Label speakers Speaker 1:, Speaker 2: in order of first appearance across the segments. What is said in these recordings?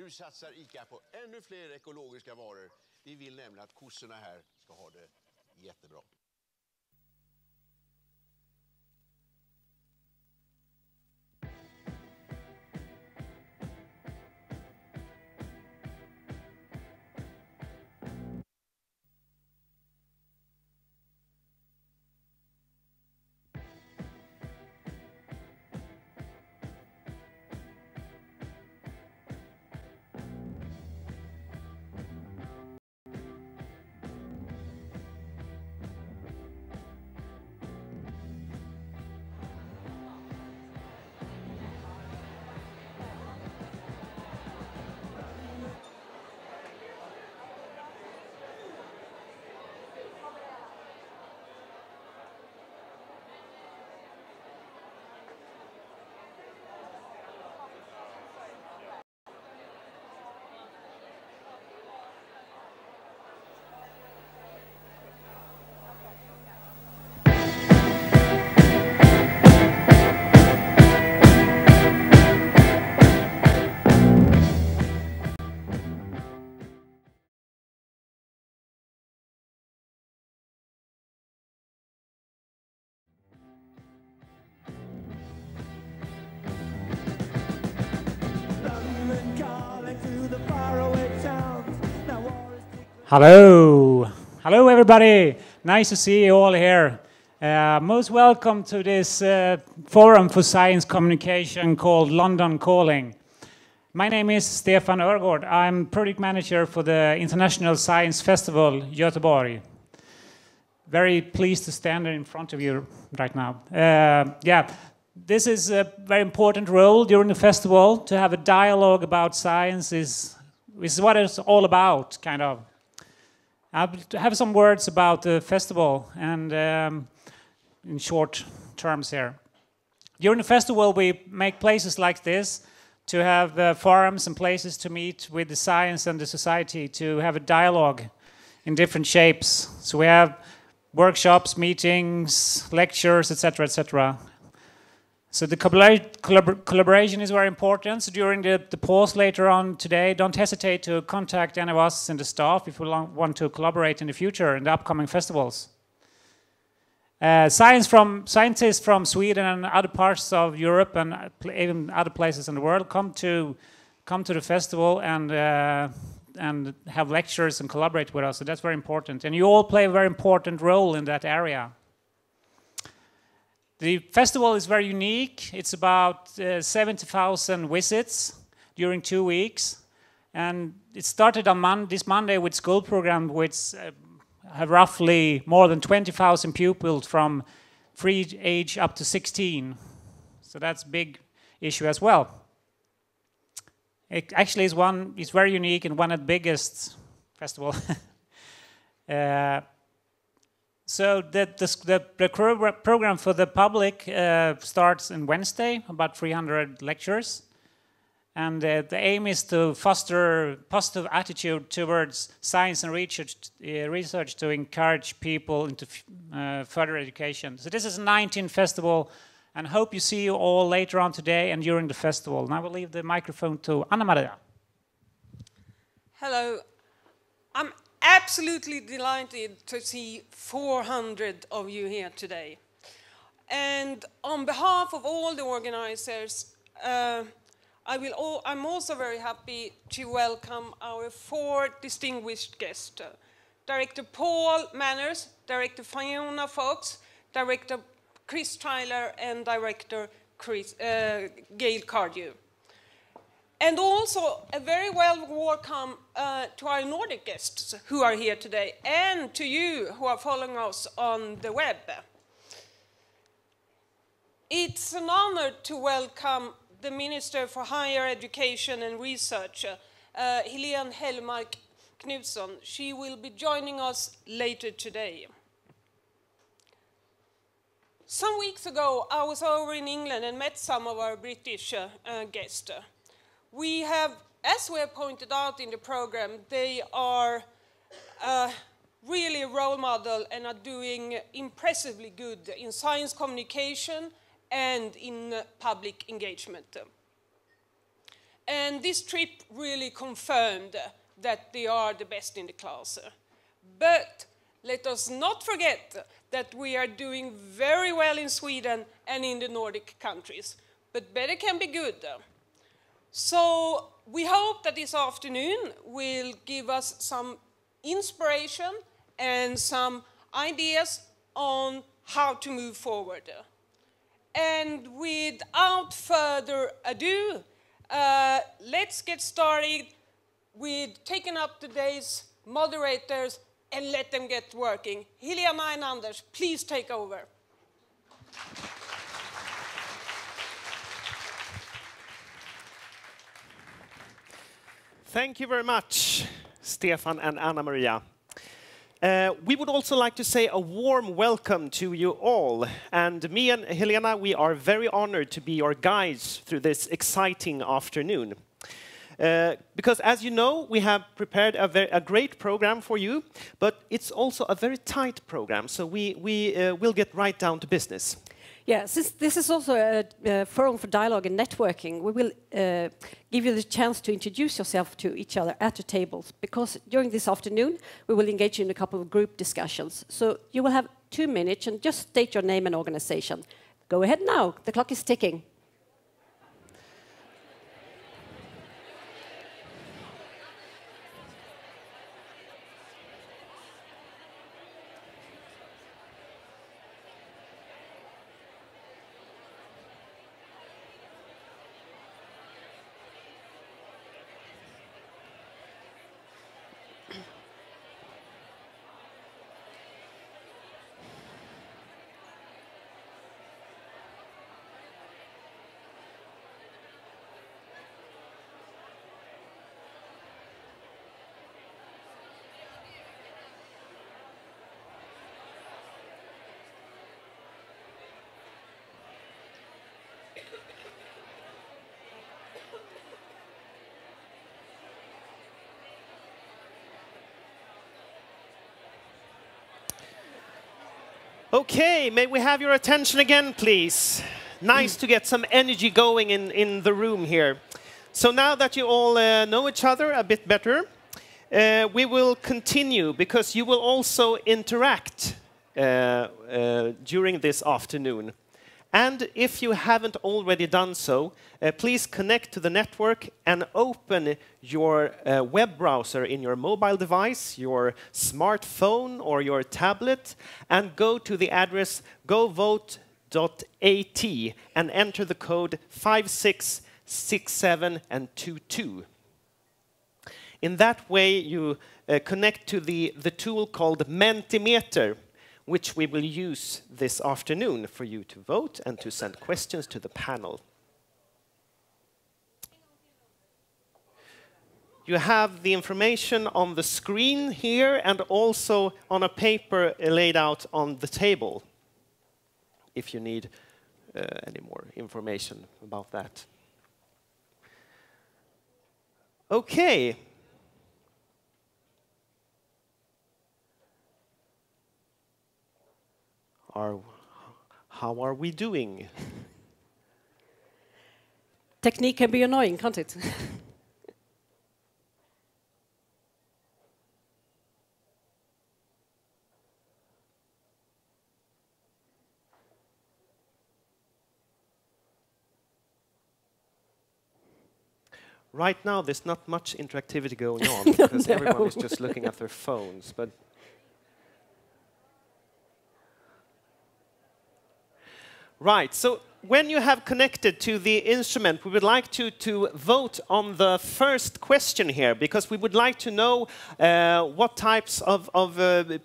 Speaker 1: Nu satsar ICA på ännu fler ekologiska varor. Vi vill nämligen att kossorna här ska ha det jättebra.
Speaker 2: Hello. Hello, everybody. Nice to see you all here. Most welcome to this forum for science communication called London Calling. My name is Stefan Örgård. I'm project manager for the International Science Festival, Göteborg. Very pleased to stand in front of you right now. This is a very important role during the festival. To have a dialogue about science is what it's all about, kind of. I'll have some words about the festival and in short terms here. During the festival, we make places like this to have forums and places to meet with the science and the society, to have a dialogue in different shapes. So we have workshops, meetings, lectures, etc., etc. So the collaboration is very important. So during the pause later on today, don't hesitate to contact any of us in the staff if you want to collaborate in the future in the upcoming festivals. Scientists from Sweden and other parts of Europe and even other places in the world come to the festival and have lectures and collaborate with us. So that's very important. And you all play a very important role in that area. The festival is very unique. It's about 70,000 visits during 2 weeks. And it started on this Monday with school program, which have roughly more than 20,000 pupils from free age up to 16. So that's a big issue as well. It actually is very unique and one of the biggest festivals. So the program for the public starts on Wednesday, about 300 lectures. And the aim is to foster positive attitude towards science and research to encourage people into further education. So this is a 19th festival, and hope you see you all later on today and during the festival. And I will leave the microphone to Anna Maria.
Speaker 3: Hello. I'm absolutely delighted to see 400 of you here today. And on behalf of all the organizers, I'm also very happy to welcome our 4 distinguished guests. Director Paul Manners, Director Fiona Fox, Director Chris Tyler, and Director Gail Cardew. And also a very well welcome to our Nordic guests who are here today, and to you who are following us on the web. It's an honor to welcome the Minister for Higher Education and Research, Helene Hellmark Knutsson. She will be joining us later today. Some weeks ago, I was over in England and met some of our British guests. We have, as we have pointed out in the program, they are really a role model and are doing impressively good in science communication and in public engagement. And this trip really confirmed that they are the best in the class. But let us not forget that we are doing very well in Sweden and in the Nordic countries. But better can be good. So we hope that this afternoon will give us some inspiration and some ideas on how to move forward. And without further ado, let's get started with taking up today's moderators and let them get working. Helena and Anders, please take over.
Speaker 4: Thank you very much, Stefan and Anna-Maria. We would also like to say a warm welcome to you all. And me and Helena, we are very honored to be your guides through this exciting afternoon. Because as you know, we have prepared a great program for you, but it's also a very tight program, so we will get right down to business.
Speaker 5: Yeah, since this is also a forum for dialogue and networking, we will give you the chance to introduce yourself to each other at the tables, because during this afternoon we will engage in a couple of group discussions. So you will have 2 minutes and just state your name and organization. Go ahead now, the clock is ticking.
Speaker 4: Okay, may we have your attention again, please? Nice to get some energy going in the room here. So now that you all know each other a bit better, we will continue, because you will also interact during this afternoon. And if you haven't already done so, please connect to the network and open your web browser in your mobile device, your smartphone or your tablet, and go to the address govote.at and enter the code 5667 and 22. In that way, you connect to the tool called Mentimeter, which we will use this afternoon for you to vote and to send questions to the panel. You have the information on the screen here and also on a paper laid out on the table, if you need any more information about that. Okay. How are we doing?
Speaker 5: Technique can be annoying, can't it?
Speaker 4: Right now, there's not much interactivity going on because everyone is just looking at their phones. But right, so when you have connected to the instrument, we would like to vote on the first question here, because we would like to know what types of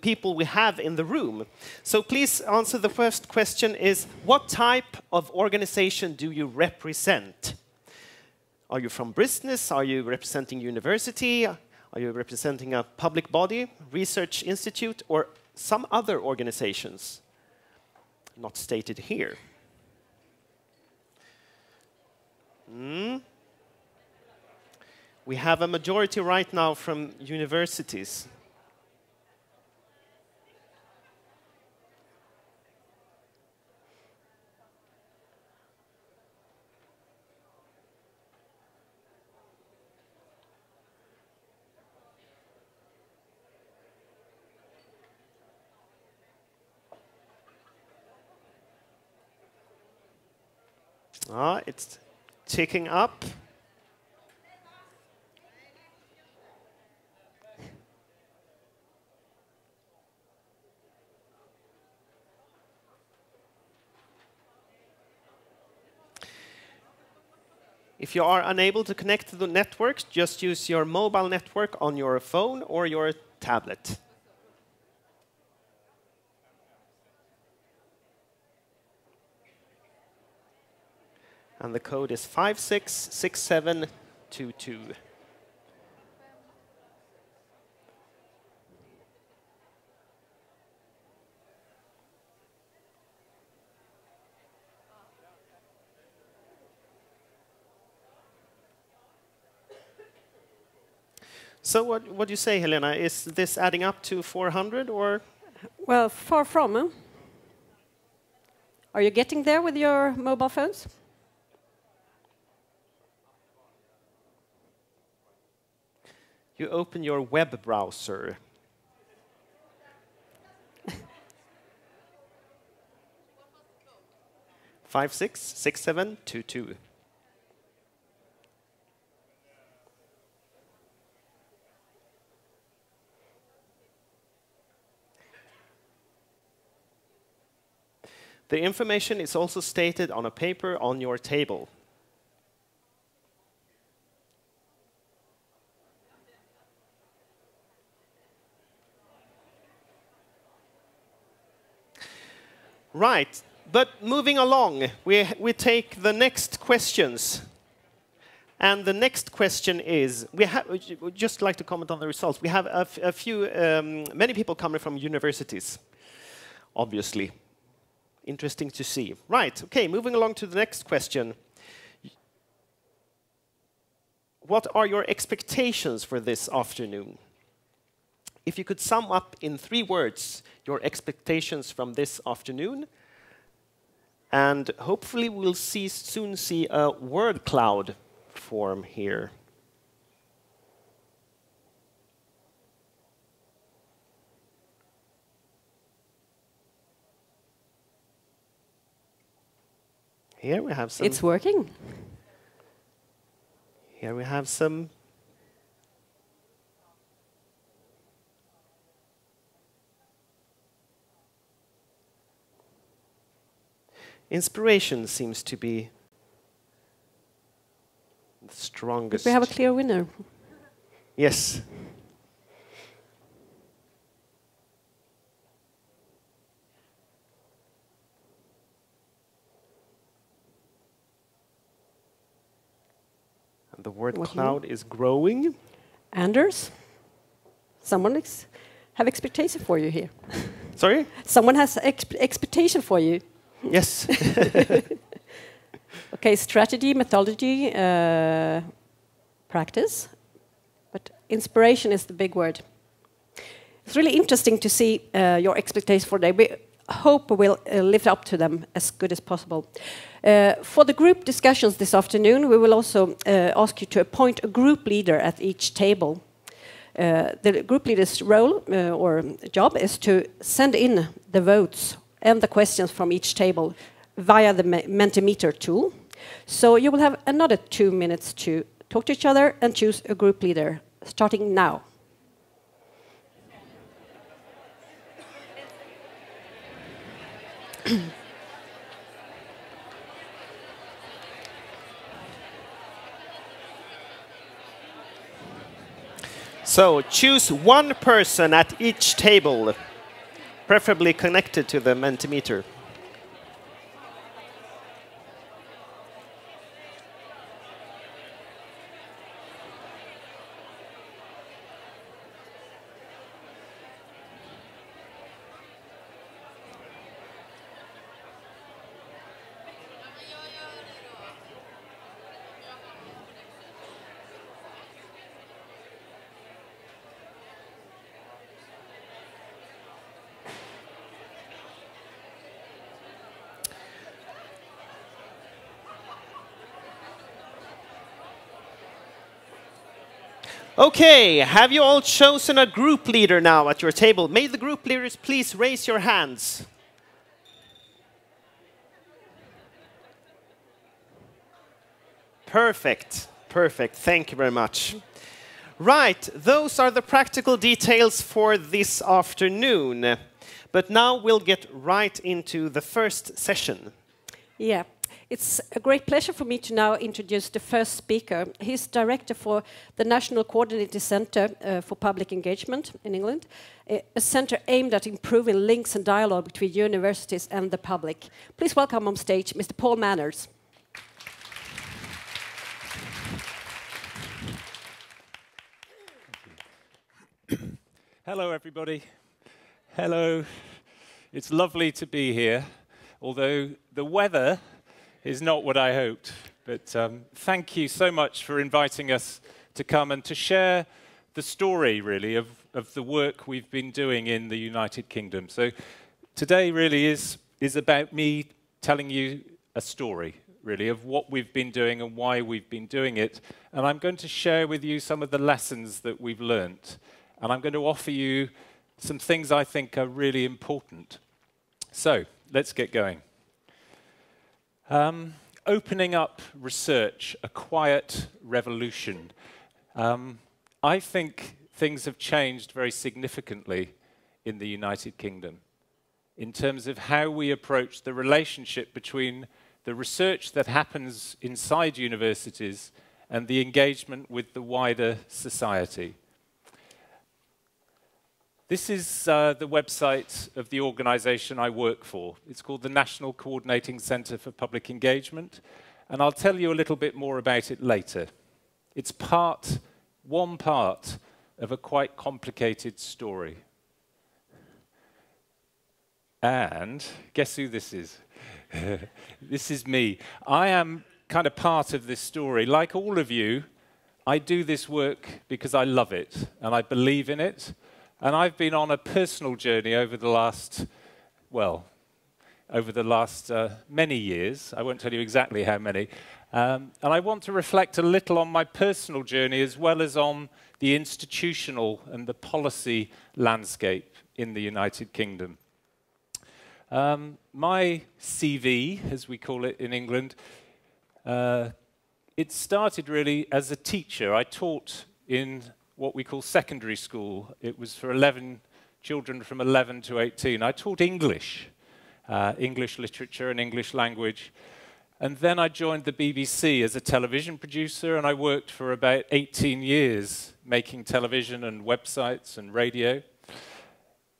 Speaker 4: people we have in the room. So please answer the first question is, what type of organization do you represent? Are you from business? Are you representing university? Are you representing a public body, research institute, or some other organizations? Not stated here. We have a majority right now from universities. It's ticking up. If you are unable to connect to the networks, just use your mobile network on your phone or your tablet. And the code is 566722. So what do you say, Helena? Is this adding up to 400 or?
Speaker 5: Well, far from. Huh? Are you getting there with your mobile phones?
Speaker 4: You open your web browser. Five, 6, 6, 7, 2, 2. The information is also stated on a paper on your table. Right, but moving along, we take the next questions. And the next question is, we'd just like to comment on the results. We have a few, many people coming from universities, obviously. Interesting to see. Right, okay, moving along to the next question. What are your expectations for this afternoon? If you could sum up in 3 words your expectations from this afternoon, and hopefully we'll soon see a word cloud form here. Here we have some.
Speaker 5: It's working.
Speaker 4: Here we have some. Inspiration seems to be the strongest.
Speaker 5: We have a clear winner.
Speaker 4: Yes. And the word cloud is growing.
Speaker 5: Anders, someone have expectation for you here.
Speaker 4: Sorry?
Speaker 5: Someone has expectation for you.
Speaker 4: Yes.
Speaker 5: Okay, strategy, methodology, practice, but inspiration is the big word. It's really interesting to see your expectations for today. We hope we'll live up to them as good as possible. For the group discussions this afternoon, we will also ask you to appoint a group leader at each table. The group leader's role or job is to send in the votes and the questions from each table via the Mentimeter tool. So you will have another 2 minutes to talk to each other and choose a group leader, starting now.
Speaker 4: So choose one person at each table, preferably connected to the Mentimeter. Okay, have you all chosen a group leader now at your table? May the group leaders please raise your hands. Perfect. Perfect. Thank you very much. Right, those are the practical details for this afternoon. But now we'll get right into the first session.
Speaker 5: Yeah, it's a great pleasure for me to now introduce the first speaker. He's director for the National Coordinating Centre for Public Engagement in England, a centre aimed at improving links and dialogue between universities and the public. Please welcome on stage Mr. Paul Manners.
Speaker 6: Hello, everybody. Hello. It's lovely to be here, although the weather is not what I hoped. But thank you so much for inviting us to come and to share the story, really, of the work we've been doing in the United Kingdom. So today really is about me telling you a story, really, of what we've been doing and why we've been doing it. And I'm going to share with you some of the lessons that we've learnt. And I'm going to offer you some things I think are really important. So, let's get going. Opening up research, a quiet revolution. I think things have changed very significantly in the United Kingdom in terms of how we approach the relationship between the research that happens inside universities and the engagement with the wider society. This is the website of the organisation I work for. It's called the National Coordinating Centre for Public Engagement, and I'll tell you a little bit more about it later. It's one part of a quite complicated story. And guess who this is? This is me. I am kind of part of this story. Like all of you, I do this work because I love it, and I believe in it. And I've been on a personal journey over the last, many years. I won't tell you exactly how many. And I want to reflect a little on my personal journey as well as on the institutional and the policy landscape in the United Kingdom. My CV, as we call it in England, it started really as a teacher. I taught in what we call secondary school. It was for children from 11 to 18. I taught English, English literature and English language. And then I joined the BBC as a television producer, and I worked for about 18 years making television and websites and radio.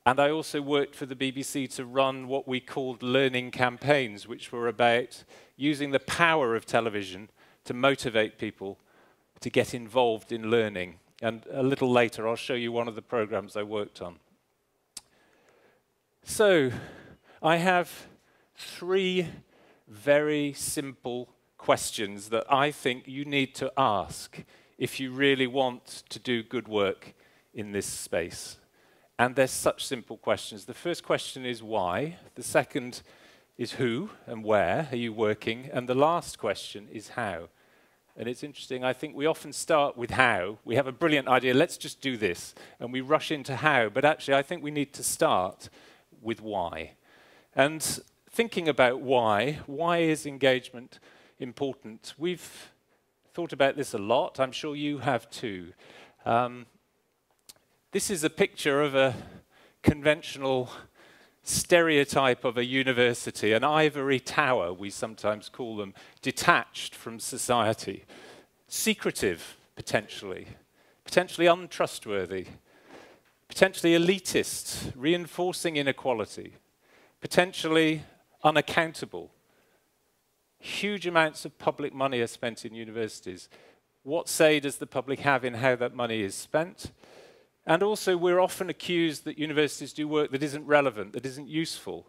Speaker 6: And I also worked for the BBC to run what we called learning campaigns, which were about using the power of television to motivate people to get involved in learning. And a little later, I'll show you one of the programs I worked on. So, I have 3 very simple questions that I think you need to ask if you really want to do good work in this space. And they're such simple questions. The first question is why. The second is who and where are you working. And the last question is how. And it's interesting, I think we often start with how. We have a brilliant idea, let's just do this. And we rush into how. But actually, I think we need to start with why. And thinking about why is engagement important? We've thought about this a lot. I'm sure you have too. This is a picture of a conventional stereotype of a university, an ivory tower, we sometimes call them, detached from society, secretive, potentially untrustworthy, potentially elitist, reinforcing inequality, potentially unaccountable. Huge amounts of public money are spent in universities. What say does the public have in how that money is spent? And also, we're often accused that universities do work that isn't relevant, that isn't useful.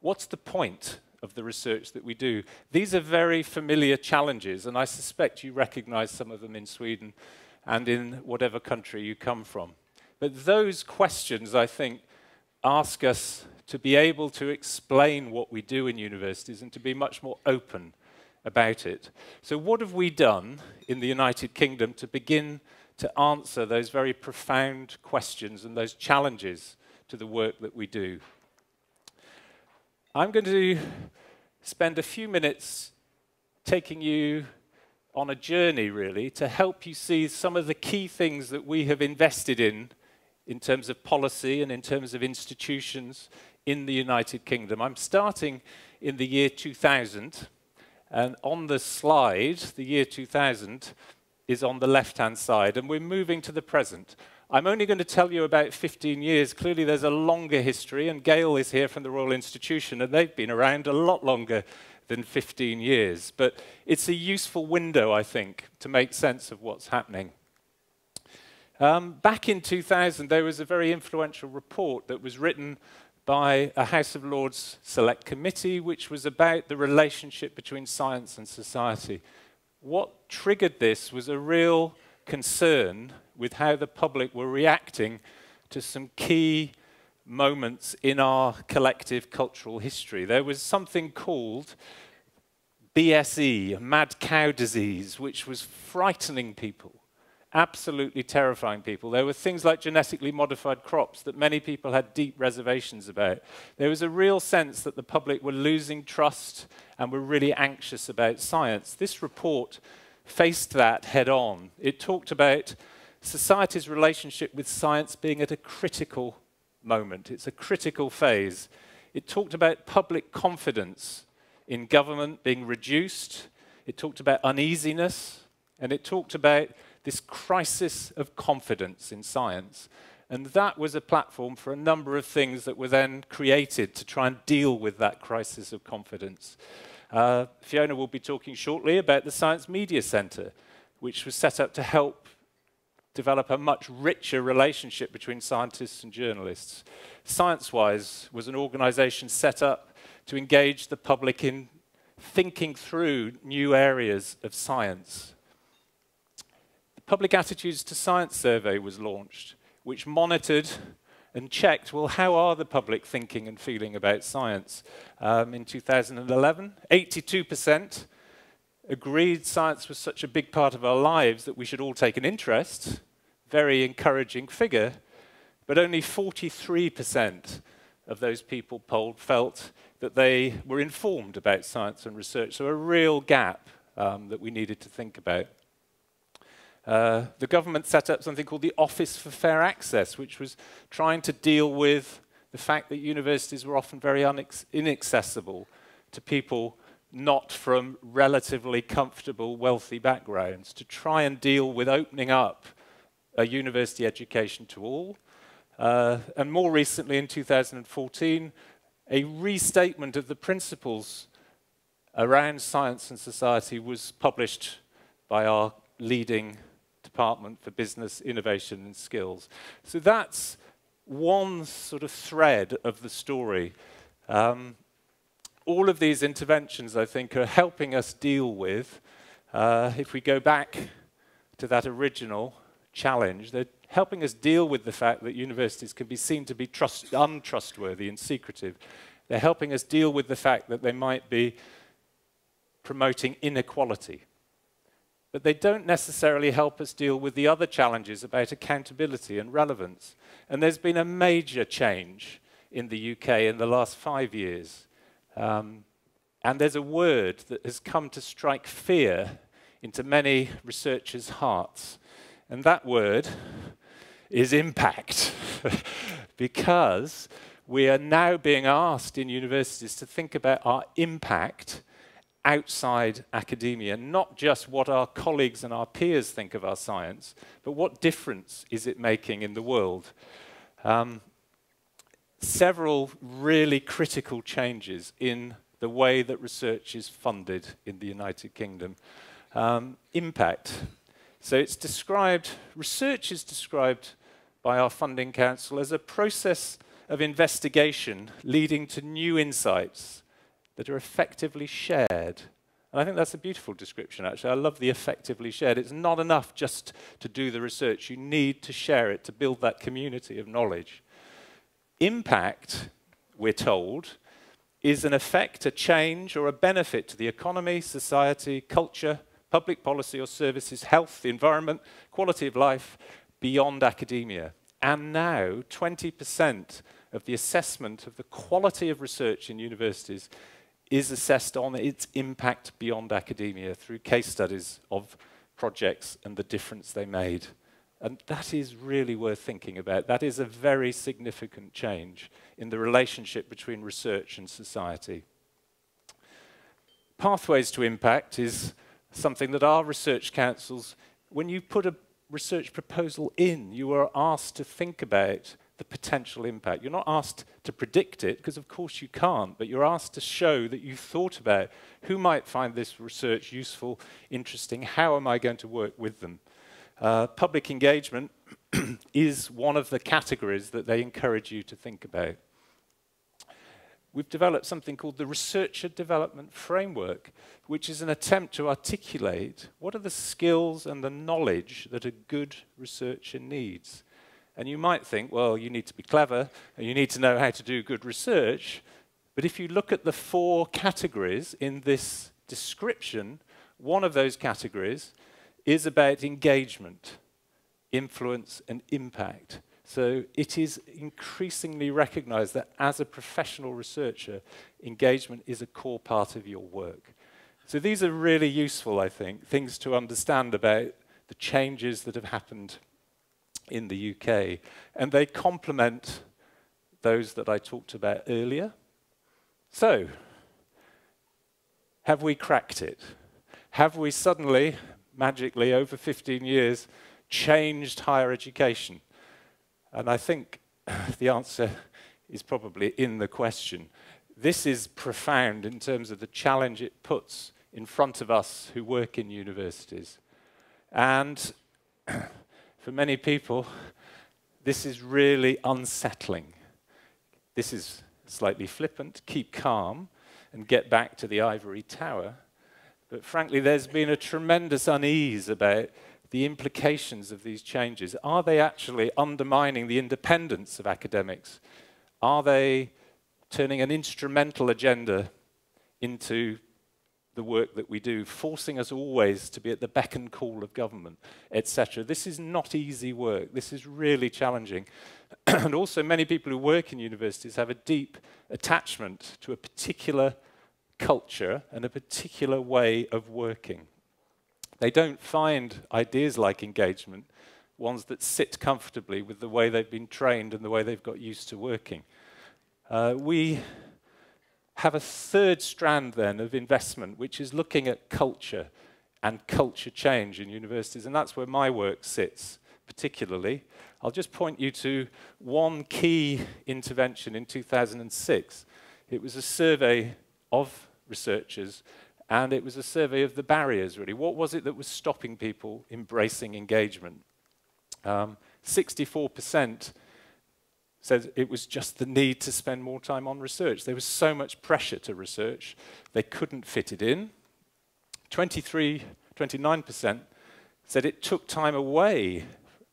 Speaker 6: What's the point of the research that we do? These are very familiar challenges, and I suspect you recognize some of them in Sweden and in whatever country you come from. But those questions, I think, ask us to be able to explain what we do in universities and to be much more open about it. So what have we done in the United Kingdom to begin to answer those very profound questions and those challenges to the work that we do? I'm going to spend a few minutes taking you on a journey, really, to help you see some of the key things that we have invested in terms of policy and in terms of institutions in the United Kingdom. I'm starting in the year 2000, and on the slide, the year 2000 is on the left-hand side, and we're moving to the present. I'm only going to tell you about 15 years. Clearly, there's a longer history, and Gail is here from the Royal Institution, and they've been around a lot longer than 15 years. But it's a useful window, I think, to make sense of what's happening. Back in 2000, there was a very influential report that was written by a House of Lords Select Committee, which was about the relationship between science and society. What triggered this was a real concern with how the public were reacting to some key moments in our collective cultural history. There was something called BSE, mad cow disease, which was frightening people, absolutely terrifying people. There were things like genetically modified crops that many people had deep reservations about. There was a real sense that the public were losing trust and were really anxious about science. This report faced that head on. It talked about society's relationship with science being at a critical moment. It's a critical phase. It talked about public confidence in government being reduced. It talked about uneasiness, and it talked about this crisis of confidence in science. And that was a platform for a number of things that were then created to try and deal with that crisis of confidence. Fiona will be talking shortly about the Science Media Centre, which was set up to help develop a much richer relationship between scientists and journalists. ScienceWise was an organisation set up to engage the public in thinking through new areas of science. The Public Attitudes to Science survey was launched, which monitored and checked, well, how are the public thinking and feeling about science? In 2011, 82% agreed science was such a big part of our lives that we should all take an interest. Very encouraging figure. But only 43% of those people polled felt that they were informed about science and research. So a real gap that we needed to think about. The government set up something called the Office for Fair Access, which was trying to deal with the fact that universities were often very inaccessible to people not from relatively comfortable, wealthy backgrounds, to try and deal with opening up a university education to all. And more recently, in 2014, a restatement of the principles around science and society was published by our leading Department for Business, Innovation and Skills. So that's one sort of thread of the story. All of these interventions, I think, are helping us deal with, if we go back to that original challenge, they're helping us deal with the fact that universities can be seen to be untrustworthy and secretive. They're helping us deal with the fact that they might be promoting inequality. But they don't necessarily help us deal with the other challenges about accountability and relevance. And there's been a major change in the UK in the last 5 years. And there's a word that has come to strike fear into many researchers' hearts. And that word is impact. Because we are now being asked in universities to think about our impact outside academia, not just what our colleagues and our peers think of our science, but what difference is it making in the world? Several really critical changes in the way that research is funded in the United Kingdom. Impact. So it's described, research is described by our funding council as a process of investigation leading to new insights that are effectively shared. And I think that's a beautiful description, actually. I love the effectively shared. It's not enough just to do the research. You need to share it to build that community of knowledge. Impact, we're told, is an effect, a change, or a benefit to the economy, society, culture, public policy or services, health, the environment, quality of life, beyond academia. And now, 20% of the assessment of the quality of research in universities is assessed on its impact beyond academia through case studies of projects and the difference they made. And that is really worth thinking about. That is a very significant change in the relationship between research and society. Pathways to impact is something that our research councils, when you put a research proposal in, you are asked to think about the potential impact. You're not asked to predict it, because of course you can't, but you're asked to show that you thought about who might find this research useful, interesting, how am I going to work with them? Public engagement is one of the categories that they encourage you to think about. We've developed something called the Researcher Development Framework, which is an attempt to articulate what are the skills and the knowledge that a good researcher needs. And you might think, well, you need to be clever, and you need to know how to do good research. But if you look at the 4 categories in this description, one of those categories is about engagement, influence, and impact. So it is increasingly recognized that as a professional researcher, engagement is a core part of your work. So these are really useful, I think, things to understand about the changes that have happened in the UK. And they complement those that I talked about earlier. So, have we cracked it? Have we suddenly, magically, over 15 years, changed higher education? And I think the answer is probably in the question. This is profound in terms of the challenge it puts in front of us who work in universities. And for many people, this is really unsettling. This is slightly flippant, keep calm and get back to the ivory tower. But frankly, there's been a tremendous unease about the implications of these changes. Are they actually undermining the independence of academics? Are they turning an instrumental agenda into the work that we do, forcing us always to be at the beck and call of government, etc.? This is not easy work. This is really challenging. And also, many people who work in universities have a deep attachment to a particular culture and a particular way of working. They don't find ideas like engagement ones that sit comfortably with the way they've been trained and the way they've got used to working. We have a third strand then of investment, which is looking at culture and culture change in universities, and that's where my work sits particularly. I'll just point you to one key intervention in 2006. It was a survey of researchers, and it was a survey of the barriers, really. What was it that was stopping people embracing engagement? 64% said it was just the need to spend more time on research. There was so much pressure to research, they couldn't fit it in. 29% said it took time away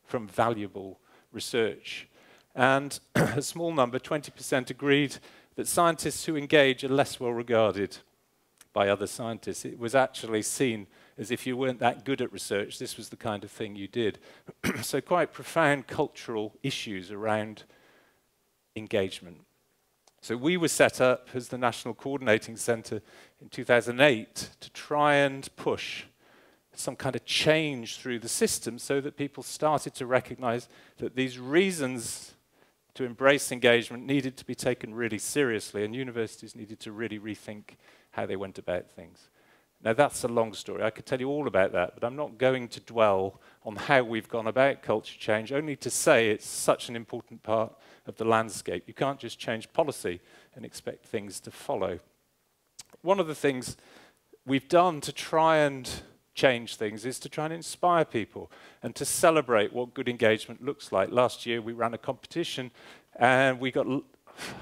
Speaker 6: from valuable research. And a small number, 20%, agreed that scientists who engage are less well regarded by other scientists. It was actually seen as if you weren't that good at research, this was the kind of thing you did. So quite profound cultural issues around engagement. So we were set up as the National Coordinating Centre in 2008 to try and push some kind of change through the system so that people started to recognize that these reasons to embrace engagement needed to be taken really seriously, and universities needed to really rethink how they went about things. Now that's a long story. I could tell you all about that, but I'm not going to dwell on how we've gone about culture change, only to say it's such an important part of the landscape. You can't just change policy and expect things to follow. One of the things we've done to try and change things is to try and inspire people and to celebrate what good engagement looks like. Last year we ran a competition and we got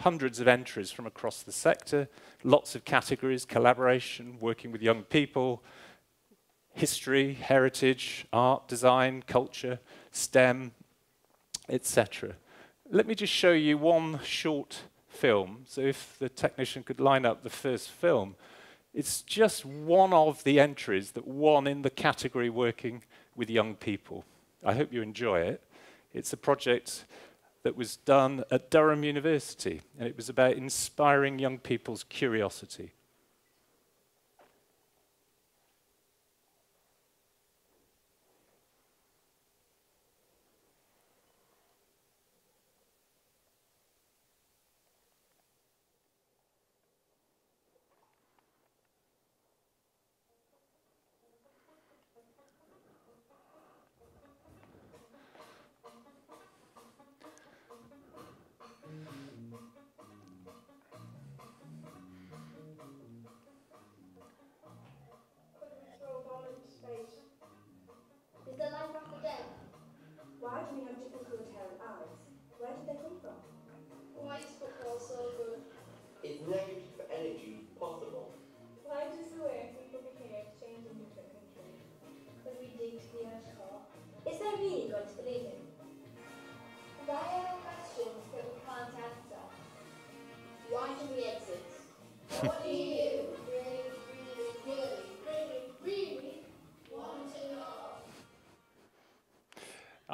Speaker 6: hundreds of entries from across the sector, lots of categories: collaboration, working with young people, history, heritage, art, design, culture, STEM, etc. Let me just show you one short film. So if the technician could line up the first film. It's just one of the entries that won in the category working with young people. I hope you enjoy it. It's a project that was done at Durham University, and it was about inspiring young people's curiosity.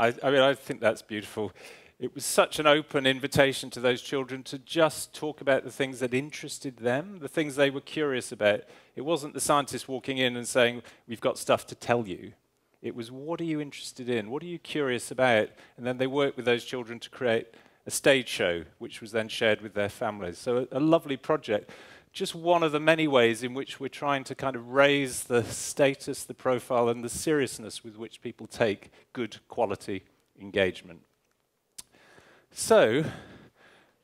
Speaker 6: I mean, I think that's beautiful. It was such an open invitation to those children to just talk about the things that interested them, the things they were curious about. It wasn't the scientist walking in and saying, we've got stuff to tell you. It was, what are you interested in? What are you curious about? And then they worked with those children to create a stage show, which was then shared with their families. So a lovely project. Just one of the many ways in which we're trying to kind of raise the status, the profile, and the seriousness with which people take good quality engagement. So,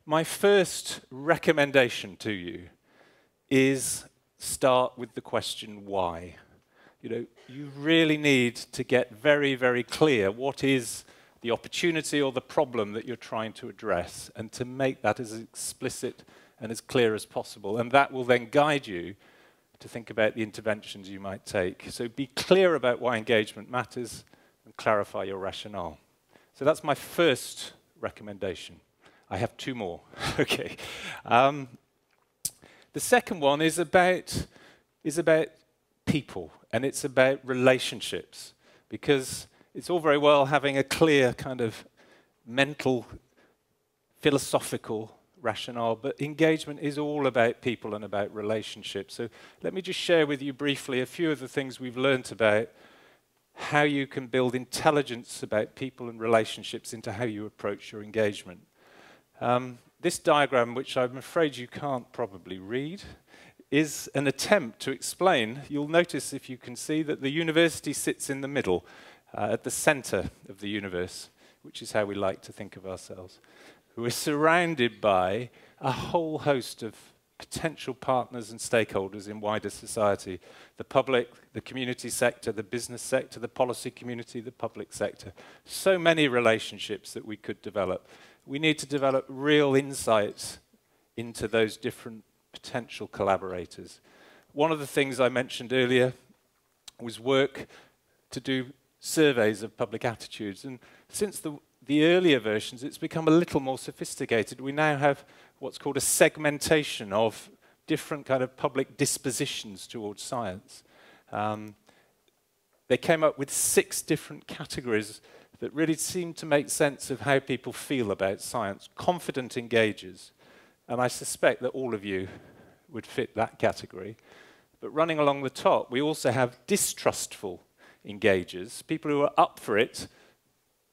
Speaker 6: my first recommendation to you is start with the question why. You know, you really need to get very, very clear what is the opportunity or the problem that you're trying to address, and to make that as explicit and as clear as possible. And that will then guide you to think about the interventions you might take. So be clear about why engagement matters and clarify your rationale. So that's my first recommendation. I have two more. Okay. The second one is about people, and it's about relationships, because it's all very well having a clear kind of mental, philosophical rationale, but engagement is all about people and about relationships. So let me just share with you briefly a few of the things we've learnt about how you can build intelligence about people and relationships into how you approach your engagement. This diagram, which I'm afraid you can't probably read, is an attempt to explain. You'll notice, if you can see, that the university sits in the middle, at the center of the universe, which is how we like to think of ourselves. We're surrounded by a whole host of potential partners and stakeholders in wider society. The public, the community sector, the business sector, the policy community, the public sector. So many relationships that we could develop. We need to develop real insights into those different potential collaborators. One of the things I mentioned earlier was work to do surveys of public attitudes. And since the earlier versions, it's become a little more sophisticated. We now have what's called a segmentation of different kind of public dispositions towards science. They came up with 6 different categories that really seem to make sense of how people feel about science. Confident engagers, and I suspect that all of you would fit that category. But running along the top, we also have distrustful engagers, people who are up for it,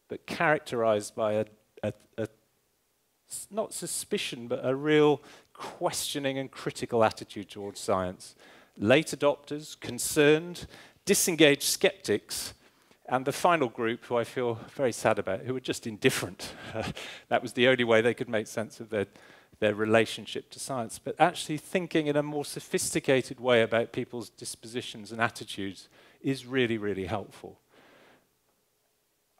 Speaker 6: but characterized by a not suspicion, but a real questioning and critical attitude towards science. Late adopters, concerned, disengaged skeptics, and the final group, who I feel very sad about, who are just indifferent. That was the only way they could make sense of their relationship to science. But actually thinking in a more sophisticated way about people's dispositions and attitudes is really, really helpful.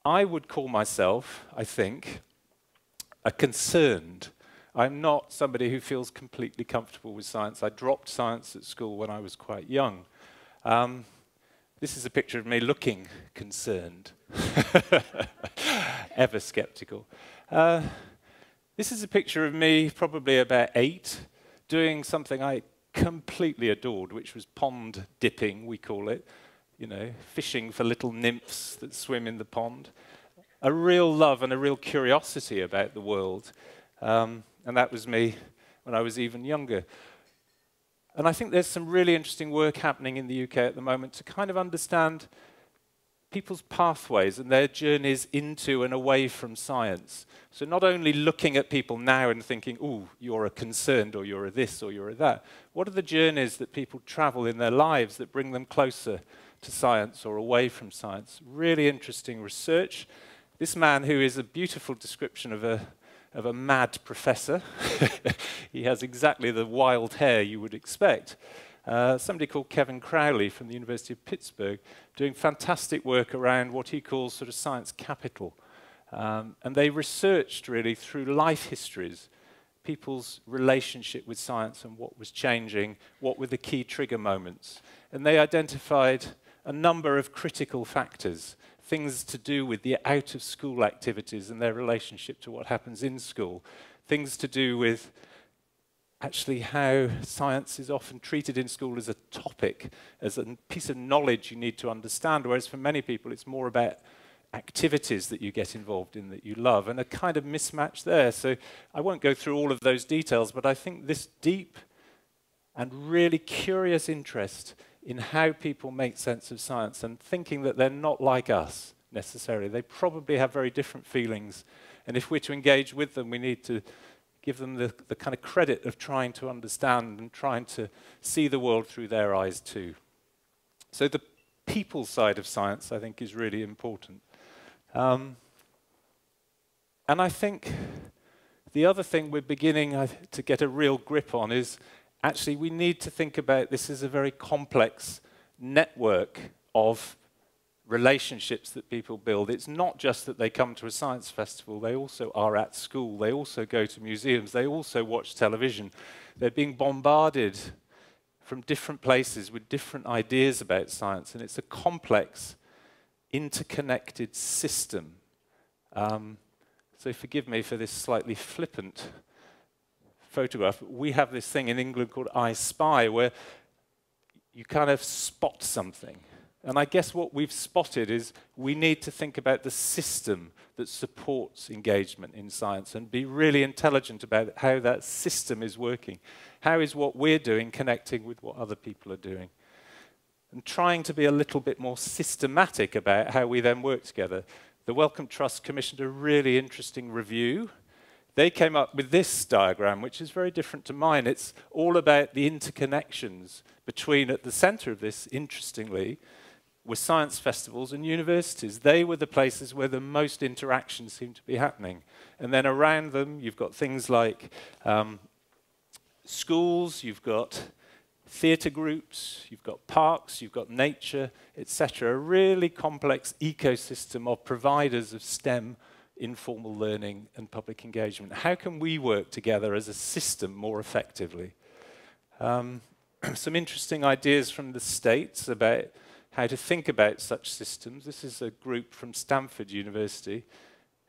Speaker 6: I would call myself, I think, a concerned. I'm not somebody who feels completely comfortable with science. I dropped science at school when I was quite young. This is a picture of me looking concerned, ever skeptical. This is a picture of me probably about 8, doing something I completely adored, which was pond dipping, we call it. You know, fishing for little nymphs that swim in the pond. A real love and a real curiosity about the world. And that was me when I was even younger. And I think there's some really interesting work happening in the UK at the moment to kind of understand people's pathways and their journeys into and away from science. So not only looking at people now and thinking, ooh, you're a concerned, or you're a this, or you're a that. What are the journeys that people travel in their lives that bring them closer to science or away from science? Really interesting research. This man, who is a beautiful description of a mad professor, he has exactly the wild hair you would expect. Somebody called Kevin Crowley from the University of Pittsburgh, doing fantastic work around what he calls sort of science capital. And they researched really through life histories, people's relationship with science and what was changing, what were the key trigger moments. And they identified a number of critical factors, things to do with the out-of-school activities and their relationship to what happens in school, things to do with actually how science is often treated in school as a topic, as a piece of knowledge you need to understand, whereas for many people it's more about activities that you get involved in that you love, and a kind of mismatch there. So I won't go through all of those details, but I think this deep and really curious interest in how people make sense of science and thinking that they're not like us necessarily. They probably have very different feelings, and if we're to engage with them, we need to give them the kind of credit of trying to understand and trying to see the world through their eyes too. So the people side of science, I think, is really important. And I think the other thing we're beginning to get a real grip on is actually we need to think about this as a very complex network of relationships that people build. It's not just that they come to a science festival, they also are at school, they also go to museums, they also watch television. They're being bombarded from different places with different ideas about science, and it's a complex, interconnected system. So forgive me for this slightly flippant photograph. We have this thing in England called I Spy, where you kind of spot something. And I guess what we've spotted is we need to think about the system that supports engagement in science and be really intelligent about how that system is working. How is what we're doing connecting with what other people are doing? And trying to be a little bit more systematic about how we then work together. The Wellcome Trust commissioned a really interesting review. They came up with this diagram, which is very different to mine. It's all about the interconnections between, at the center of this, interestingly, were science festivals and universities. They were the places where the most interaction seemed to be happening. And then around them, you've got things like schools, you've got theatre groups, you've got parks, you've got nature, etc. A really complex ecosystem of providers of STEM, informal learning and public engagement. How can we work together as a system more effectively? Some interesting ideas from the States about how to think about such systems. This is a group from Stanford University,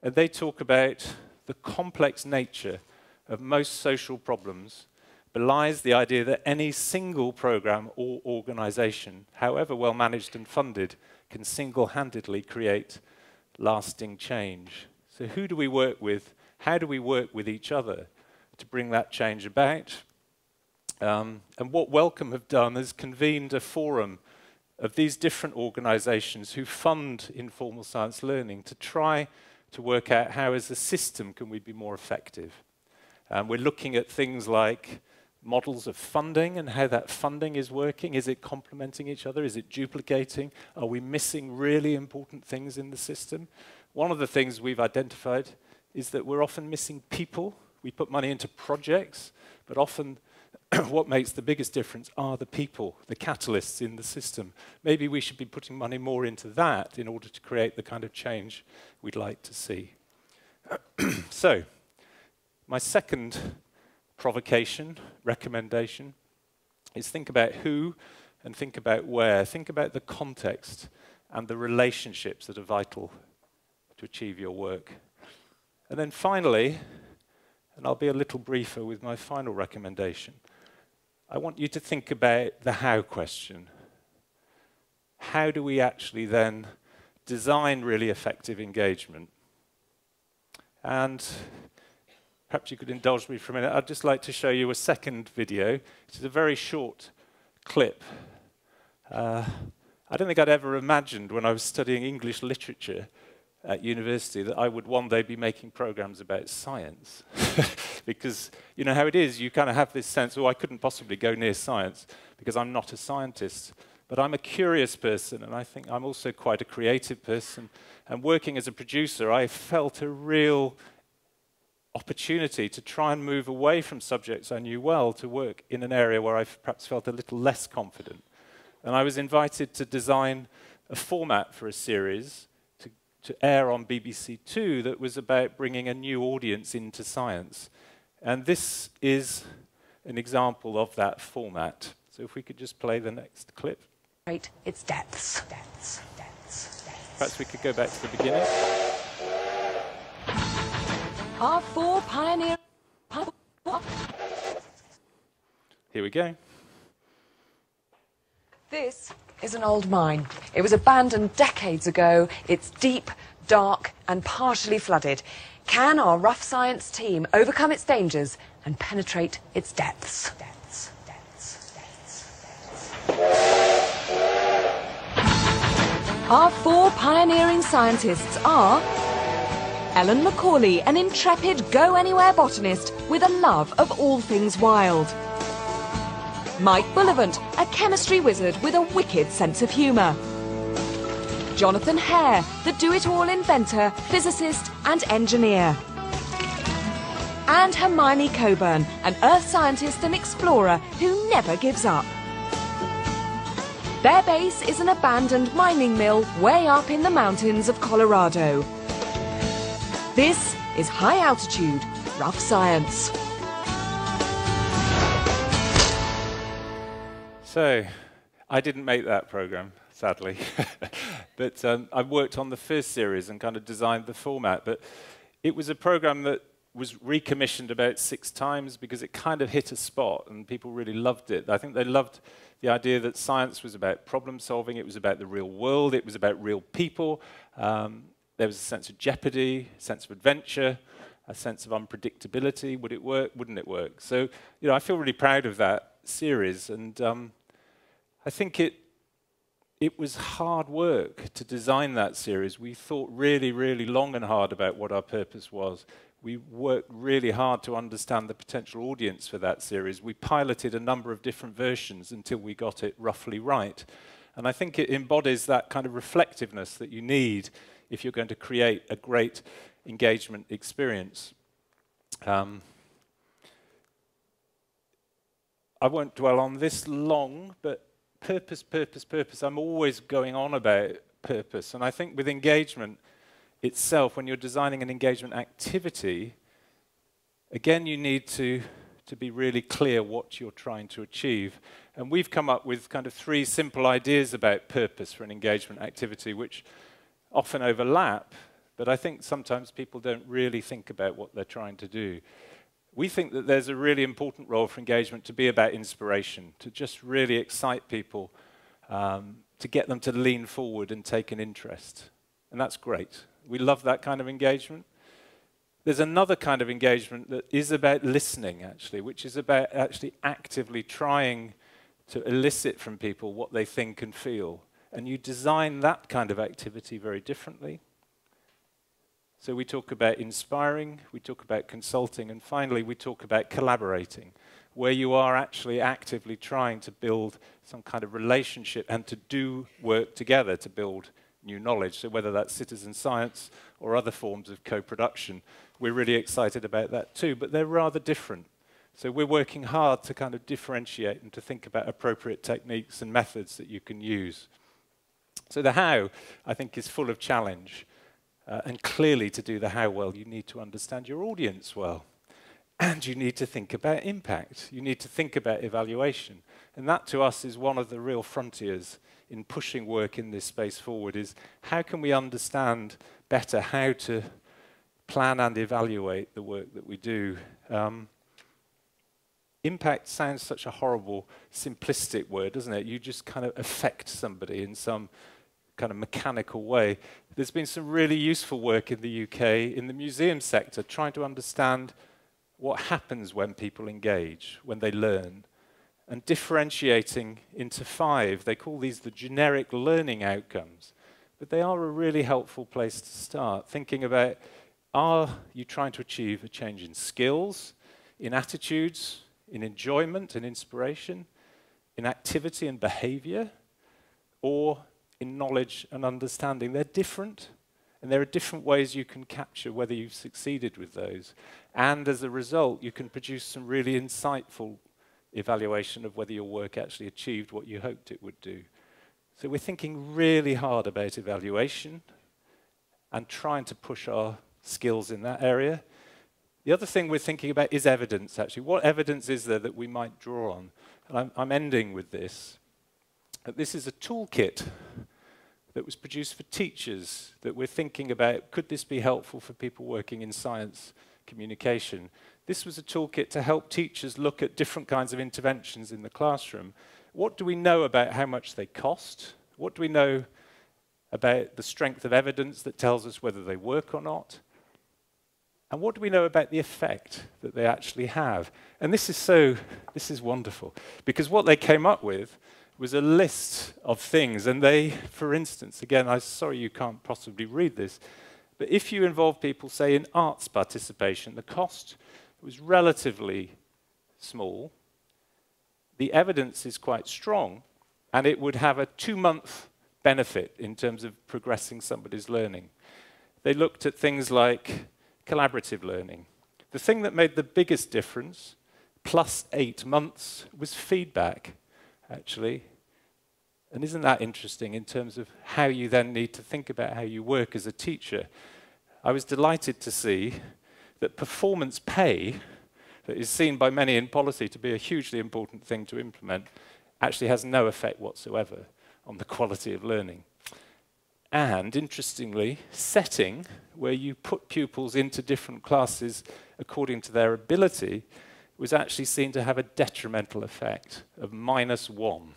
Speaker 6: and they talk about the complex nature of most social problems belies the idea that any single program or organization, however well managed and funded, can single-handedly create lasting change. So who do we work with? How do we work with each other to bring that change about? And what Wellcome have done is convened a forum of these different organizations who fund informal science learning to try to work out how as a system can we be more effective. We're looking at things like models of funding and how that funding is working. Is it complementing each other? Is it duplicating? Are we missing really important things in the system? One of the things we've identified is that we're often missing people. We put money into projects, but often what makes the biggest difference are the people, the catalysts in the system. Maybe we should be putting money more into that in order to create the kind of change we'd like to see. So, my second provocation, recommendation, is think about who and think about where. Think about the context and the relationships that are vital to achieve your work. And then finally, and I'll be a little briefer with my final recommendation, I want you to think about the how question. How do we actually then design really effective engagement? And perhaps you could indulge me for a minute. I'd just like to show you a second video. It's a very short clip. I don't think I'd ever imagined when I was studying English literature at university that I would one day be making programs about science. Because you know how it is, you kind of have this sense, oh, I couldn't possibly go near science because I'm not a scientist. But I'm a curious person, and I think I'm also quite a creative person. And working as a producer, I felt a real opportunity to try and move away from subjects I knew well to work in an area where I perhaps felt a little less confident. And I was invited to design a format for a series to air on BBC Two that was about bringing a new audience into science. And this is an example of that format. So if we could just play the next clip.
Speaker 7: Right, it's depths, depths, depths, depths.
Speaker 6: Perhaps we could go back to the beginning.
Speaker 7: Our four pioneer...
Speaker 6: Here we go.
Speaker 7: This is an old mine. It was abandoned decades ago. It's deep, dark, and partially flooded. Can our rough science team overcome its dangers and penetrate its depths? Our 4 pioneering scientists are Ellen Macaulay, an intrepid go-anywhere botanist with a love of all things wild. Mike Bullivant, a chemistry wizard with a wicked sense of humour. Jonathan Hare, the do-it-all inventor, physicist and engineer. And Hermione Coburn, an earth scientist and explorer who never gives up. Their base is an abandoned mining mill way up in the mountains of Colorado. This is High Altitude Rough Science.
Speaker 6: So, I didn't make that program, sadly. But I worked on the first series and kind of designed the format. But it was a program that was recommissioned about 6 times because it kind of hit a spot and people really loved it. I think they loved the idea that science was about problem solving, it was about the real world, it was about real people. There was a sense of jeopardy, a sense of adventure, a sense of unpredictability. Would it work? Wouldn't it work? So, you know, I feel really proud of that series, and I think it was hard work to design that series. We thought really, really long and hard about what our purpose was. We worked really hard to understand the potential audience for that series. We piloted a number of different versions until we got it roughly right. And I think it embodies that kind of reflectiveness that you need if you're going to create a great engagement experience. I won't dwell on this long, but purpose, purpose, purpose. I'm always going on about purpose. And I think with engagement itself, when you're designing an engagement activity, again, you need to be really clear what you're trying to achieve. And we've come up with kind of 3 simple ideas about purpose for an engagement activity, which often overlap, but I think sometimes people don't really think about what they're trying to do. We think that there's a really important role for engagement to be about inspiration, to just really excite people, to get them to lean forward and take an interest. And that's great. We love that kind of engagement. There's another kind of engagement that is about listening, actually, which is about actually actively trying to elicit from people what they think and feel. And you design that kind of activity very differently. So we talk about inspiring, we talk about consulting, and finally we talk about collaborating, where you are actually actively trying to build some kind of relationship and to do work together to build new knowledge. So whether that's citizen science or other forms of co-production, we're really excited about that too, but they're rather different. So we're working hard to kind of differentiate and to think about appropriate techniques and methods that you can use. So the how, I think, is full of challenge. And clearly, to do the how well, you need to understand your audience well. And you need to think about impact. You need to think about evaluation. And that, to us, is one of the real frontiers in pushing work in this space forward, is how can we understand better how to plan and evaluate the work that we do. Impact sounds such a horrible, simplistic word, doesn't it? You just kind of affect somebody in some kind of mechanical way. There's been some really useful work in the UK in the museum sector trying to understand what happens when people engage, when they learn, and differentiating into 5. They call these the generic learning outcomes, but they are a really helpful place to start, thinking about, are you trying to achieve a change in skills, in attitudes, in enjoyment and inspiration, in activity and behavior, or in knowledge and understanding? They're different, and there are different ways you can capture whether you've succeeded with those. And as a result, you can produce some really insightful evaluation of whether your work actually achieved what you hoped it would do. So we're thinking really hard about evaluation and trying to push our skills in that area. The other thing we're thinking about is evidence, actually. What evidence is there that we might draw on? And I'm ending with this. This is a toolkit that was produced for teachers that we're thinking about, could this be helpful for people working in science communication? This was a toolkit to help teachers look at different kinds of interventions in the classroom What do we know about how much they cost? What do we know about the strength of evidence that tells us whether they work or not? And what do we know about the effect that they actually have? And this is wonderful, because what they came up with was a list of things. And they, for instance, again, I'm sorry you can't possibly read this, but if you involve people, say, in arts participation, the cost was relatively small. The evidence is quite strong, and it would have a 2-month benefit in terms of progressing somebody's learning. They looked at things like collaborative learning. The thing that made the biggest difference, plus 8 months, was feedback, actually. And isn't that interesting in terms of how you then need to think about how you work as a teacher? I was delighted to see that performance pay, that is seen by many in policy to be a hugely important thing to implement, actually has no effect whatsoever on the quality of learning. And, interestingly, setting, where you put pupils into different classes according to their ability, was actually seen to have a detrimental effect of -1.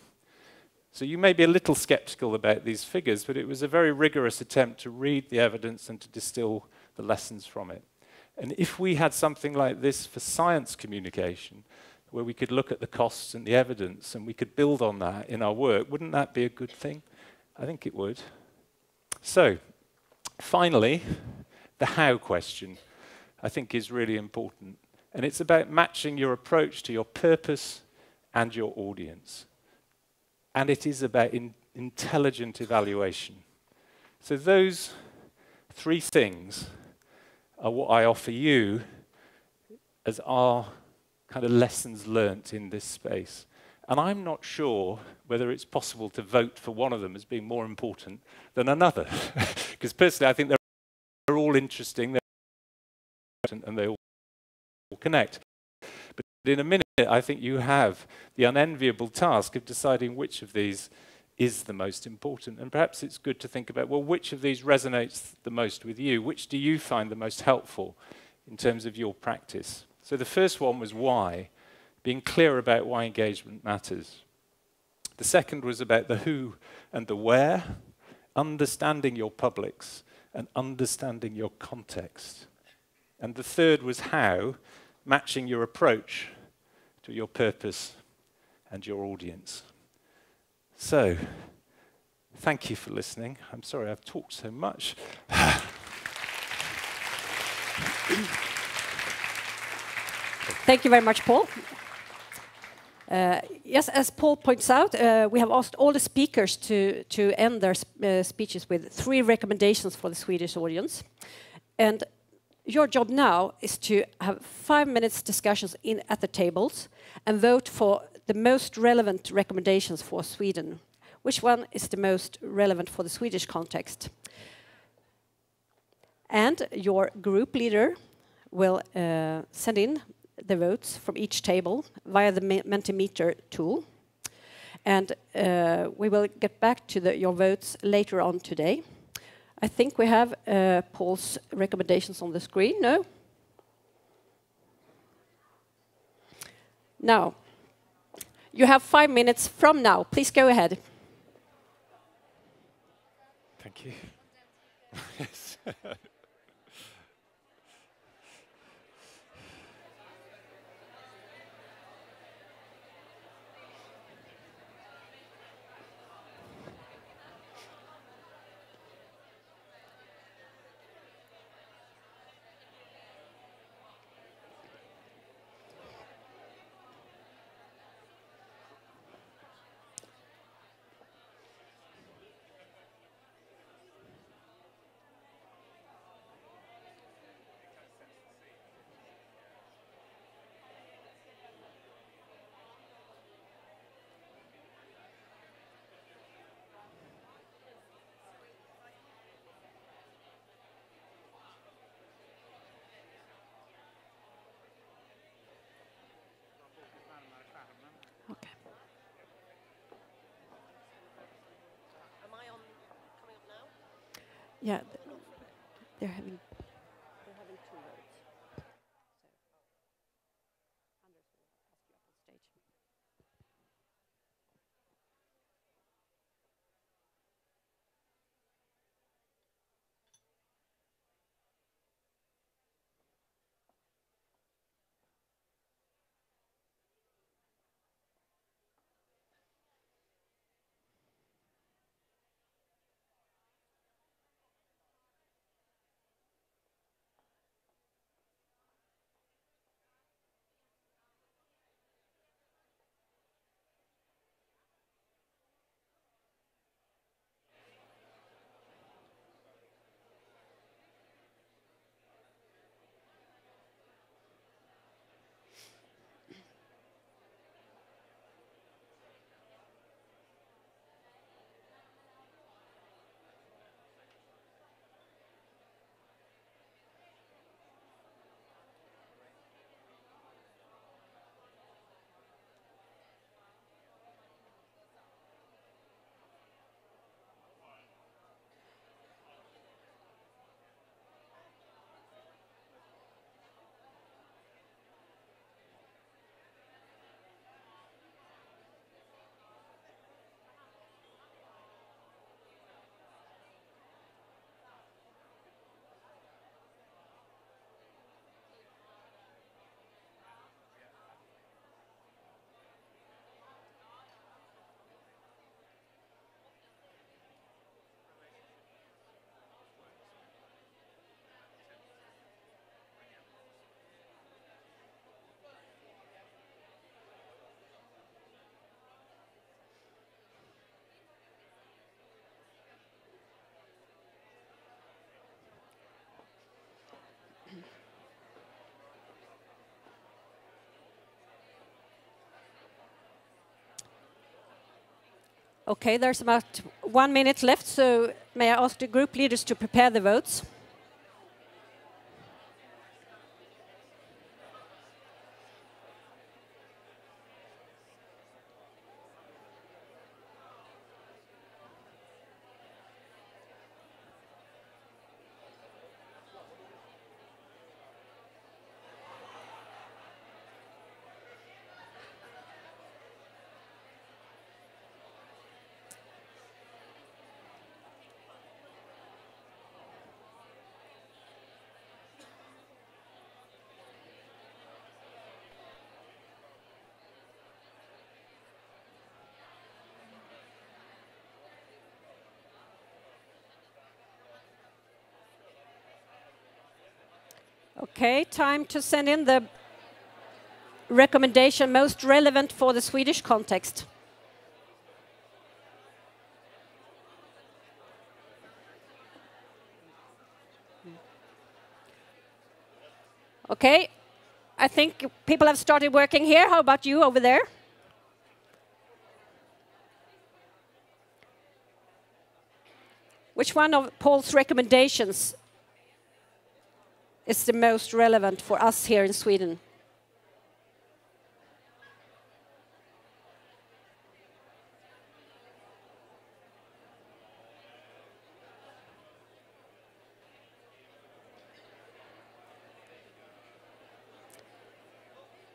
Speaker 6: So you may be a little skeptical about these figures, but it was a very rigorous attempt to read the evidence and to distill the lessons from it. And if we had something like this for science communication, where we could look at the costs and the evidence and we could build on that in our work, wouldn't that be a good thing? I think it would. So, finally, the how question, I think, is really important. And it's about matching your approach to your purpose and your audience. And it is about intelligent evaluation. So those 3 things are what I offer you as our kind of lessons learnt in this space. And I'm not sure whether it's possible to vote for one of them as being more important than another. Because personally, I think they're all interesting, they're important, and they all connect. But in a minute, I think you have the unenviable task of deciding which of these is the most important. And perhaps it's good to think about, well, which of these resonates the most with you? Which do you find the most helpful in terms of your practice? So the first one was why, being clear about why engagement matters. The second was about the who and the where, understanding your publics and understanding your context. And the third was how, matching your approach to your purpose and your audience. So, thank you for listening. I'm sorry I've talked so much.
Speaker 5: Thank you very much, Paul. Yes, as Paul points out, we have asked all the speakers to end their speeches with 3 recommendations for the Swedish audience. And your job now is to have 5 minutes discussions at the tables and vote for the most relevant recommendations for Sweden. Which one is the most relevant for the Swedish context? And your group leader will send in the votes from each table via the Mentimeter tool. And we will get back to your votes later on today. I think we have Paul's recommendations on the screen, no? Now, you have 5 minutes from now. Please go ahead.
Speaker 6: Thank you. Yes.
Speaker 5: Yeah, they're having 2 votes. Okay, there's about 1 minute left, so may I ask the group leaders to prepare the votes? Okay, time to send in the recommendation most relevant for the Swedish context. Okay, I think people have started working here. How about you over there? Which one of Paul's recommendations is the most relevant for us here in Sweden?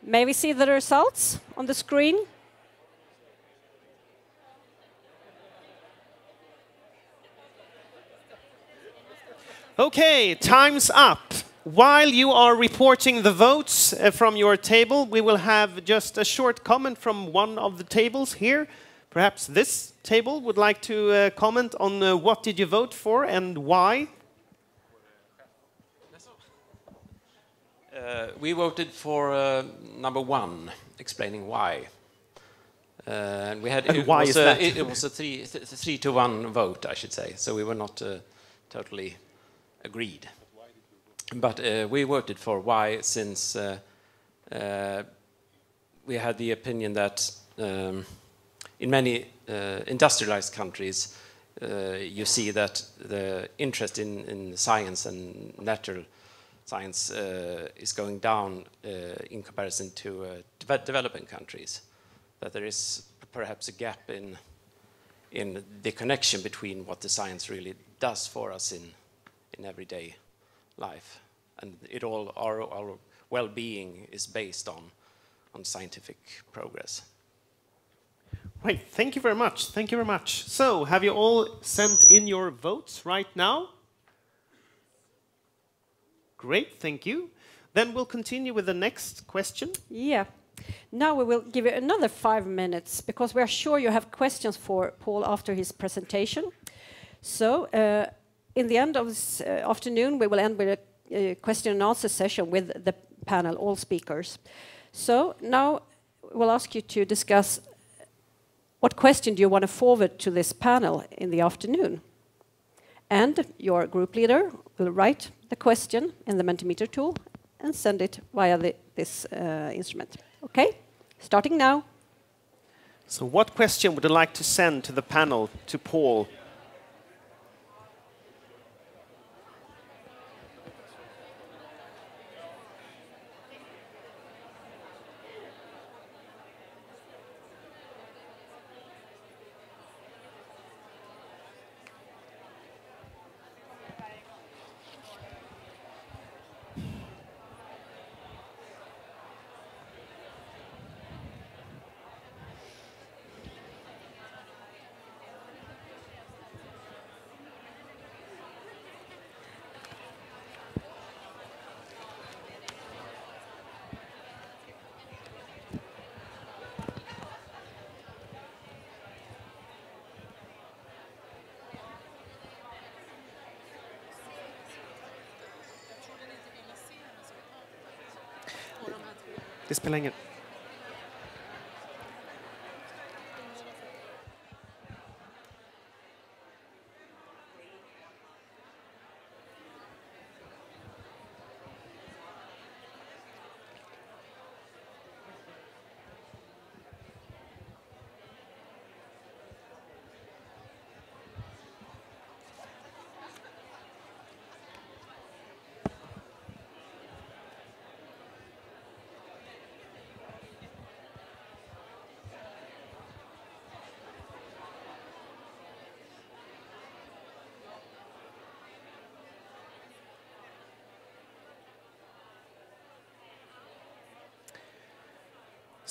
Speaker 5: May we see the results on the screen?
Speaker 4: Okay, time's up. While you are reporting the votes from your table, we will have just a short comment from one of the tables here. Perhaps this table would like to comment on what did you vote for and why?
Speaker 8: We voted for number 1, explaining why. And we had
Speaker 4: and why is that?
Speaker 8: It was a 3-to-1 vote, I should say. So we were not totally agreed. But we voted for why, since we had the opinion that in many industrialized countries, you see that the interest in science and natural science is going down in comparison to developing countries. That there is perhaps a gap in the connection between what the science really does for us in everyday life, and our well-being is based on scientific progress.
Speaker 4: Right, thank you very much. Thank you very much. So, have you all sent in your votes right now? Great, thank you. Then we'll continue with the next question.
Speaker 5: Yeah. Now we will give you another 5 minutes, because we are sure you have questions for Paul after his presentation. So, in the end of this afternoon, we will end with a question and answer session with the panel, all speakers. So now we'll ask you to discuss what question do you want to forward to this panel in the afternoon. And your group leader will write the question in the Mentimeter tool and send it via this instrument. Okay, starting now.
Speaker 4: So what question would you like to send to the panel, to Paul? Det spelar ingen...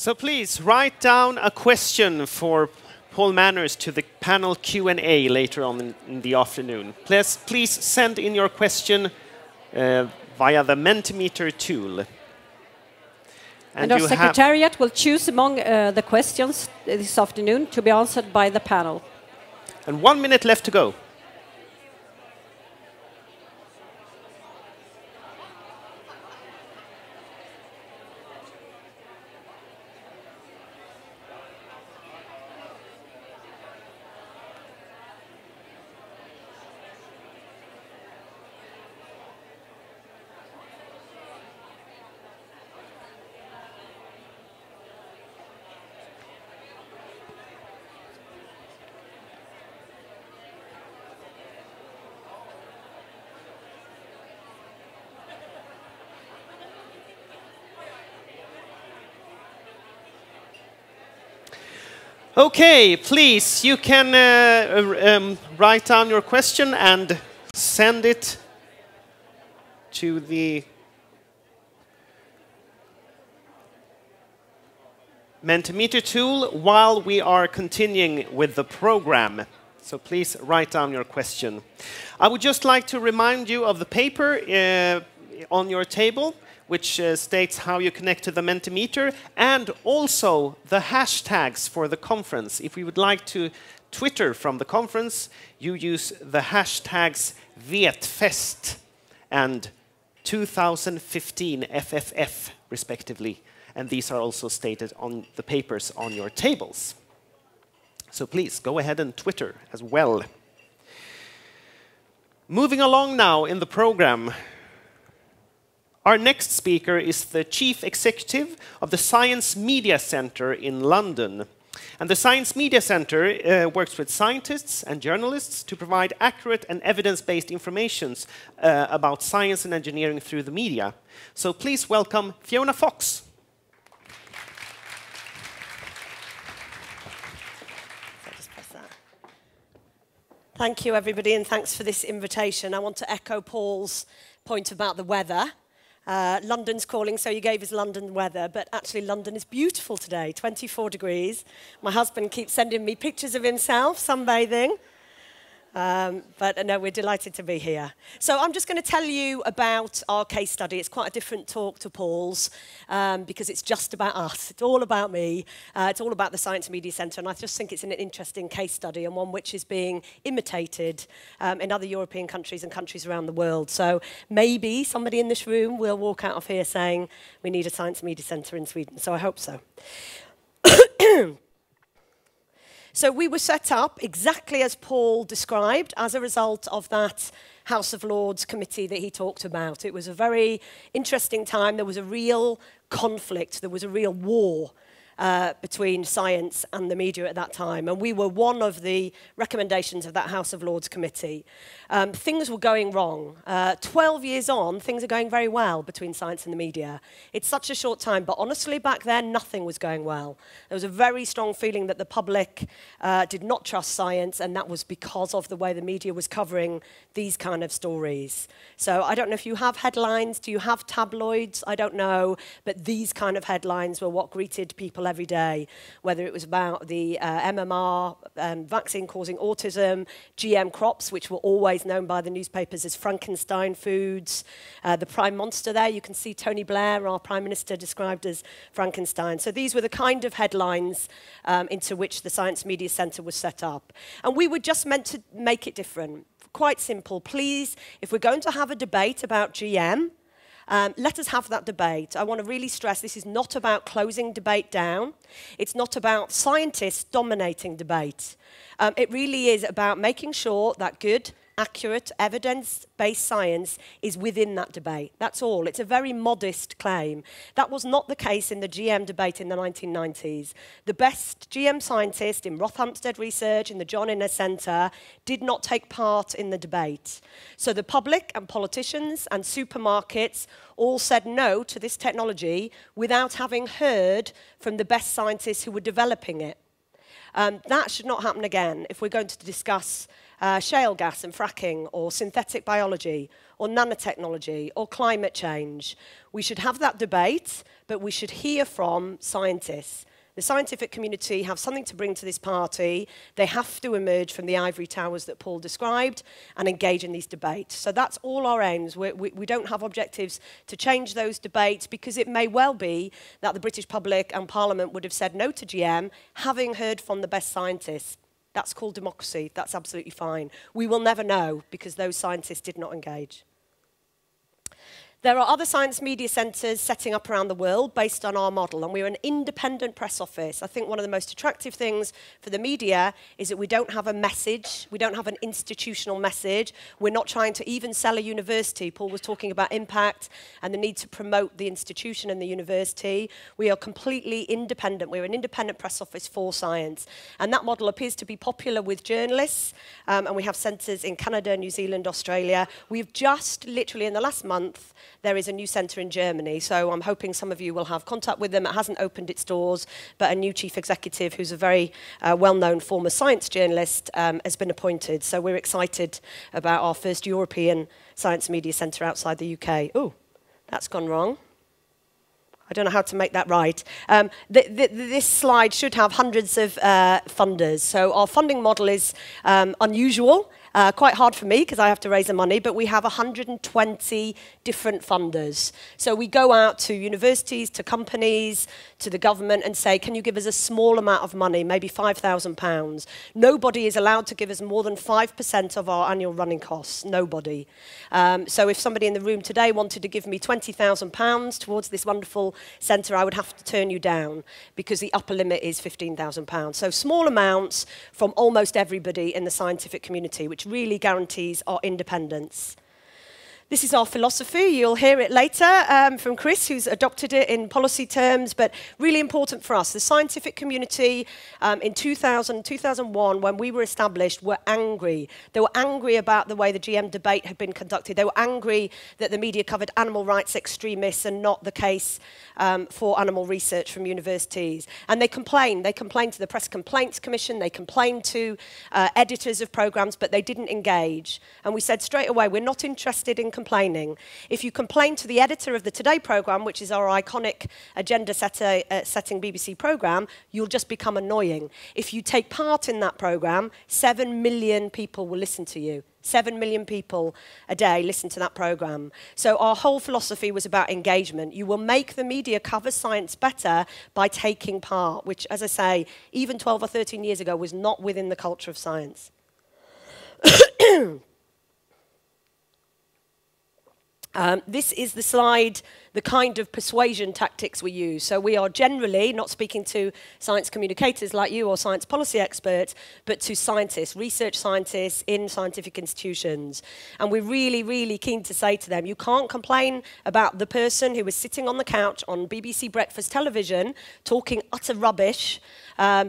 Speaker 4: So please write down a question for Paul Manners to the panel Q&A later on in the afternoon. Please send in your question via the Mentimeter tool.
Speaker 5: And our secretariat will choose among the questions this afternoon to be answered by the panel.
Speaker 4: And 1 minute left to go. Okay, please, you can write down your question and send it to the Mentimeter tool while we are continuing with the program. So please write down your question. I would just like to remind you of the paper on your table, which states how you connect to the Mentimeter, and also the hashtags for the conference. If you would like to Twitter from the conference, you use the hashtags VetFest and 2015 FFF, respectively. And these are also stated on the papers on your tables. So please, go ahead and Twitter as well. Moving along now in the program, our next speaker is the Chief Executive of the Science Media Centre in London. And the Science Media Centre works with scientists and journalists to provide accurate and evidence-based information about science and engineering through the media. So please welcome Fiona Fox.
Speaker 9: Thank you, everybody, and thanks for this invitation. I want to echo Paul's point about the weather. London's calling, so you gave us London weather, but actually London is beautiful today, 24 degrees. My husband keeps sending me pictures of himself sunbathing. But no, we're delighted to be here. So I'm just going to tell you about our case study. It's quite a different talk to Paul's because it's just about us. It's all about me. It's all about the Science Media Centre, and I just think it's an interesting case study and one which is being imitated in other European countries and countries around the world. So maybe somebody in this room will walk out of here saying we need a Science Media Centre in Sweden. So I hope so. So we were set up exactly as Paul described as a result of that House of Lords committee that he talked about. It was a very interesting time. There was a real conflict. There was a real war between science and the media at that time. And we were one of the recommendations of that House of Lords committee. Things were going wrong. 12 years on, things are going very well between science and the media. It's such a short time, but honestly, back then, nothing was going well. There was a very strong feeling that the public did not trust science, and that was because of the way the media was covering these kind of stories. So I don't know if you have headlines. Do you have tabloids? I don't know. But these kind of headlines were what greeted people every day, whether it was about the MMR vaccine causing autism, GM crops, which were always known by the newspapers as Frankenstein foods, the prime monster there, you can see Tony Blair, our Prime Minister, described as Frankenstein. So these were the kind of headlines into which the Science Media Centre was set up. And we were just meant to make it different. Quite simple. Please, if we're going to have a debate about GM, let us have that debate. I want to really stress this is not about closing debate down. It's not about scientists dominating debate. It really is about making sure that good, accurate, evidence-based science is within that debate. That's all. It's a very modest claim. That was not the case in the GM debate in the 1990s. The best GM scientists in Rothamsted Research, in the John Innes Centre, did not take part in the debate. So the public and politicians and supermarkets all said no to this technology without having heard from the best scientists who were developing it. That should not happen again if we're going to discuss shale gas and fracking, or synthetic biology, or nanotechnology, or climate change. We should have that debate, but we should hear from scientists. The scientific community have something to bring to this party. They have to emerge from the ivory towers that Paul described and engage in these debates. So that's all our aims. We don't have objectives to change those debates, because it may well be that the British public and Parliament would have said no to GM, having heard from the best scientists. That's called democracy. That's absolutely fine. We will never know, because those scientists did not engage. There are other science media centres setting up around the world based on our model, and we're an independent press office. I think one of the most attractive things for the media is that we don't have a message, we don't have an institutional message, we're not trying to even sell a university. Paul was talking about impact and the need to promote the institution and the university. We are completely independent. We're an independent press office for science, and that model appears to be popular with journalists, and we have centres in Canada, New Zealand, Australia. We've just literally in the last month, there is a new centre in Germany, so I'm hoping some of you will have contact with them. It hasn't opened its doors, but a new chief executive, who's a very well-known former science journalist, has been appointed. So we're excited about our first European science media centre outside the UK. Oh, that's gone wrong. I don't know how to make that right. This slide should have hundreds of funders. So our funding model is unusual. Quite hard for me because I have to raise the money, but we have 120 different funders. So we go out to universities, to companies, to the government and say, can you give us a small amount of money, maybe £5,000? Nobody is allowed to give us more than 5% of our annual running costs, nobody. So if somebody in the room today wanted to give me £20,000 towards this wonderful centre, I would have to turn you down because the upper limit is £15,000. So small amounts from almost everybody in the scientific community, which really guarantees our independence. This is our philosophy. You'll hear it later from Chris, who's adopted it in policy terms, but really important for us. The scientific community in 2000, 2001, when we were established, were angry. They were angry about the way the GM debate had been conducted. They were angry that the media covered animal rights extremists and not the case for animal research from universities. And they complained. They complained to the Press Complaints Commission. They complained to editors of programmes, but they didn't engage. And we said straight away, we're not interested in complaining. If you complain to the editor of the Today programme, which is our iconic agenda-setting BBC programme, you'll just become annoying. If you take part in that programme, 7 million people will listen to you. 7 million people a day listen to that programme. So our whole philosophy was about engagement. You will make the media cover science better by taking part, which, as I say, even 12 or 13 years ago was not within the culture of science. This is the slide, the kind of persuasion tactics we use. So we are generally not speaking to science communicators like you or science policy experts, but to scientists, research scientists in scientific institutions. And we're really, really keen to say to them, you can't complain about the person who was sitting on the couch on BBC Breakfast Television talking utter rubbish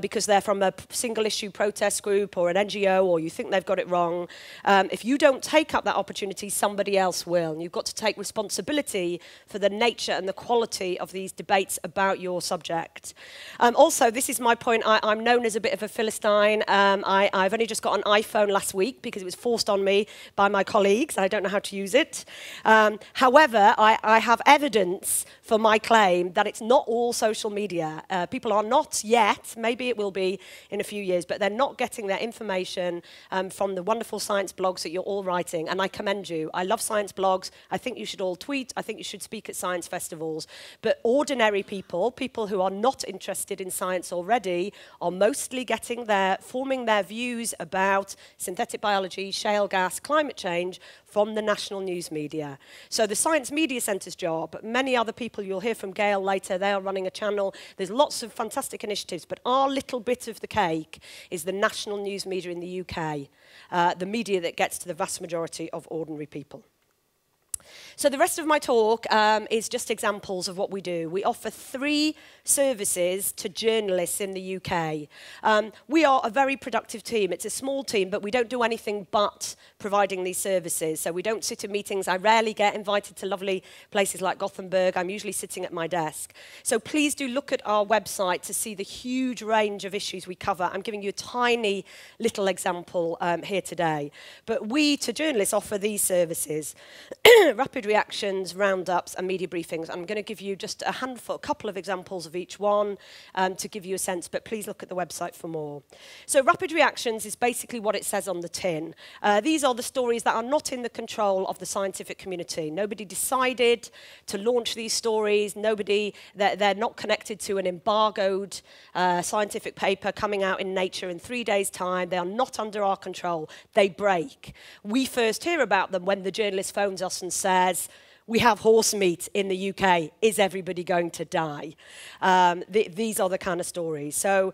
Speaker 9: because they're from a single-issue protest group or an NGO, or you think they've got it wrong. If you don't take up that opportunity, somebody else will. And you've got to take responsibility for the nature and the quality of these debates about your subject. Also, this is my point. I'm known as a bit of a Philistine. I've only just got an iPhone last week because it was forced on me by my colleagues. I don't know how to use it. However, I have evidence for my claim that it's not all social media. People are not yet, maybe it will be in a few years, but they're not getting their information from the wonderful science blogs that you're all writing, and I commend you. I love science blogs. I think you should all tweet. I think you should speak at science festivals. But ordinary people, people who are not interested in science already, are mostly forming their views about synthetic biology, shale gas, climate change from the national news media. So the Science Media Centre's job, many other people, you'll hear from Gail later, they are running a channel. There's lots of fantastic initiatives, but our little bit of the cake is the national news media in the UK, the media that gets to the vast majority of ordinary people. So the rest of my talk is just examples of what we do. We offer 3 services to journalists in the UK. We are a very productive team. It's a small team, but we don't do anything but providing these services. So we don't sit in meetings. I rarely get invited to lovely places like Gothenburg. I'm usually sitting at my desk. So please do look at our website to see the huge range of issues we cover. I'm giving you a tiny little example here today. But we, to journalists, offer these services. Rapid reactions, roundups, and media briefings. I'm going to give you just a couple of examples of each one to give you a sense, but please look at the website for more. So rapid reactions is basically what it says on the tin. These are the stories that are not in the control of the scientific community. Nobody decided to launch these stories. They're not connected to an embargoed scientific paper coming out in Nature in 3 days' time. They are not under our control. They break. We first hear about them when the journalist phones us and says, we have horse meat in the UK. Is everybody going to die? These are the kind of stories. So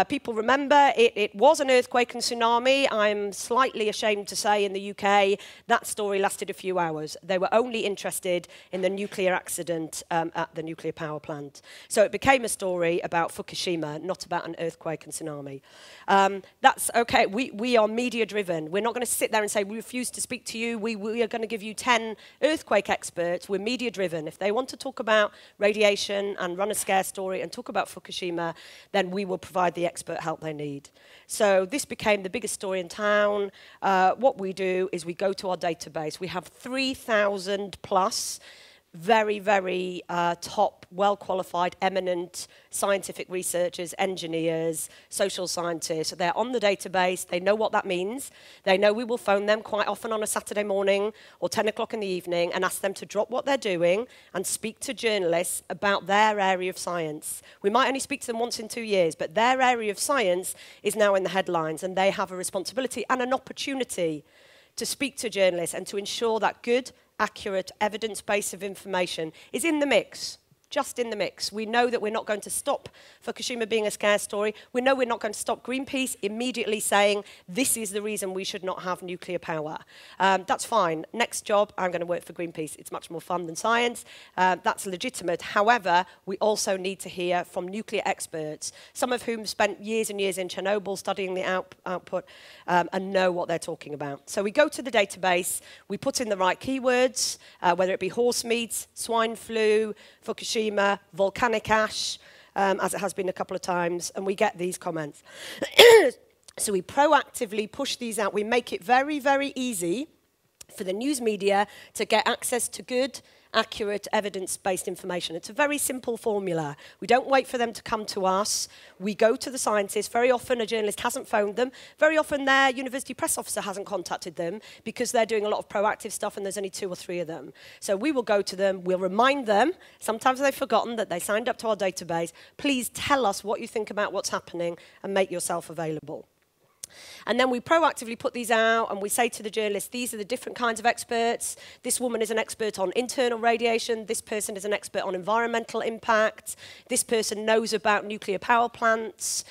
Speaker 9: people remember it was an earthquake and tsunami. I'm slightly ashamed to say in the UK that story lasted a few hours. They were only interested in the nuclear accident at the nuclear power plant. So it became a story about Fukushima, not about an earthquake and tsunami. That's okay. We are media driven. We're not going to sit there and say we refuse to speak to you. We are going to give you 10 earthquake experts. We're media driven. If they want to talk about radiation and run a scare story and talk about Fukushima, then we will provide the expert help they need. So this became the biggest story in town. What we do is we go to our database. We have 3,000 plus very, very top, well-qualified, eminent scientific researchers, engineers, social scientists. They're on the database. They know what that means. They know we will phone them quite often on a Saturday morning or 10 o'clock in the evening and ask them to drop what they're doing and speak to journalists about their area of science. We might only speak to them once in 2 years, but their area of science is now in the headlines, and they have a responsibility and an opportunity to speak to journalists and to ensure that good, accurate evidence base of information is in the mix, just in the mix. We know that we're not going to stop Fukushima being a scare story. We know we're not going to stop Greenpeace immediately saying this is the reason we should not have nuclear power. That's fine. Next job, I'm going to work for Greenpeace. It's much more fun than science. That's legitimate. However, we also need to hear from nuclear experts, some of whom spent years and years in Chernobyl studying the output and know what they're talking about. So we go to the database, we put in the right keywords, whether it be horse meat, swine flu, Fukushima, volcanic ash, as it has been a couple of times, and we get these comments. So we proactively push these out. We make it very, very easy for the news media to get access to good, accurate, evidence-based information. It's a very simple formula. We don't wait for them to come to us. We go to the scientists. Very often a journalist hasn't phoned them. Very often their university press officer hasn't contacted them because they're doing a lot of proactive stuff and there's only 2 or 3 of them. So we will go to them. We'll remind them. Sometimes they've forgotten that they signed up to our database. Please tell us what you think about what's happening and make yourself available. And then we proactively put these out and we say to the journalists, these are the different kinds of experts. This woman is an expert on internal radiation. This person is an expert on environmental impact. This person knows about nuclear power plants.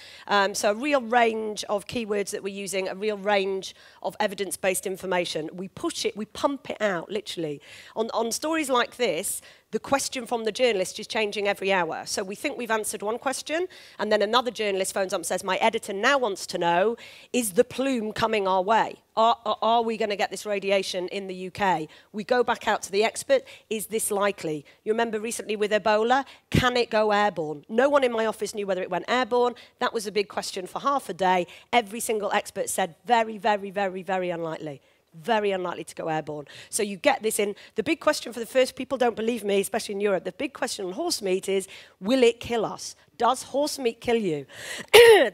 Speaker 9: So a real range of keywords that we're using, a real range of evidence-based information. We push it, we pump it out, literally. On stories like this, the question from the journalist is changing every hour. So we think we've answered one question, and then another journalist phones up and says, my editor now wants to know, is the plume coming our way? Are we going to get this radiation in the UK? We go back out to the expert. Is this likely? You remember recently with Ebola, can it go airborne? No one in my office knew whether it went airborne. That was a big question for half a day. Every single expert said very, very, very, very unlikely. Very unlikely to go airborne. So you get this in. The big question for the first, people don't believe me, especially in Europe, the big question on horse meat is, will it kill us? Does horse meat kill you?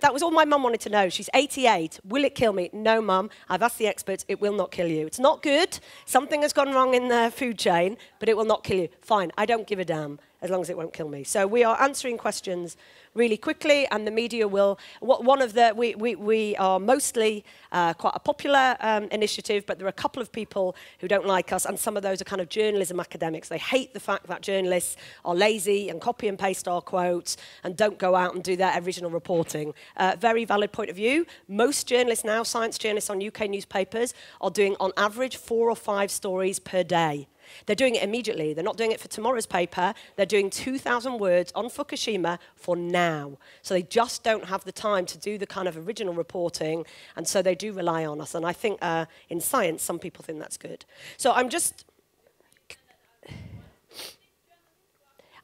Speaker 9: That was all my mum wanted to know. She's 88. Will it kill me? No, Mum. I've asked the experts. It will not kill you. It's not good. Something has gone wrong in the food chain, but it will not kill you. Fine. I don't give a damn as long as it won't kill me. So we are answering questions really quickly, and the media will. We are mostly quite a popular initiative, but there are a couple of people who don't like us, and some of those are kind of journalism academics. They hate the fact that journalists are lazy and copy and paste our quotes and don't go out and do their original reporting. Very valid point of view. Most journalists now, science journalists on UK newspapers, are doing on average 4 or 5 stories per day. They're doing it immediately. They're not doing it for tomorrow's paper. They're doing 2,000 words on Fukushima for now. So they just don't have the time to do the kind of original reporting, and so they do rely on us. And I think in science, some people think that's good. So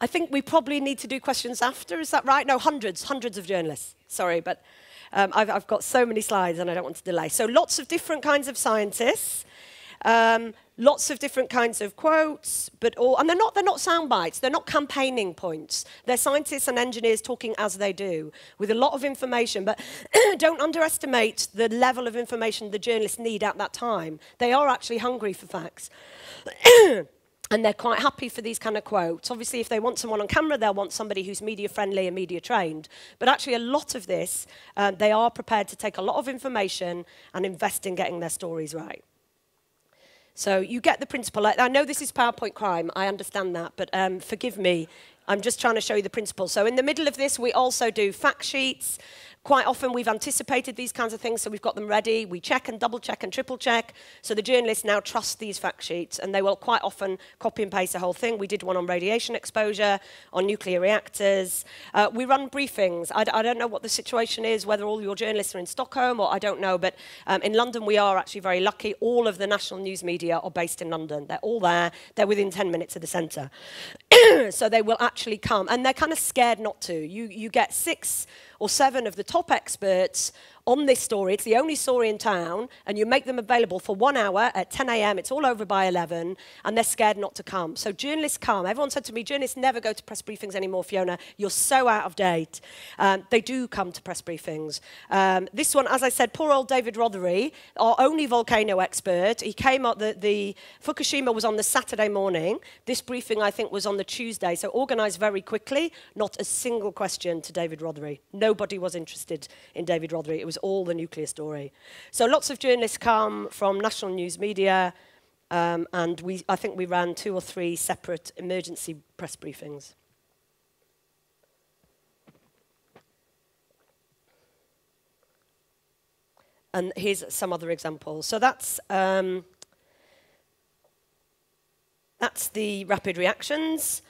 Speaker 9: I think we probably need to do questions after. Is that right? No, hundreds of journalists. Sorry, but I've got so many slides and I don't want to delay. So lots of different kinds of scientists. Lots of different kinds of quotes, and they're not sound bites, they're not campaigning points. They're scientists and engineers talking as they do, with a lot of information, but don't underestimate the level of information the journalists need at that time. They are actually hungry for facts. And they're quite happy for these kind of quotes. Obviously, if they want someone on camera, they'll want somebody who's media-friendly and media-trained. But actually, a lot of this, they are prepared to take a lot of information and invest in getting their stories right. So you get the principle. I know this is PowerPoint crime, I understand that, but forgive me. I'm just trying to show you the principle. So in the middle of this, we also do fact sheets. Quite often we've anticipated these kinds of things, so we've got them ready. We check and double check and triple check. So the journalists now trust these fact sheets, and they will quite often copy and paste the whole thing. We did one on radiation exposure, on nuclear reactors. We run briefings. I don't know what the situation is, whether all your journalists are in Stockholm, or I don't know, but in London we are actually very lucky. All of the national news media are based in London. They're all there. They're within 10 minutes of the centre. So they will actually come, and they're kind of scared not to. You get 6 or 7 of the top experts on this story. It's the only story in town, and you make them available for 1 hour at 10 a.m. It's all over by 11, and they're scared not to come. So journalists come. Everyone said to me, journalists never go to press briefings anymore, Fiona. You're so out of date. They do come to press briefings. This one, as I said, poor old David Rothery, our only volcano expert. He came up, the Fukushima was on the Saturday morning. This briefing, I think, was on the Tuesday, so organised very quickly. Not a single question to David Rothery. Nobody was interested in David Rothery. It was all the nuclear story. So lots of journalists come from national news media, and I think we ran 2 or 3 separate emergency press briefings. And here's some other examples. So that's the rapid reactions.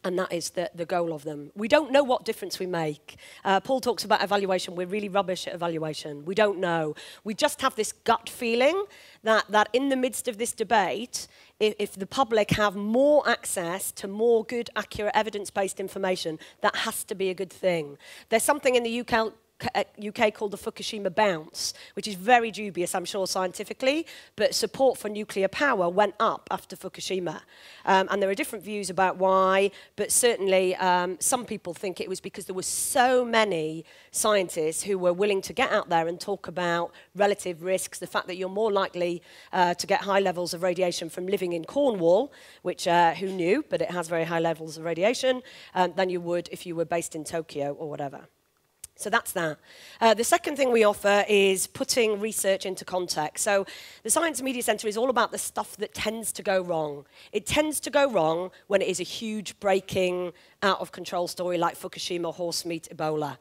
Speaker 9: And that is the goal of them. We don't know what difference we make. Paul talks about evaluation. We're really rubbish at evaluation. We don't know. We just have this gut feeling that in the midst of this debate, if the public have more access to more good, accurate, evidence-based information, that has to be a good thing. There's something in the UK called the Fukushima bounce, which is very dubious, I'm sure, scientifically, but support for nuclear power went up after Fukushima. And there are different views about why, but certainly some people think it was because there were so many scientists who were willing to get out there and talk about relative risks, the fact that you're more likely to get high levels of radiation from living in Cornwall, which who knew, but it has very high levels of radiation, than you would if you were based in Tokyo or whatever. So that's that. The second thing we offer is putting research into context. So the Science Media Centre is all about the stuff that tends to go wrong. It tends to go wrong when it is a huge breaking, out-of-control story like Fukushima, horse meat, Ebola.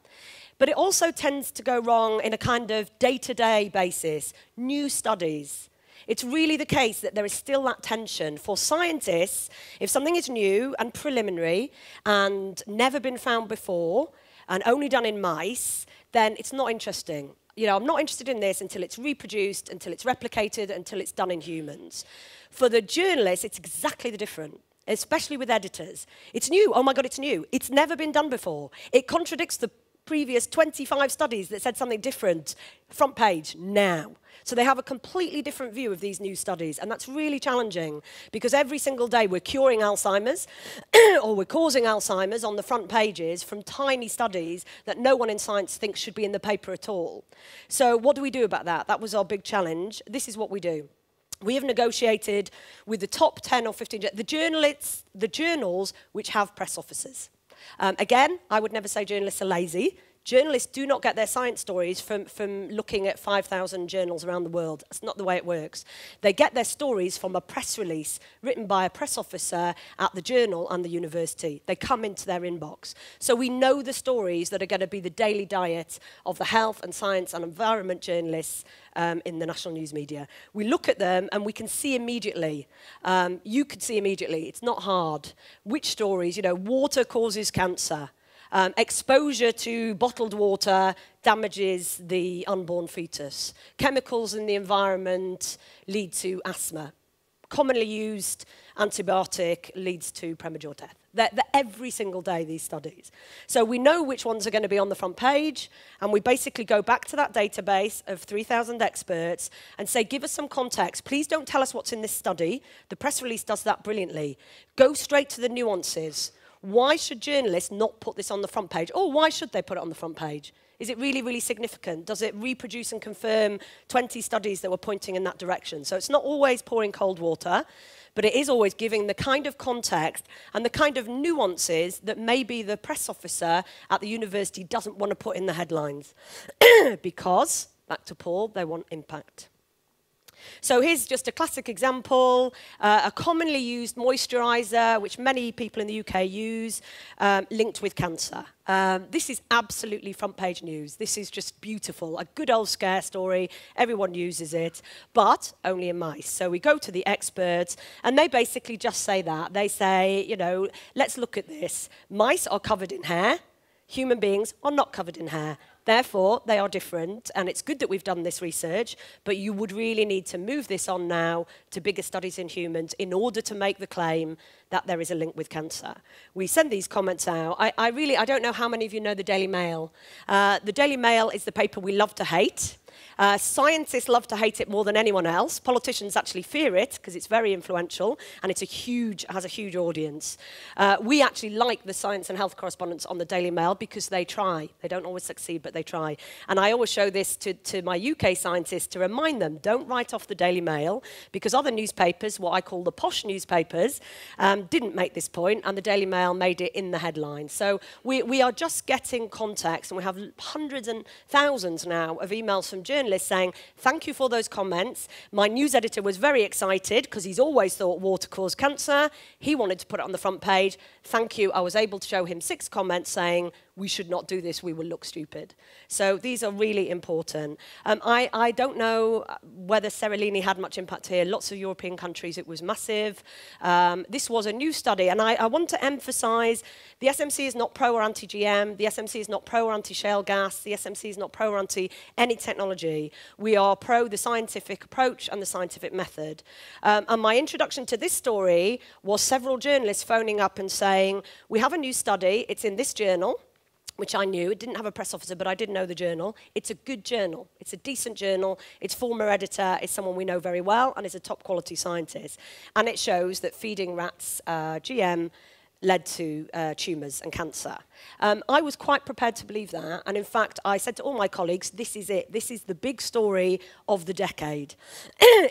Speaker 9: But it also tends to go wrong in a kind of day-to-day basis, new studies. It's really the case that there is still that tension for scientists. If something is new and preliminary and never been found before, and only done in mice, then it's not interesting. You know, I'm not interested in this until it's reproduced, until it's replicated, until it's done in humans. For the journalists, it's exactly the different, especially with editors. It's new. Oh my God, it's new. It's never been done before. It contradicts the previous 25 studies that said something different. Front page, now. So they have a completely different view of these new studies, and that's really challenging because every single day we're curing Alzheimer's or we're causing Alzheimer's on the front pages from tiny studies that no one in science thinks should be in the paper at all. So what do we do about that? That was our big challenge. This is what we do. We have negotiated with the top 10 or 15, the journals which have press officers. Again, I would never say journalists are lazy. Journalists do not get their science stories from looking at 5,000 journals around the world. That's not the way it works. They get their stories from a press release written by a press officer at the journal and the university. They come into their inbox. So we know the stories that are going to be the daily diet of the health and science and environment journalists in the national news media. We look at them and we can see immediately. You could see immediately. It's not hard. Which stories, you know, water causes cancer. Exposure to bottled water damages the unborn fetus. Chemicals in the environment lead to asthma. commonly used antibiotic leads to premature death. They're every single day, these studies. So we know which ones are going to be on the front page, and we basically go back to that database of 3,000 experts and say, give us some context. Please don't tell us what's in this study. The press release does that brilliantly. Go straight to the nuances. Why should journalists not put this on the front page? Or why should they put it on the front page? Is it really, really significant? Does it reproduce and confirm 20 studies that were pointing in that direction? So it's not always pouring cold water, but it is always giving the kind of context and the kind of nuances that maybe the press officer at the university doesn't want to put in the headlines. Because, back to Paul, they want impact. So here's just a classic example, a commonly used moisturiser, which many people in the UK use, linked with cancer. This is absolutely front page news. This is just beautiful, a good old scare story. Everyone uses it, but only in mice. So we go to the experts, and they basically just say that. They say, you know, let's look at this. Mice are covered in hair. Human beings are not covered in hair. Therefore, they are different, and it's good that we've done this research, but you would really need to move this on now to bigger studies in humans in order to make the claim that there is a link with cancer. We send these comments out. I don't know how many of you know the Daily Mail. The Daily Mail is the paper we love to hate. Scientists love to hate it more than anyone else. Politicians actually fear it because it's very influential and it's has a huge audience. We actually like the science and health correspondents on the Daily Mail because they try. They don't always succeed, but they try. And I always show this to my UK scientists to remind them, don't write off the Daily Mail, because other newspapers, what I call the posh newspapers, didn't make this point, and the Daily Mail made it in the headline. So we are just getting context, and we have hundreds and thousands now of emails from journalists saying, thank you for those comments. My news editor was very excited because he's always thought water caused cancer. He wanted to put it on the front page. Thank you. I was able to show him 6 comments saying, we should not do this, we will look stupid. So these are really important. I don't know whether Seralini had much impact here. Lots of European countries, it was massive. This was a new study, and I want to emphasize the SMC is not pro or anti-GM, the SMC is not pro or anti-shale gas, the SMC is not pro or anti any technology. We are pro the scientific approach and the scientific method. And my introduction to this story was several journalists phoning up and saying, we have a new study, it's in this journal, which I knew. It didn't have a press officer, but I did know the journal. It's a good journal. It's a decent journal. Its former editor is someone we know very well and is a top quality scientist. And it shows that feeding rats GM led to tumours and cancer. I was quite prepared to believe that. And in fact, I said to all my colleagues, this is it. This is the big story of the decade.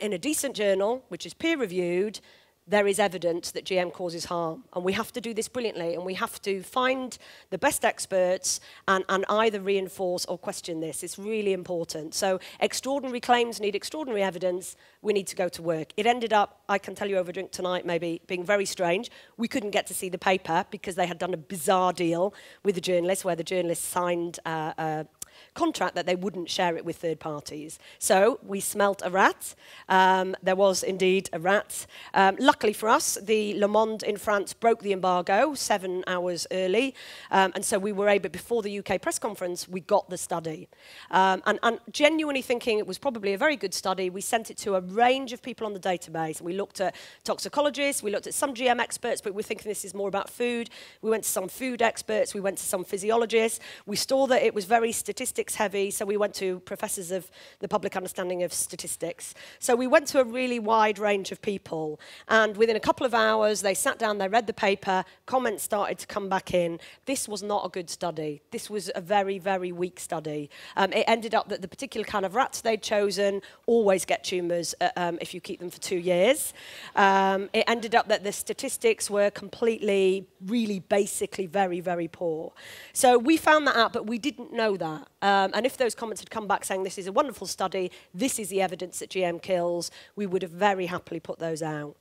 Speaker 9: In a decent journal, which is peer reviewed, there is evidence that GM causes harm. And we have to do this brilliantly, and we have to find the best experts and either reinforce or question this. It's really important. So extraordinary claims need extraordinary evidence. We need to go to work. It ended up, I can tell you over a drink tonight, maybe, being very strange. We couldn't get to see the paper because they had done a bizarre deal with the journalists where the journalists signed a contract that they wouldn't share it with third parties. So we smelt a rat. There was indeed a rat. Luckily for us, the Le Monde in France broke the embargo 7 hours early. And so we were able, before the UK press conference, we got the study. And genuinely thinking it was probably a very good study, we sent it to a range of people on the database. We looked at toxicologists, we looked at some GM experts, but we're thinking this is more about food. We went to some food experts, we went to some physiologists. We saw that it was very statistics heavy, so we went to professors of the public understanding of statistics. So we went to a really wide range of people, and within a couple of hours they sat down, they read the paper, comments started to come back in. This was not a good study. This was a very, very weak study. It ended up that the particular kind of rats they'd chosen always get tumours if you keep them for 2 years. It ended up that the statistics were completely, really basically very, very poor. So we found that out, but we didn't know that. And if those comments had come back saying this is a wonderful study, this is the evidence that GM kills, we would have very happily put those out.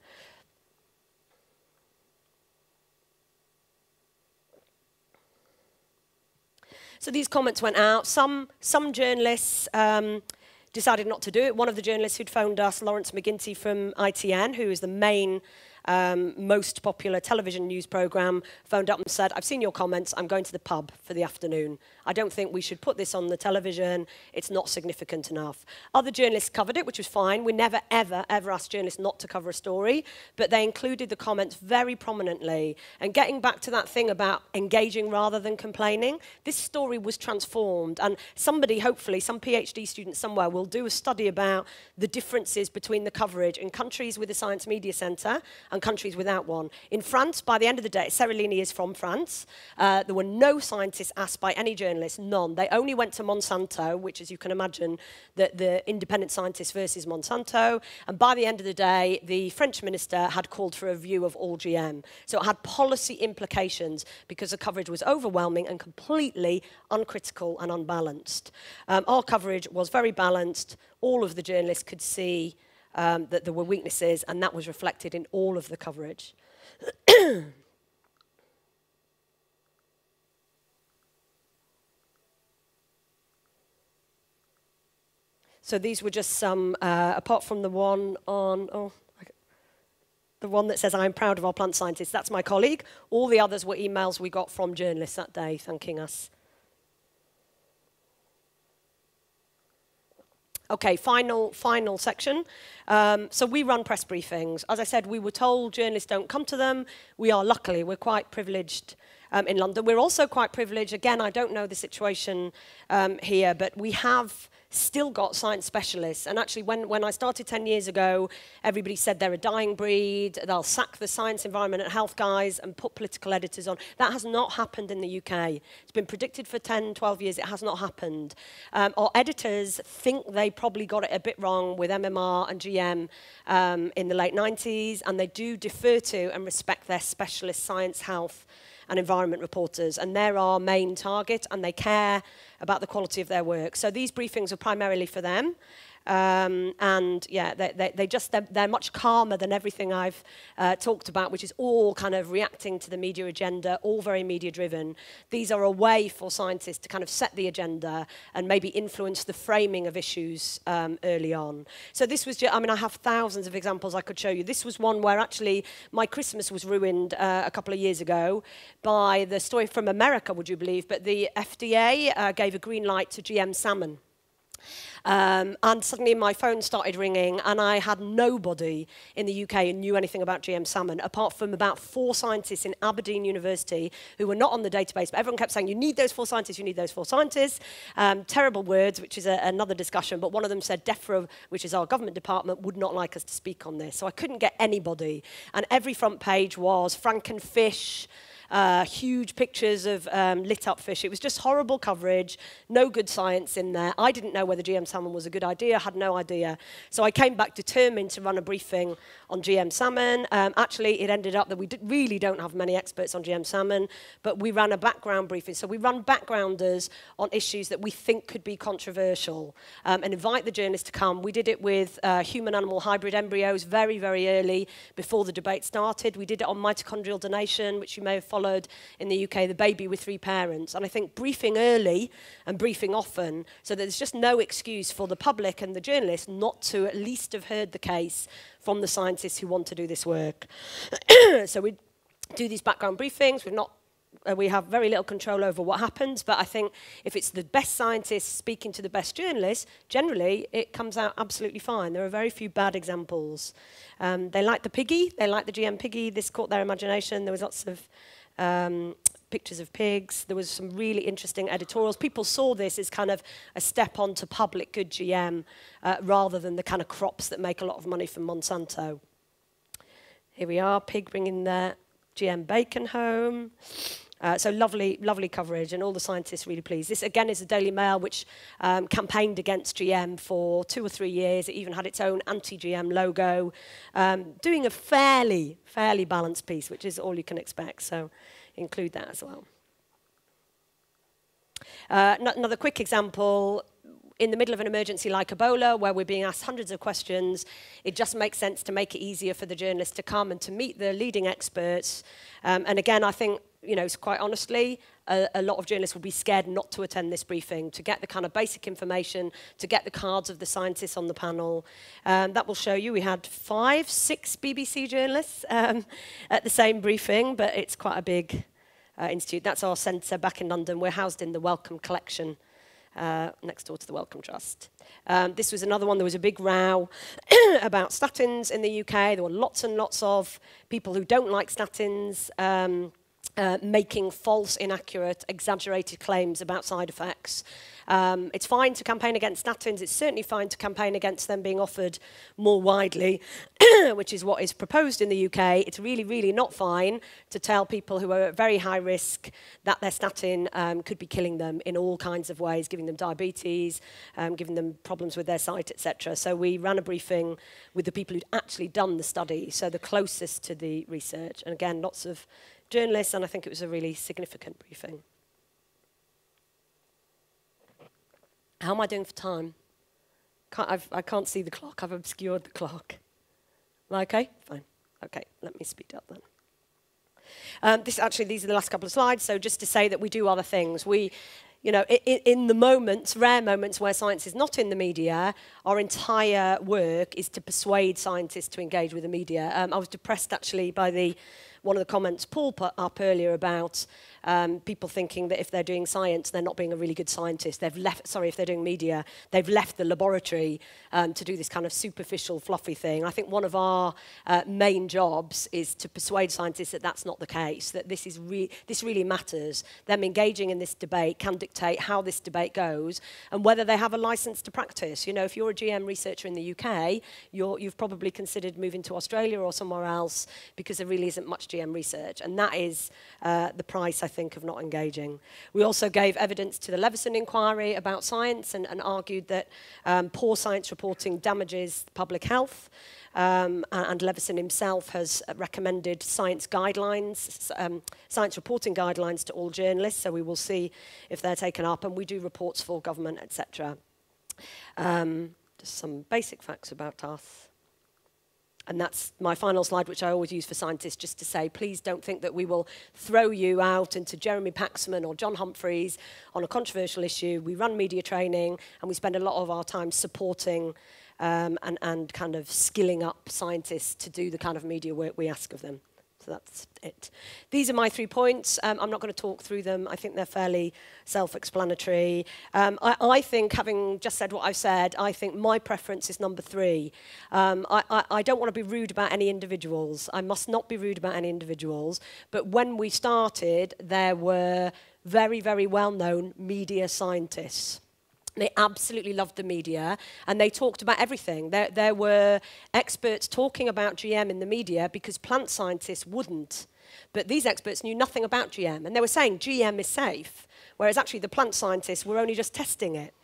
Speaker 9: So these comments went out. Some journalists decided not to do it. One of the journalists who'd phoned us, Lawrence McGinty from ITN, who is the main most popular television news programme, phoned up and said, I've seen your comments, I'm going to the pub for the afternoon. I don't think we should put this on the television. It's not significant enough. Other journalists covered it, which was fine. We never, ever, ever asked journalists not to cover a story, but they included the comments very prominently. And getting back to that thing about engaging rather than complaining, this story was transformed. And somebody, hopefully, some PhD student somewhere will do a study about the differences between the coverage in countries with a science media centre and countries without one. In France, by the end of the day, Sarah Linney is from France. There were no scientists asked by any journalist, none. They only went to Monsanto, which, as you can imagine, the independent scientists versus Monsanto. And by the end of the day, the French minister had called for a review of all GM. So it had policy implications because the coverage was overwhelming and completely uncritical and unbalanced. Our coverage was very balanced. All of the journalists could see that there were weaknesses, and that was reflected in all of the coverage. So these were just some, apart from the one on, the one that says, I'm proud of our plant scientists, that's my colleague. All the others were emails we got from journalists that day thanking us. Okay, final section. So we run press briefings. As I said, we were told journalists don't come to them. We're quite privileged in London. We're also quite privileged, again, I don't know the situation here, but we have still got science specialists. And actually, when I started 10 years ago, everybody said they're a dying breed, they'll sack the science, environment and health guys and put political editors on. That has not happened in the UK. It's been predicted for 10, 12 years. It has not happened. Our editors think they probably got it a bit wrong with MMR and GM in the late 90s, and they do defer to and respect their specialist science, health and environment reporters, and they're our main target, and they care about the quality of their work. So these briefings are primarily for them. And yeah, they're much calmer than everything I've talked about, which is all kind of reacting to the media agenda, all very media driven. These are a way for scientists to kind of set the agenda and maybe influence the framing of issues early on. So this was I have thousands of examples I could show you. This was one where actually my Christmas was ruined a couple of years ago by the story from America, would you believe, but the FDA gave a green light to GM salmon. And suddenly my phone started ringing, and I had nobody in the UK who knew anything about GM salmon, apart from about 4 scientists in Aberdeen University who were not on the database, but everyone kept saying, you need those 4 scientists, you need those 4 scientists. Terrible words, which is another discussion, but one of them said DEFRA, which is our government department, would not like us to speak on this. So I couldn't get anybody. And every front page was Frankenfish, huge pictures of lit up fish. It was just horrible coverage, no good science in there. I didn't know whether GM salmon was a good idea, had no idea. So I came back determined to run a briefing on GM salmon. Actually, it ended up that we really don't have many experts on GM salmon, but we ran a background briefing. So we run backgrounders on issues that we think could be controversial and invite the journalists to come. We did it with human-animal hybrid embryos very, very early before the debate started. We did it on mitochondrial donation, which you may have followed in the UK, the baby with 3 parents. And I think briefing early and briefing often, so that there's just no excuse for the public and the journalists not to at least have heard the case from the scientists who want to do this work. So we do these background briefings. We have very little control over what happens, but I think if it's the best scientists speaking to the best journalists, generally it comes out absolutely fine. There are very few bad examples. They liked the piggy, they liked the GM piggy. This caught their imagination. There was lots of pictures of pigs. There was some really interesting editorials. People saw this as kind of a step onto public good GM rather than the kind of crops that make a lot of money from Monsanto. Here we are, pig bringing their GM bacon home. So lovely, lovely coverage, and all the scientists really pleased. This, again, is a Daily Mail, which campaigned against GM for 2 or 3 years. It even had its own anti-GM logo, doing a fairly balanced piece, which is all you can expect. So include that as well. Another quick example. In the middle of an emergency like Ebola, where we're being asked hundreds of questions, it just makes sense to make it easier for the journalists to come and to meet the leading experts. And again, I think, quite honestly, a lot of journalists will be scared not to attend this briefing, to get the kind of basic information, to get the cards of the scientists on the panel. That will show you we had 5, 6 BBC journalists at the same briefing, but it's quite a big Institute. That's our centre back in London. We're housed in the Wellcome Collection, next door to the Wellcome Trust. This was another one. There was a big row about statins in the UK. There were lots and lots of people who don't like statins making false, inaccurate, exaggerated claims about side effects. It's fine to campaign against statins. It's certainly fine to campaign against them being offered more widely, which is what is proposed in the UK. It's really, really not fine to tell people who are at very high risk that their statin could be killing them in all kinds of ways, giving them diabetes, giving them problems with their sight, etc. So we ran a briefing with the people who'd actually done the study, so the closest to the research. And again, lots of journalists, and I think it was a really significant briefing. How am I doing for time? I can't see the clock. I've obscured the clock. Am I okay? Fine. Okay, let me speed up then. These are the last couple of slides. So just to say that we do other things. We, you know, in the moments, rare moments where science is not in the media, our entire work is to persuade scientists to engage with the media. I was depressed actually by one of the comments Paul put up earlier about people thinking that if they're doing science, they're not being a really good scientist. If they're doing media, they've left the laboratory to do this kind of superficial, fluffy thing. I think one of our main jobs is to persuade scientists that that's not the case, that this really matters. Them engaging in this debate can dictate how this debate goes and whether they have a license to practice. You know, if you're a GM researcher in the UK, you've probably considered moving to Australia or somewhere else because there really isn't much GM research, and that is the price, I think, of not engaging. We also gave evidence to the Leveson inquiry about science and argued that poor science reporting damages public health, and Leveson himself has recommended science guidelines, science reporting guidelines to all journalists, so we will see if they're taken up, and we do reports for government, etc. Just some basic facts about us. And that's my final slide, which I always use for scientists, just to say, please don't think that we will throw you out into Jeremy Paxman or John Humphreys on a controversial issue. We run media training, and we spend a lot of our time supporting and kind of skilling up scientists to do the kind of media work we ask of them. So that's it. These are my 3 points. I'm not going to talk through them. I think they're fairly self-explanatory. I think, having just said what I've said, I think my preference is number 3. I don't want to be rude about any individuals. I must not be rude about any individuals. But when we started, there were very, very well-known media scientists. They absolutely loved the media, and they talked about everything. There were experts talking about GM in the media because plant scientists wouldn't. But these experts knew nothing about GM, and they were saying GM is safe, whereas actually the plant scientists were only just testing it.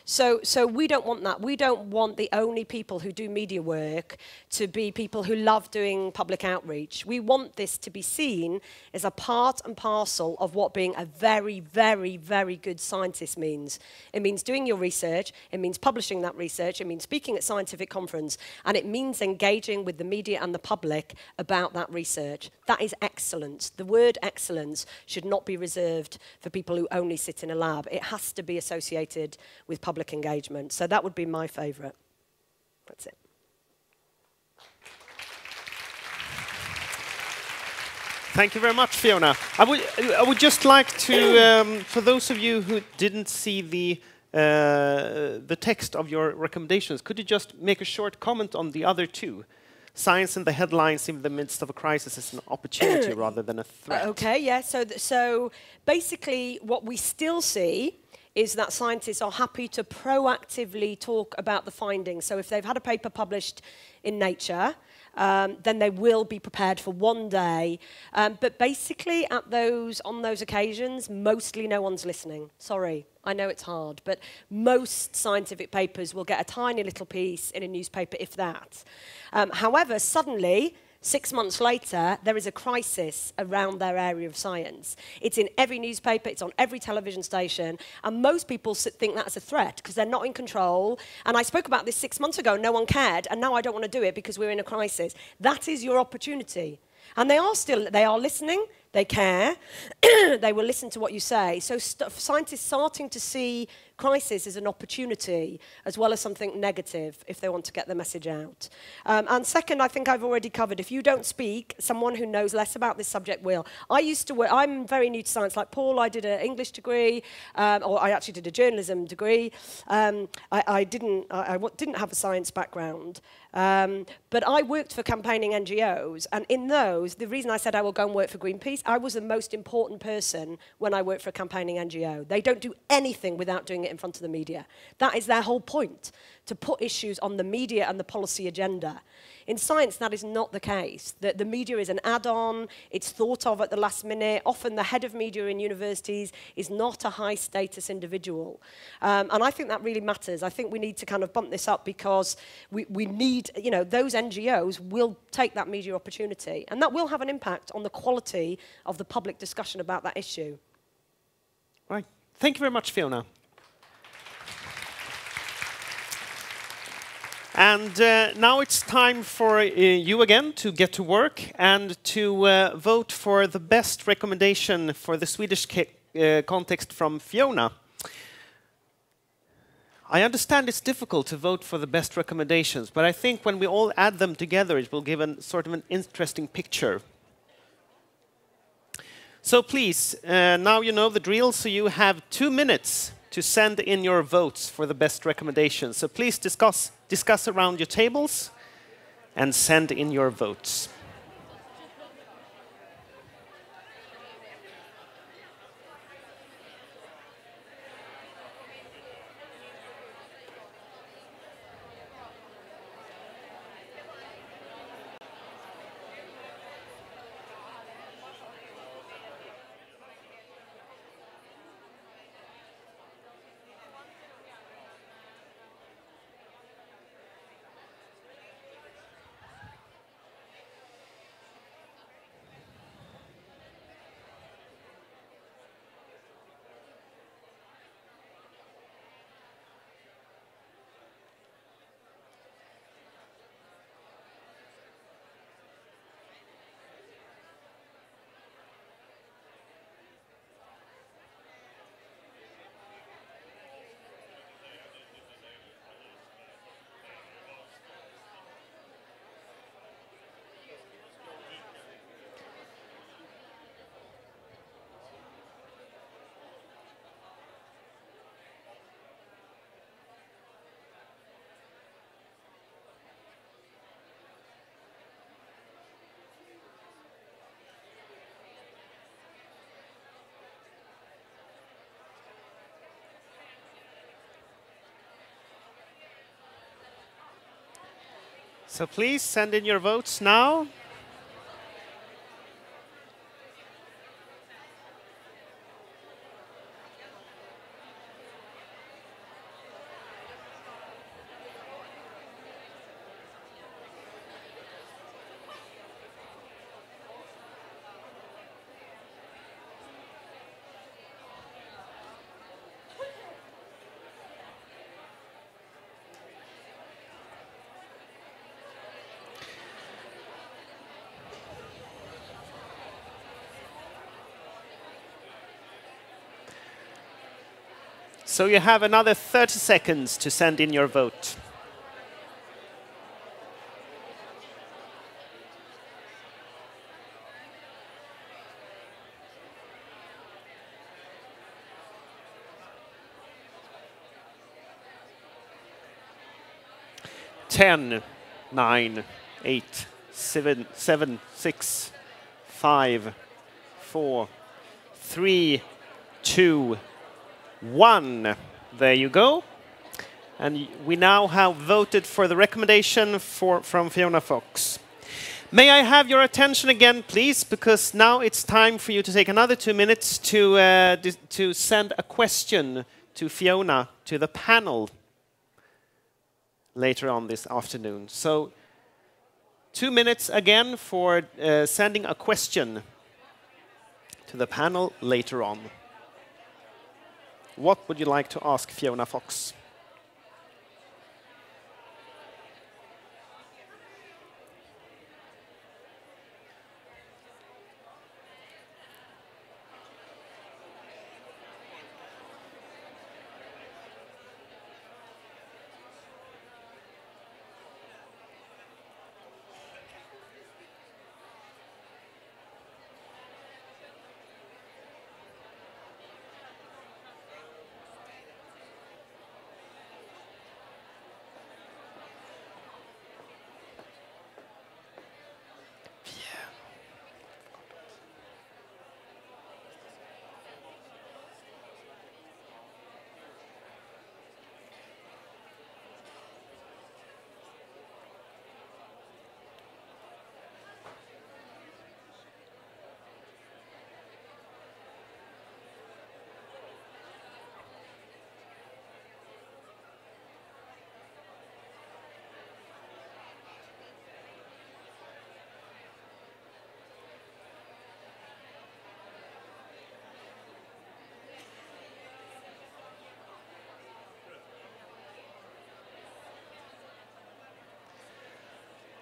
Speaker 9: So we don't want that. We don't want the only people who do media work to be people who love doing public outreach. We want this to be seen as a part and parcel of what being a very, very, very good scientist means. It means doing your research, it means publishing that research, it means speaking at scientific conference, and it means engaging with the media and the public about that research. That is excellence. The word excellence should not be reserved for people who only sit in a lab. It has to be associated with public engagement. So that would be my favourite. That's it.
Speaker 4: Thank you very much, Fiona. I would just like to, for those of you who didn't see the text of your recommendations, could you just make a short comment on the other 2? Science in the headlines in the midst of a crisis is an opportunity rather than a threat. Okay,
Speaker 9: yeah. So basically what we still see is that scientists are happy to proactively talk about the findings. So if they've had a paper published in Nature, then they will be prepared for one day. But basically, on those occasions, mostly no one's listening. Sorry, I know it's hard, but most scientific papers will get a tiny little piece in a newspaper, if that. However, suddenly, 6 months later, there is a crisis around their area of science. It's in every newspaper, it's on every television station, and most people think that's a threat because they're not in control. And I spoke about this 6 months ago, no one cared, and now I don't want to do it because we're in a crisis. That is your opportunity. And they are listening, They care. They will listen to what you say. So scientists starting to see crisis as an opportunity as well as something negative if they want to get the message out. And second, I think I've already covered, if you don't speak, someone who knows less about this subject will. I used to work, I'm very new to science, like Paul, I did an English degree, or I actually did a journalism degree. I didn't have a science background. But I worked for campaigning NGOs, and in those, the reason I said I will go and work for Greenpeace, I was the most important person when I worked for a campaigning NGO. They don't do anything without doing it in front of the media. That is their whole point, to put issues on the media and the policy agenda. In science, that is not the case. The media is an add-on, it's thought of at the last minute. Often the head of media in universities is not a high-status individual. And I think that really matters. I think we need to kind of bump this up because we need, you know, those NGOs will take that media opportunity. And that will have an impact on the quality of the public discussion about that issue.
Speaker 4: Right. Thank you very much, Fiona. And now it's time for you again to get to work and to vote for the best recommendation for the Swedish context from Fiona. I understand it's difficult to vote for the best recommendations, but I think when we all add them together, it will give sort of an interesting picture. So please, now you know the drill, so you have 2 minutes to send in your votes for the best recommendations. So please discuss around your tables and send in your votes. So please send in your votes now. So you have another 30 seconds to send in your vote. Ten, 9, 8, 7, 6, 5, 4, 3, 2, 1. There you go. And we now have voted for the recommendation from Fiona Fox. May I have your attention again, please, because now it's time for you to take another 2 minutes to send a question to Fiona, to the panel, later on this afternoon. So 2 minutes again for sending a question to the panel later on. What would you like to ask Fiona Fox?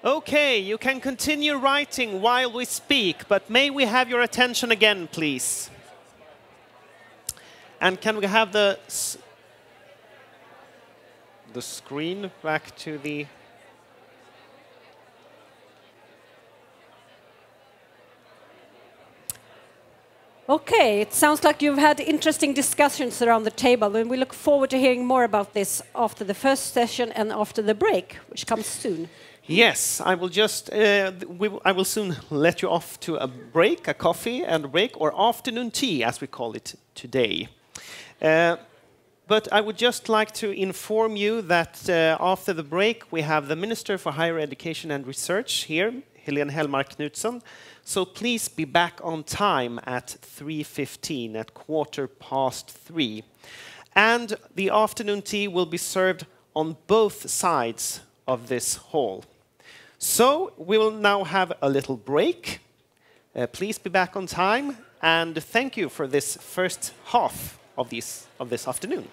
Speaker 4: Okay, you can continue writing while we speak, but may we have your attention again, please? And can we have the screen back to the...
Speaker 5: Okay, it sounds like you've had interesting discussions around the table, and we look forward to hearing more about this after the first session and after the break, which comes soon.
Speaker 4: Yes, I will just, I will soon let you off to a break, a coffee and a break, or afternoon tea, as we call it today. But I would just like to inform you that after the break, we have the Minister for Higher Education and Research here, Helene Hellmark Knutsson. So please be back on time at 3:15, at 3:15. And the afternoon tea will be served on both sides of this hall. So we will now have a little break. Please be back on time, and thank you for this first half of this afternoon.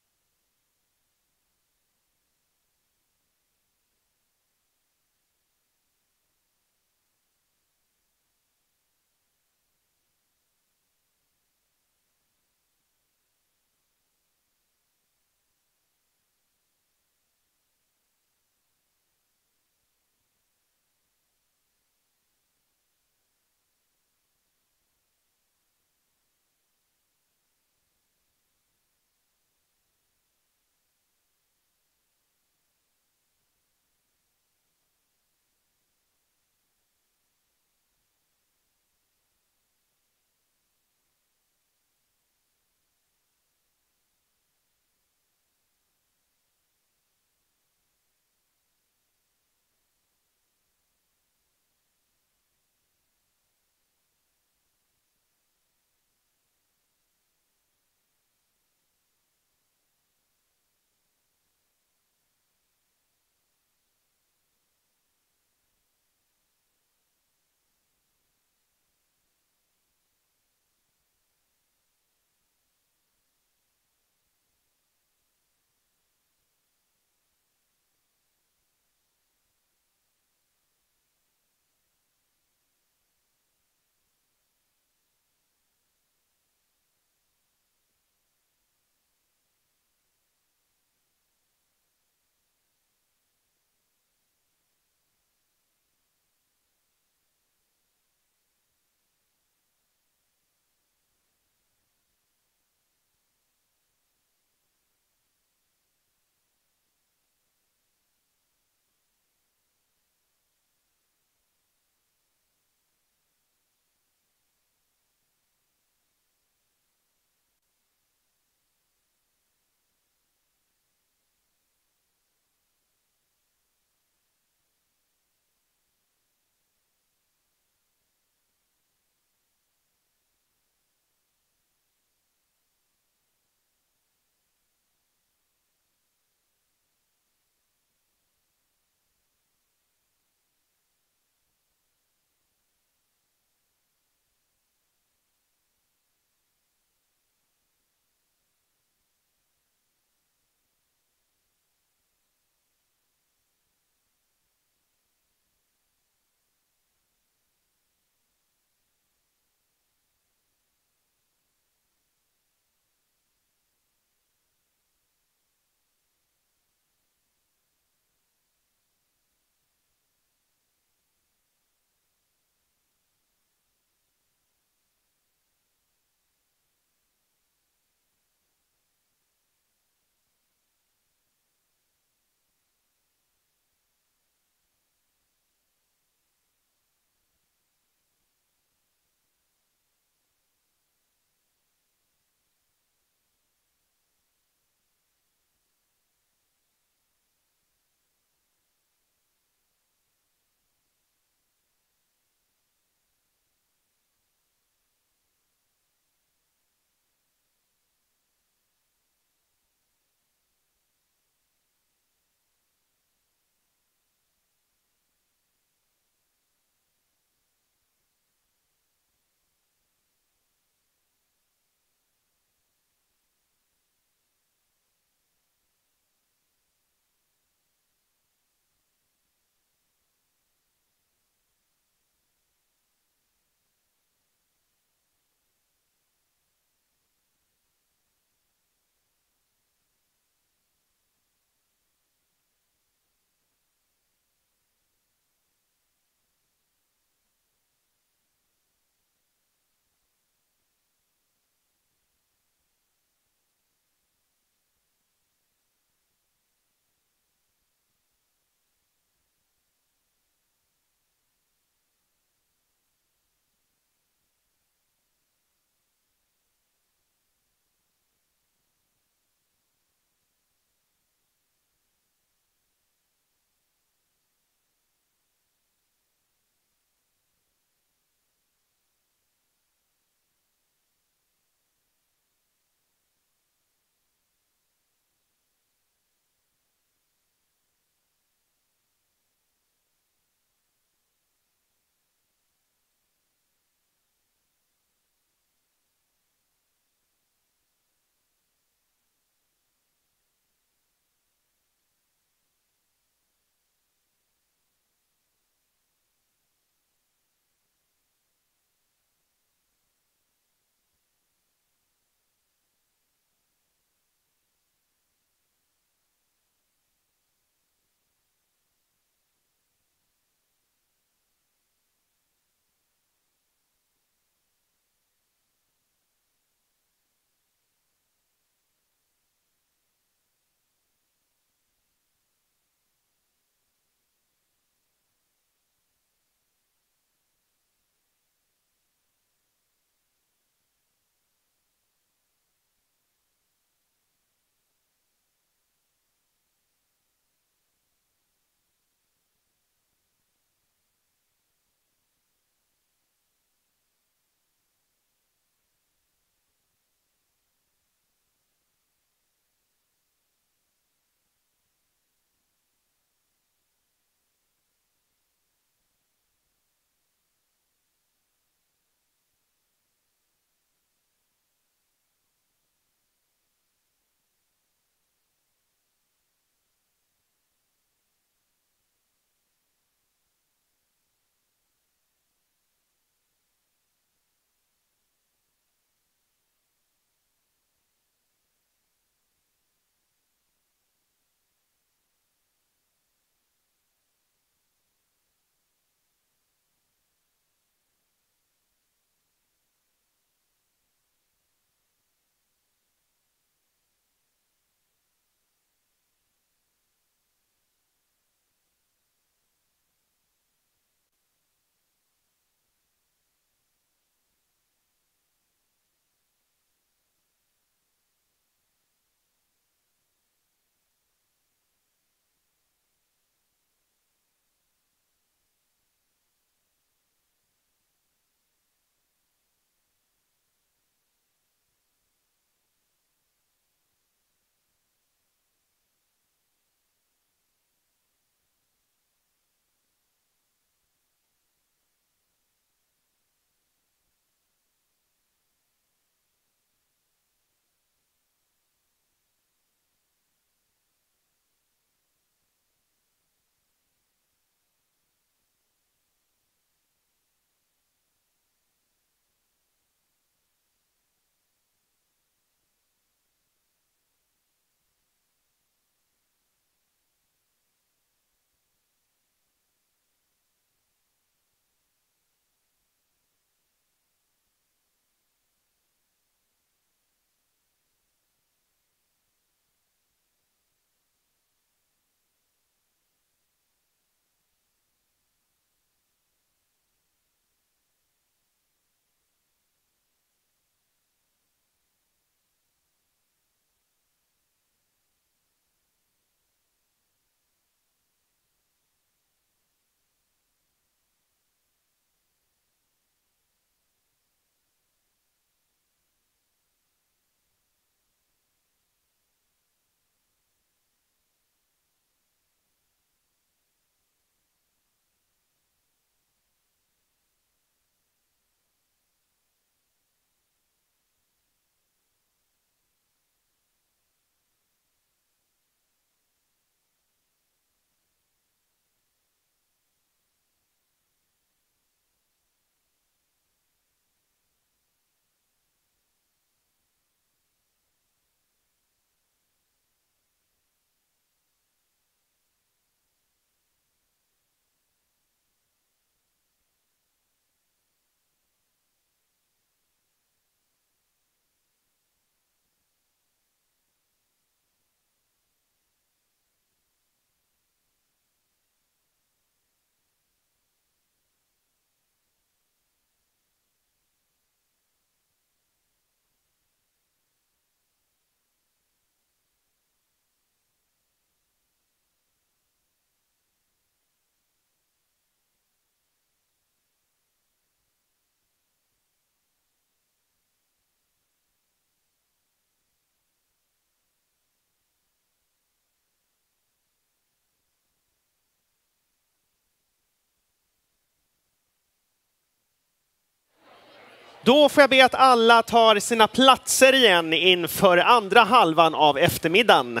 Speaker 4: Då får jag be att alla tar sina platser igen inför andra halvan av eftermiddagen.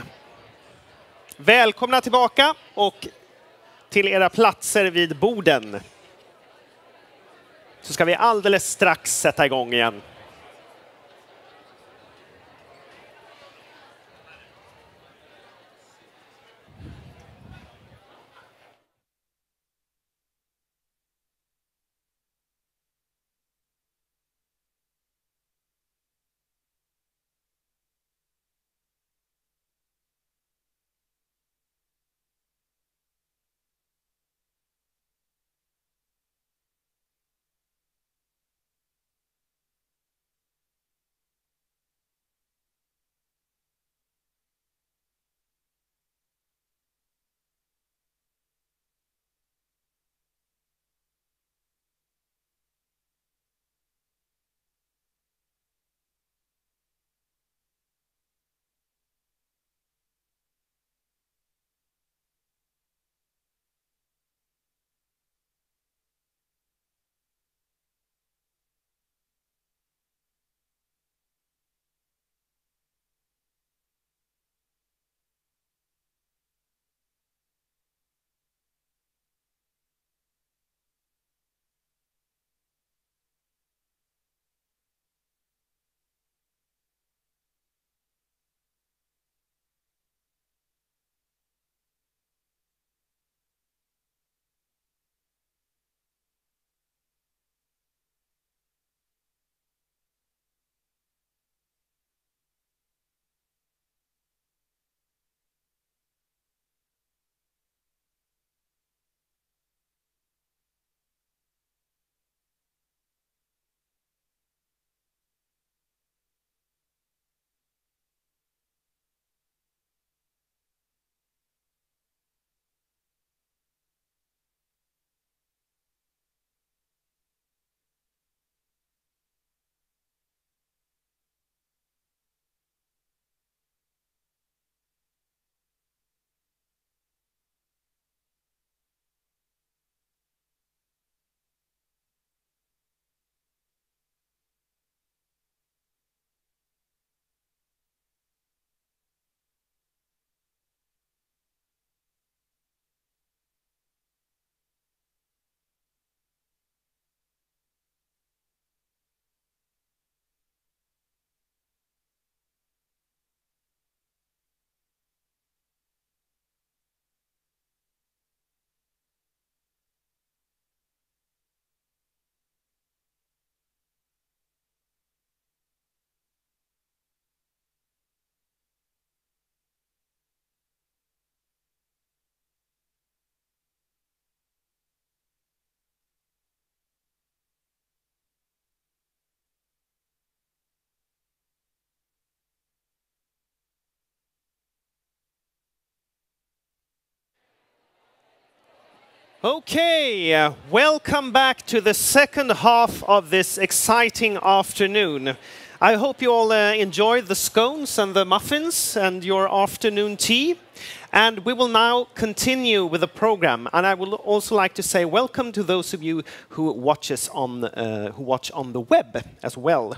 Speaker 4: Välkomna tillbaka och till era platser vid borden. Så ska vi alldeles strax sätta igång igen. Okay, welcome back to the second half of this exciting afternoon. I hope you all enjoyed the scones and the muffins and your afternoon tea. And we will now continue with the program. And I would also like to say welcome to those of you who watch on the web as well.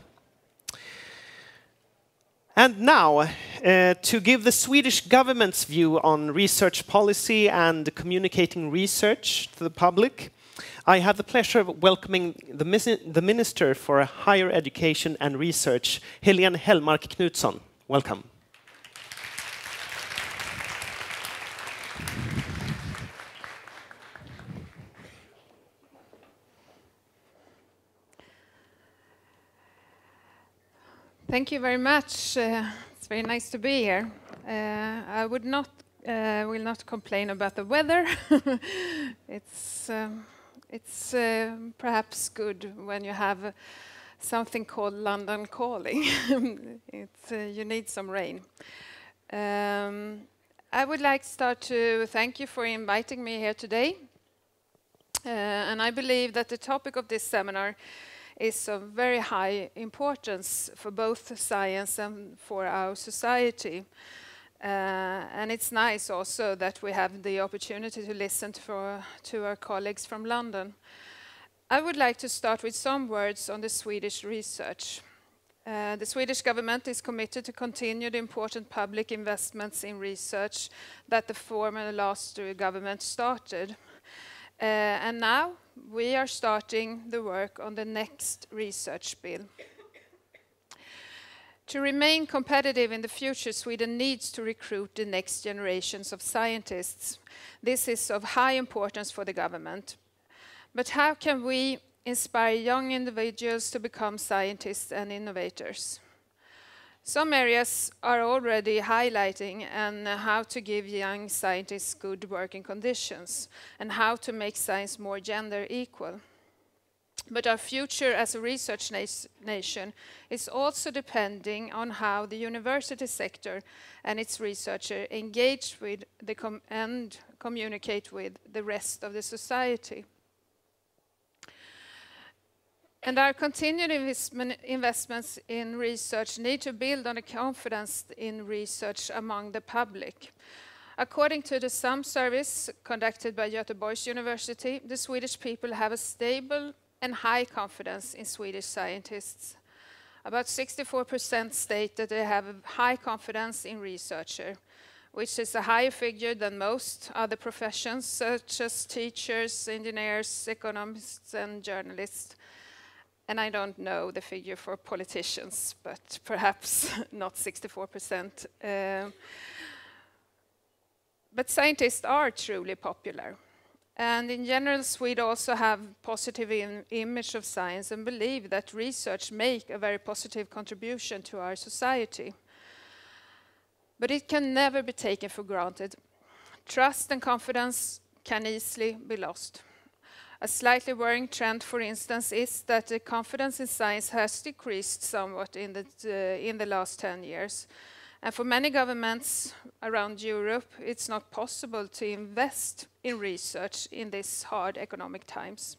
Speaker 4: And now, to give the Swedish government's view on research policy and communicating research to the public, I have the pleasure of welcoming the Minister for Higher Education and Research, Helene Hellmark Knutsson. Welcome.
Speaker 10: Thank you very much. It's very nice to be here. I will not complain about the weather. It's perhaps good when you have something called London calling. You need some rain. I would like to start to thank you for inviting me here today. And I believe that the topic of this seminar is of very high importance for both science and for our society. And it's nice also that we have the opportunity to listen to our colleagues from London. I would like to start with some words on the Swedish research. The Swedish government is committed to continue the important public investments in research that the former last government started. And now we are starting the work on the next research bill. To remain competitive in the future, Sweden needs to recruit the next generations of scientists. This is of high importance for the government. But how can we inspire young individuals to become scientists and innovators? Some areas are already highlighting and how to give young scientists good working conditions and how to make science more gender equal. But our future as a research nation is also depending on how the university sector and its researchers engage with and communicate with the rest of the society. And our continued investments in research need to build on the confidence in research among the public. According to the SUM surveys conducted by Göteborg University, the Swedish people have a stable and high confidence in Swedish scientists. About 64% state that they have a high confidence in researchers, which is a higher figure than most other professions, such as teachers, engineers, economists, and journalists. And I don't know the figure for politicians, but perhaps not 64%. But scientists are truly popular. And in general, Sweden also have positive image of science and believe that research make a very positive contribution to our society. But it can never be taken for granted. Trust and confidence can easily be lost. A slightly worrying trend, for instance, is that the confidence in science has decreased somewhat in the last 10 years. And for many governments around Europe, it's not possible to invest in research in these hard economic times.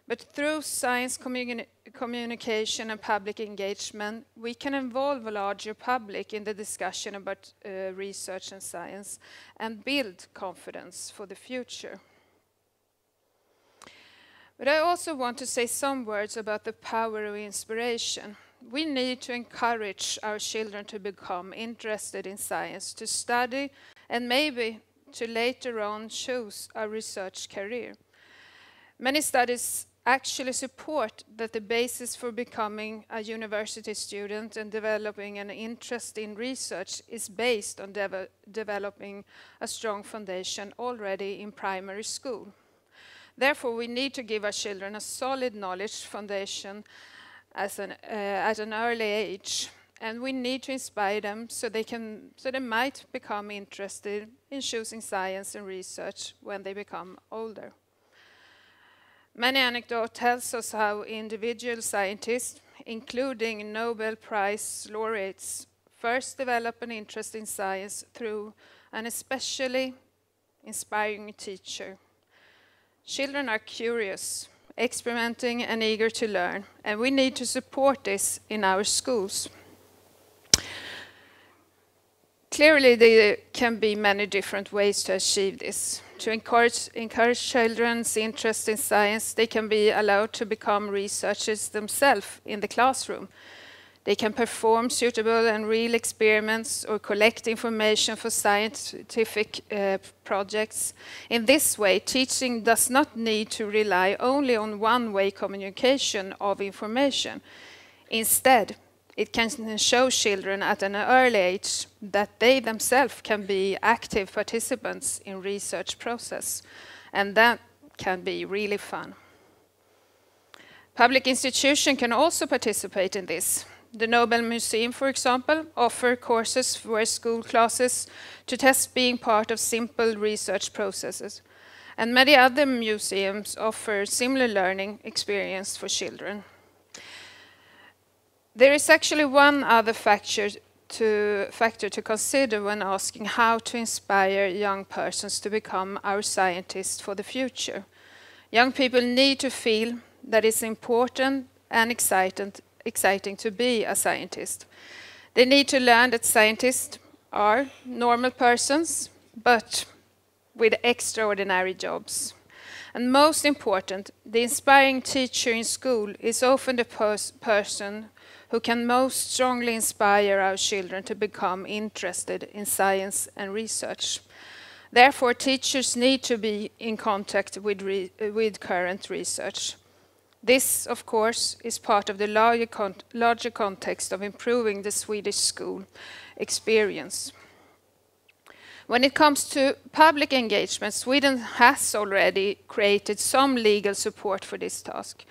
Speaker 10: But through science communication and public engagement, we can involve a larger public in the discussion about research and science and build confidence for the future. But I also want to say some words about the power of inspiration. We need to encourage our children to become interested in science, to study, and maybe to later on choose a research career. Many studies actually support that the basis for becoming a university student and developing an interest in research is based on developing a strong foundation already in primary school. Therefore, we need to give our children a solid knowledge foundation at an early age, and we need to inspire them so they might become interested in choosing science and research when they become older. Many anecdotes tell us how individual scientists, including Nobel Prize laureates, first develop an interest in science through an especially inspiring teacher. Children are curious, experimenting and eager to learn, and we need to support this in our schools. Clearly, there can be many different ways to achieve this. To encourage children's interest in science, they can be allowed to become researchers themselves in the classroom. They can perform suitable and real experiments or collect information for scientific projects. In this way, teaching does not need to rely only on one-way communication of information. Instead, it can show children at an early age that they themselves can be active participants in research process, and that can be really fun. Public institutions can also participate in this. The Nobel Museum, for example, offers courses for school classes to test being part of simple research processes. And many other museums offer similar learning experience for children. There is actually one other factor to consider when asking how to inspire young persons to become our scientists for the future. Young people need to feel that it's important and exciting to be a scientist. They need to learn that scientists are normal persons, but with extraordinary jobs. And most important, the inspiring teacher in school is often the person who can most strongly inspire our children to become interested in science and research. Therefore, teachers need to be in contact with current research. This, of course, is part of the larger context of improving the Swedish school experience. When it comes to public engagement, Sweden has already created some legal support for this task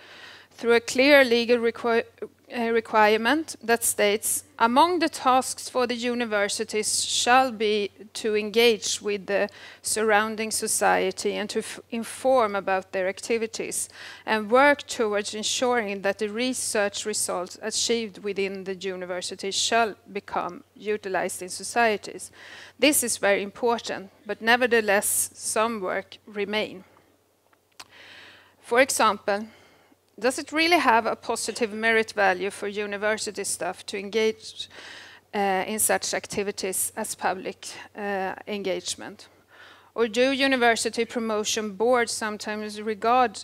Speaker 10: through a clear legal requirement that states, among the tasks for the universities shall be to engage with the surrounding society and to inform about their activities and work towards ensuring that the research results achieved within the university shall become utilized in societies. This is very important, but nevertheless some work remain. For example, does it really have a positive merit value for university staff to engage in such activities as public engagement? Or do university promotion boards sometimes regard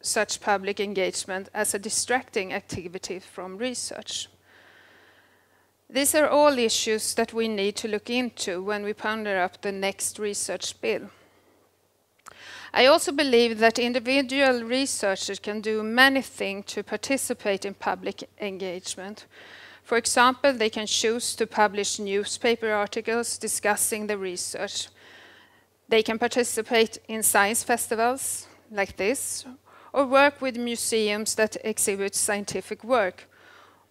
Speaker 10: such public engagement as a distracting activity from research? These are all issues that we need to look into when we ponder up the next research bill. I also believe that individual researchers can do many things to participate in public engagement. For example, they can choose to publish newspaper articles discussing the research. They can participate in science festivals like this, or work with museums that exhibit scientific work,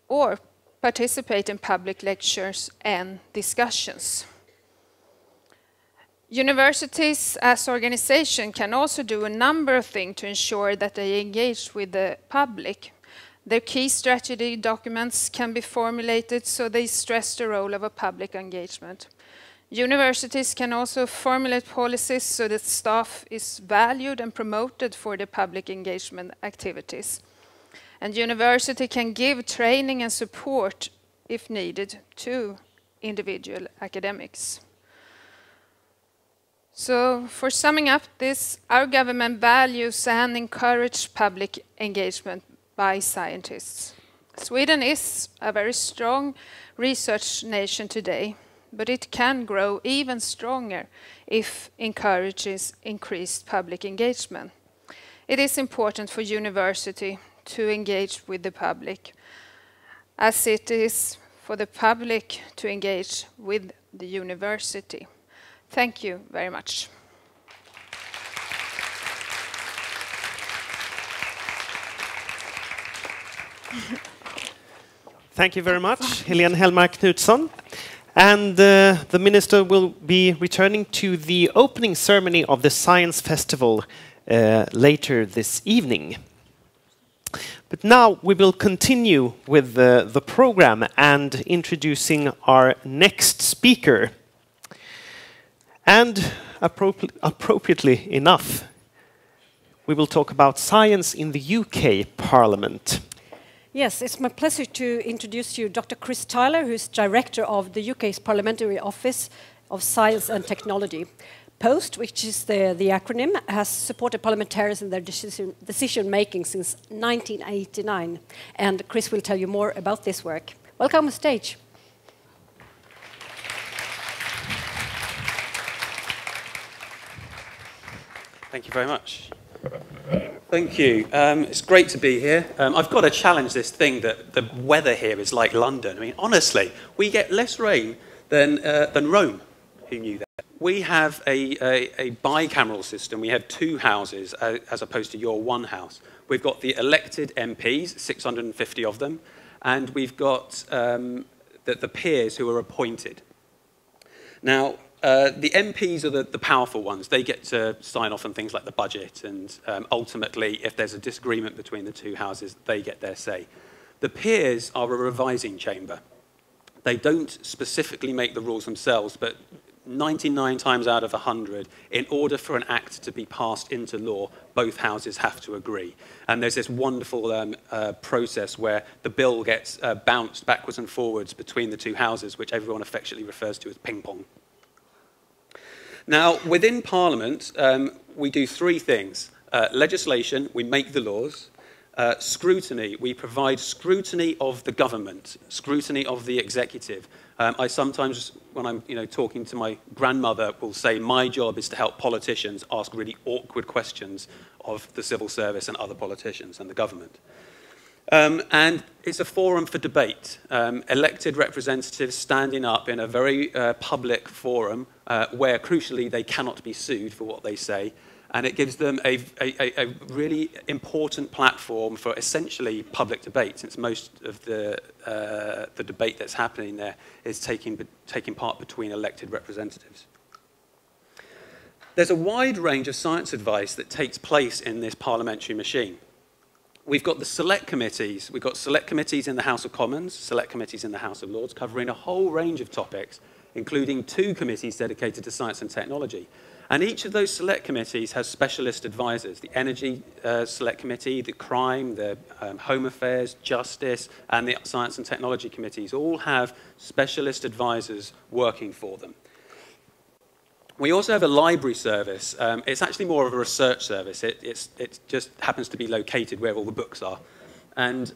Speaker 10: or participate in public lectures and discussions. Universities as organization can also do a number of things to ensure that they engage with the public. Their key strategy documents can be formulated so they stress the role of a public engagement. Universities can also formulate policies so that staff is valued and promoted for their public engagement activities. And university can give training and support, if needed, to individual academics. So, for summing up this, our government values and encourages public engagement by scientists. Sweden is a very strong research nation today, but it can grow even stronger if encourages increased public engagement. It is important for university to engage with the public, as it is for the public to engage with the university. Thank you very much.
Speaker 4: Thank you very much, Helene Hellmark Knutsson. And the minister will be returning to the opening ceremony of the Science Festival later this evening. But now we will continue with the program and introducing our next speaker. And appropriately enough, we will talk about science in the UK Parliament.
Speaker 5: Yes, it's my pleasure to introduce you Dr. Chris Tyler, who's Director of the UK's Parliamentary Office of Science and Technology. POST, which is the acronym, has supported parliamentarians in their decision-making since 1989. And Chris will tell you more about this work. Welcome on stage.
Speaker 11: Thank you very much. Thank you. It's great to be here. I've got to challenge this thing that the weather here is like London. I mean, honestly, we get less rain than Rome. Who knew that? We have a bicameral system. We have two houses as opposed to your one house. We've got the elected MPs, 650 of them, and we've got the peers who are appointed. Now, the MPs are the powerful ones. They get to sign off on things like the budget, and ultimately, if there's a disagreement between the two houses, they get their say. The peers are a revising chamber. They don't specifically make the rules themselves, but 99 times out of 100, in order for an act to be passed into law, both houses have to agree. And there's this wonderful process where the bill gets bounced backwards and forwards between the two houses, which everyone affectionately refers to as ping pong. Now, within Parliament, we do three things. legislation, we make the laws. Scrutiny, we provide scrutiny of the government, scrutiny of the executive. I sometimes, when I'm talking to my grandmother, will say my job is to help politicians ask really awkward questions of the civil service and other politicians and the government. And it's a forum for debate. Elected representatives standing up in a very public forum where, crucially, they cannot be sued for what they say. And it gives them a really important platform for essentially public debate, since most of the debate that's happening there is taking part between elected representatives. There's a wide range of science advice that takes place in this parliamentary machine. We've got the select committees. We've got select committees in the House of Commons, select committees in the House of Lords, covering a whole range of topics, including 2 committees dedicated to science and technology. And each of those select committees has specialist advisors. The Energy Select Committee, the Crime, the Home Affairs, Justice, and the Science and Technology Committees all have specialist advisors working for them. We also have a library service. It's actually more of a research service. It just happens to be located where all the books are. And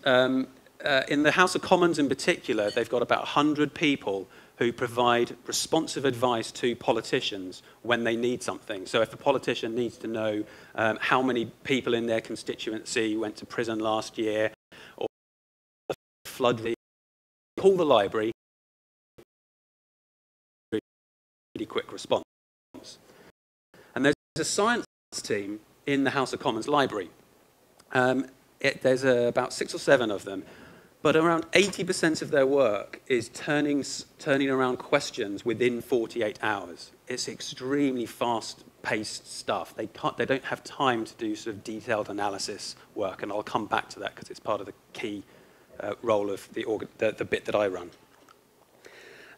Speaker 11: in the House of Commons in particular, they've got about 100 people who provide responsive advice to politicians when they need something. So if a politician needs to know how many people in their constituency went to prison last year, or flood, call the library, really quick response. And there's a science team in the House of Commons library. There's about 6 or 7 of them. But around 80% of their work is turning around questions within 48 hours. It's extremely fast-paced stuff. They don't have time to do sort of detailed analysis work, and I'll come back to that because it's part of the key role of the bit that I run.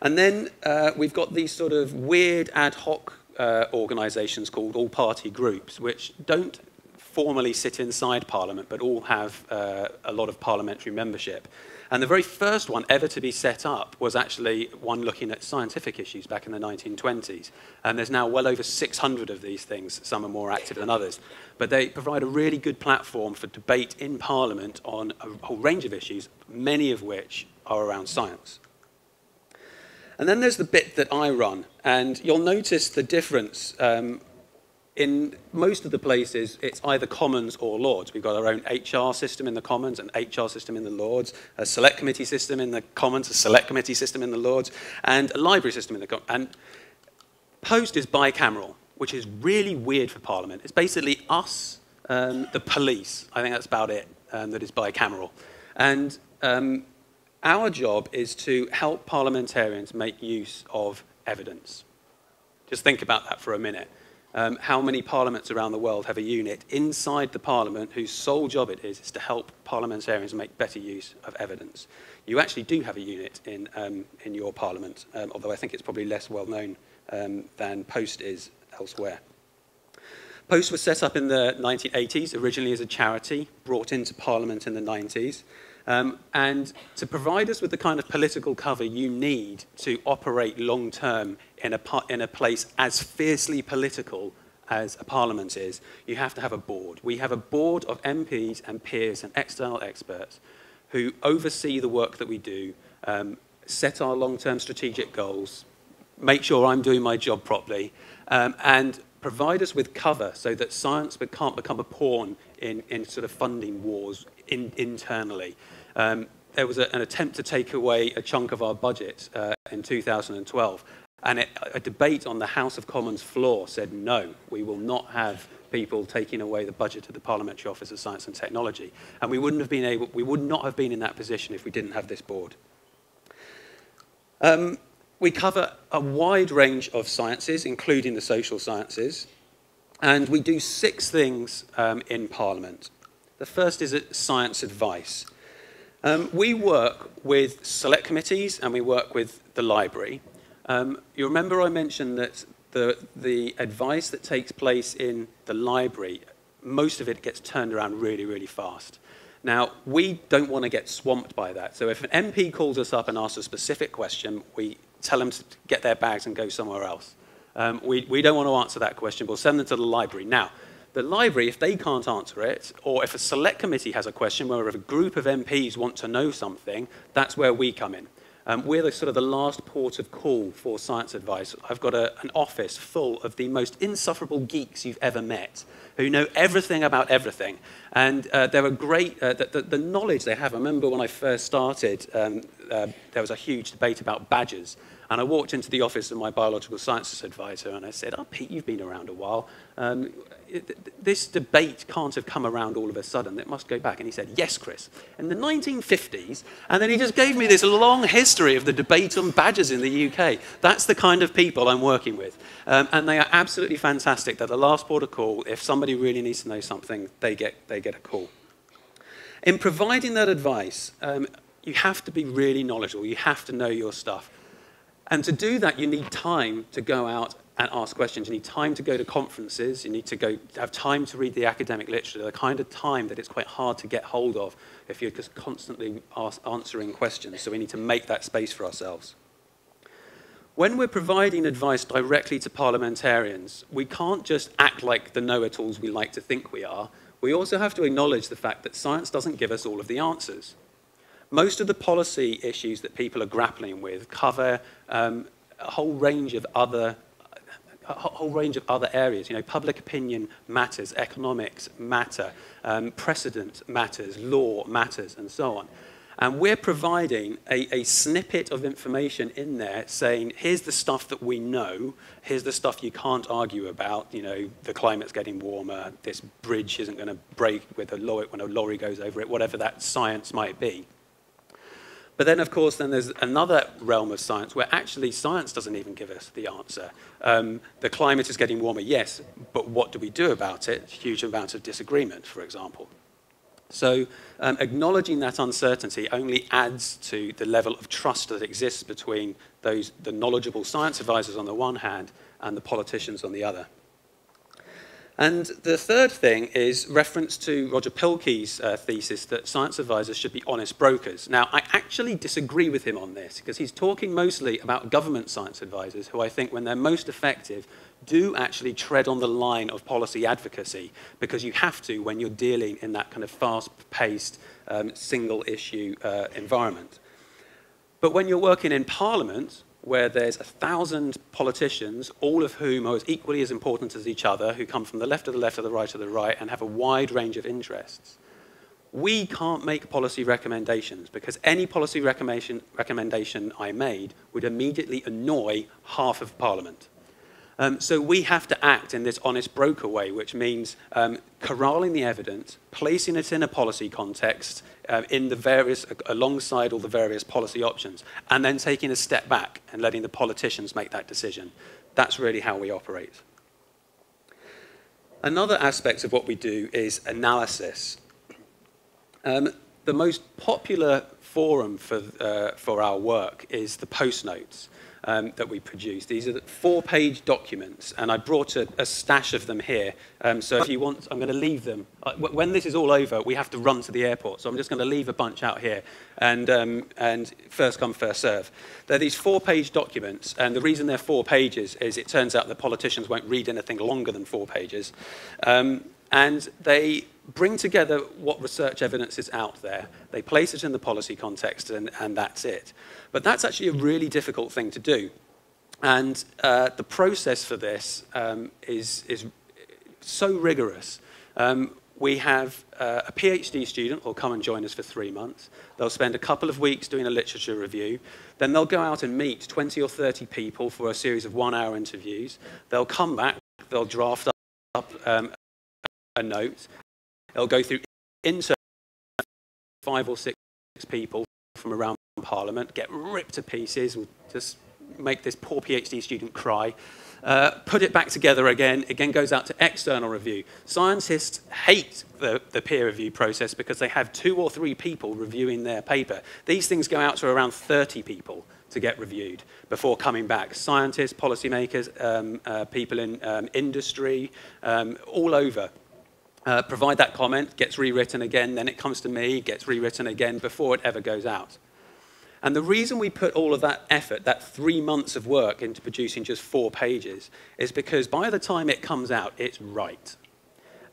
Speaker 11: And then we've got these sort of weird ad hoc organisations called all-party groups, which don't formally sit inside Parliament, but all have a lot of parliamentary membership. And the very first one ever to be set up was actually one looking at scientific issues back in the 1920s. And there's now well over 600 of these things. Some are more active than others. But they provide a really good platform for debate in Parliament on a whole range of issues, many of which are around science. And then there's the bit that I run. And you'll notice the difference. In most of the places, it's either Commons or Lords. We've got our own HR system in the Commons, an HR system in the Lords, a select committee system in the Commons, a select committee system in the Lords, and a library system in the Commons. And Post is bicameral, which is really weird for Parliament. It's basically us, the police. I think that's about it, that is bicameral. And our job is to help parliamentarians make use of evidence. Just think about that for a minute. How many parliaments around the world have a unit inside the parliament whose sole job it is to help parliamentarians make better use of evidence? You actually do have a unit in your parliament, although I think it's probably less well known than Post is elsewhere. Post was set up in the 1980s, originally as a charity, brought into Parliament in the 90s. And to provide us with the kind of political cover you need to operate long-term in a place as fiercely political as a parliament is, you have to have a board. We have a board of MPs and peers and external experts who oversee the work that we do, set our long-term strategic goals, make sure I'm doing my job properly, and provide us with cover so that science can't become a pawn in sort of funding wars internally. There was an attempt to take away a chunk of our budget in 2012, and a debate on the House of Commons floor said, no, we will not have people taking away the budget of the Parliamentary Office of Science and Technology. And we would not have been in that position if we didn't have this board. We cover a wide range of sciences, including the social sciences, and we do 6 things in Parliament. The first is science advice. We work with select committees and we work with the library. You remember I mentioned that the advice that takes place in the library, most of it gets turned around really, really fast. Now, we don't want to get swamped by that. So if an MP calls us up and asks a specific question, we tell them to get their bags and go somewhere else. We don't want to answer that question. We'll send them to the library. Now, the library, if they can't answer it, or if a select committee has a question, or if a group of MPs want to know something, that's where we come in. We're the sort of the last port of call for science advice. I've got an office full of the most insufferable geeks you've ever met, who know everything about everything. And they're a great, the knowledge they have. I remember when I first started, there was a huge debate about badgers. And I walked into the office of my biological sciences advisor and I said, "Oh, Pete, you've been around a while. This debate can't have come around all of a sudden. It must go back." And he said, "Yes, Chris, in the 1950s. And then he just gave me this long history of the debate on badgers in the UK. That's the kind of people I'm working with. And they are absolutely fantastic. They're the last port of call. If somebody really needs to know something, they get a call. In providing that advice, you have to be really knowledgeable. You have to know your stuff. And to do that, you need time to go out and ask questions. You need time to go to conferences. You need to have time to read the academic literature, the kind of time that it's quite hard to get hold of if you're just constantly answering questions. So we need to make that space for ourselves. When we're providing advice directly to parliamentarians, we can't just act like the know-it-alls we like to think we are. We also have to acknowledge the fact that science doesn't give us all of the answers. Most of the policy issues that people are grappling with cover a whole range of other areas. You know, public opinion matters, economics matter, precedent matters, law matters, and so on. And we're providing a snippet of information in there saying, here's the stuff that we know, here's the stuff you can't argue about, you know, the climate's getting warmer, this bridge isn't going to break with when a lorry goes over it, whatever that science might be. But then, of course, then there's another realm of science where actually science doesn't even give us the answer. The climate is getting warmer, yes, but what do we do about it? Huge amounts of disagreement, for example. So acknowledging that uncertainty only adds to the level of trust that exists between the knowledgeable science advisors on the one hand and the politicians on the other. And the third thing is reference to Roger Pilkey's thesis that science advisors should be honest brokers. Now, I actually disagree with him on this because he's talking mostly about government science advisors who I think when they're most effective do actually tread on the line of policy advocacy because you have to when you're dealing in that kind of fast-paced, single-issue environment. But when you're working in Parliament, where there's 1,000 politicians, all of whom are equally as important as each other, who come from the left of the left, of the right of the right, and have a wide range of interests, we can't make policy recommendations because any policy recommendation I made would immediately annoy half of Parliament. So we have to act in this honest broker way, which means corralling the evidence, placing it in a policy context, alongside all the various policy options, and then taking a step back and letting the politicians make that decision. That's really how we operate. Another aspect of what we do is analysis. The most popular forum for our work is the post notes. That we produce. These are the 4-page documents, and I brought a stash of them here. So if you want, I'm going to leave them. When this is all over, we have to run to the airport, so I'm just going to leave a bunch out here, and first come, first serve. They're these 4-page documents, and the reason they're 4 pages is it turns out that politicians won't read anything longer than 4 pages. And they bring together what research evidence is out there. They place it in the policy context, and that's it. But that's actually a really difficult thing to do. And the process for this is so rigorous. We have a PhD student who'll come and join us for 3 months. They'll spend a couple of weeks doing a literature review. Then they'll go out and meet 20 or 30 people for a series of 1-hour interviews. They'll come back, they'll draft up a note. They'll go through 5 or 6 people from around Parliament, get ripped to pieces, will just make this poor PhD student cry, put it back together again goes out to external review. Scientists hate the peer review process because they have 2 or 3 people reviewing their paper. These things go out to around 30 people to get reviewed before coming back. Scientists, policymakers, people in industry, all over. Provide that comment, gets rewritten again, then it comes to me, gets rewritten again before it ever goes out. And the reason we put all of that effort, that 3 months of work into producing just 4 pages, is because by the time it comes out, it's right.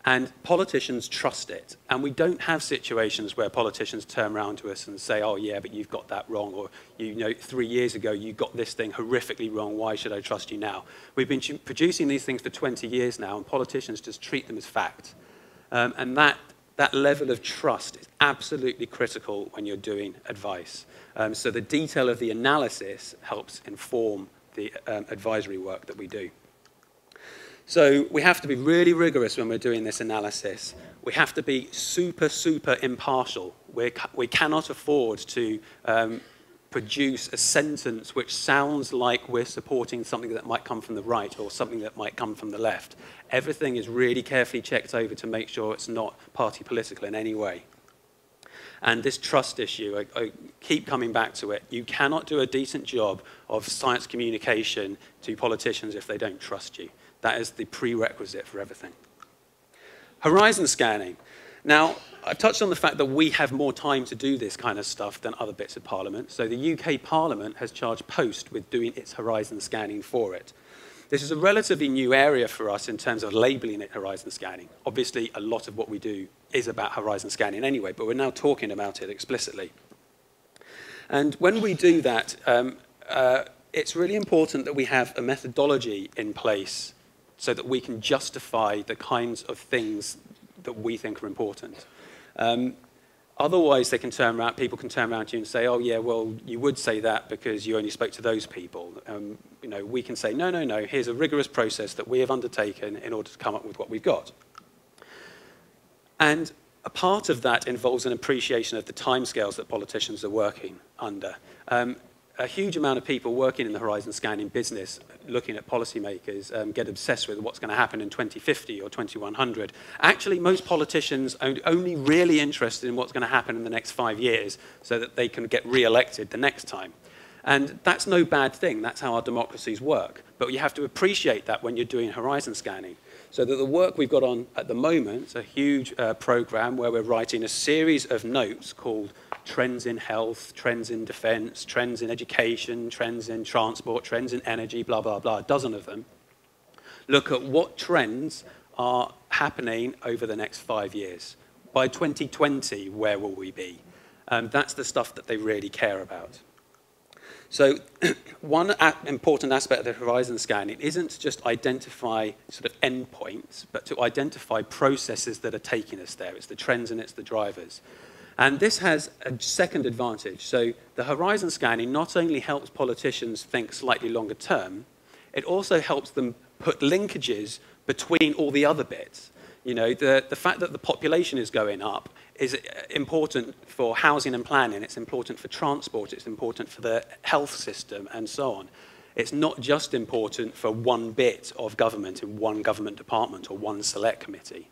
Speaker 11: And politicians trust it. And we don't have situations where politicians turn around to us and say, oh, yeah, but you've got that wrong. Or, you know, 3 years ago, you got this thing horrifically wrong. Why should I trust you now? We've been producing these things for 20 years now, and politicians just treat them as fact. And that level of trust is absolutely critical when you're doing advice. So the detail of the analysis helps inform the advisory work that we do. So we have to be really rigorous when we're doing this analysis. We have to be super, super impartial. We cannot afford to produce a sentence which sounds like we're supporting something that might come from the right or something that might come from the left. Everything is really carefully checked over to make sure it's not party political in any way. And this trust issue, I keep coming back to it. You cannot do a decent job of science communication to politicians if they don't trust you. That is the prerequisite for everything. Horizon scanning. Now, I've touched on the fact that we have more time to do this kind of stuff than other bits of Parliament. So the UK Parliament has charged Post with doing its horizon scanning for it. This is a relatively new area for us in terms of labelling it horizon scanning. Obviously, a lot of what we do is about horizon scanning anyway, but we're now talking about it explicitly. And when we do that, it's really important that we have a methodology in place so that we can justify the kinds of things that we think are important. Otherwise, people can turn around to you and say, oh, yeah, well, you would say that because you only spoke to those people. You know, we can say, no, no, no, here's a rigorous process that we have undertaken in order to come up with what we've got. And a part of that involves an appreciation of the timescales that politicians are working under. A huge amount of people working in the horizon scanning business, looking at policymakers, get obsessed with what's going to happen in 2050 or 2100. Actually, most politicians are only really interested in what's going to happen in the next 5 years so that they can get re-elected the next time. And that's no bad thing. That's how our democracies work. But you have to appreciate that when you're doing horizon scanning. So that the work we've got on at the moment is a huge program where we're writing a series of notes called Trends in Health, Trends in Defence, Trends in Education, Trends in Transport, Trends in Energy, blah, blah, blah, a dozen of them. Look at what trends are happening over the next 5 years. By 2020, where will we be? That's the stuff that they really care about. So one important aspect of the horizon scanning isn't to just identify sort of endpoints, but to identify processes that are taking us there. It's the trends and it's the drivers. And this has a second advantage. So the horizon scanning not only helps politicians think slightly longer term, it also helps them put linkages between all the other bits. You know, the fact that the population is going up is important for housing and planning, it's important for transport, it's important for the health system, and so on. It's not just important for one bit of government in one government department or one select committee.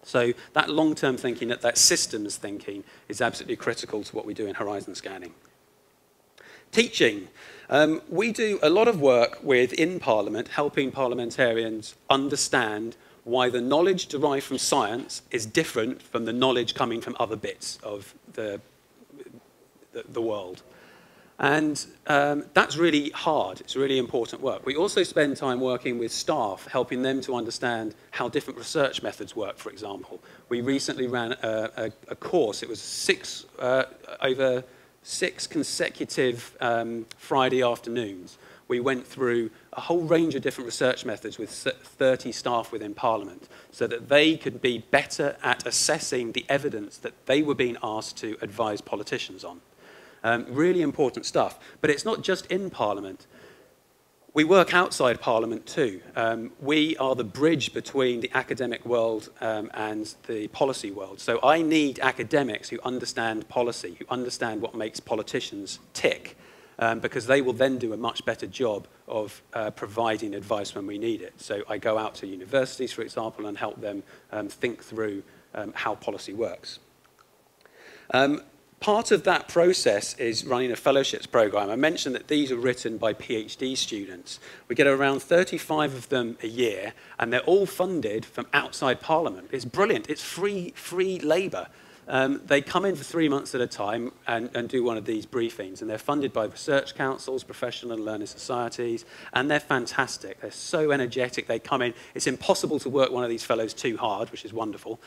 Speaker 11: So that long-term thinking, that systems thinking, is absolutely critical to what we do in horizon scanning. Teaching. We do a lot of work within Parliament, helping parliamentarians understand why the knowledge derived from science is different from the knowledge coming from other bits of the world. And that's really hard. It's really important work. We also spend time working with staff, helping them to understand how different research methods work, for example. We recently ran a course. It was over 6 consecutive Friday afternoons. We went through a whole range of different research methods with 30 staff within Parliament so that they could be better at assessing the evidence that they were being asked to advise politicians on. Really important stuff. But it's not just in Parliament. We work outside Parliament too. We are the bridge between the academic world and the policy world. So I need academics who understand policy, who understand what makes politicians tick, because they will then do a much better job of providing advice when we need it. So I go out to universities, for example, and help them think through how policy works. Part of that process is running a fellowships program. I mentioned that these are written by PhD students. We get around 35 of them a year, and they're all funded from outside Parliament. It's brilliant. It's free labour. They come in for 3 months at a time and do one of these briefings, and they're funded by research councils, professional and learning societies, and they're fantastic. They're so energetic. They come in. It's impossible to work one of these fellows too hard, which is wonderful.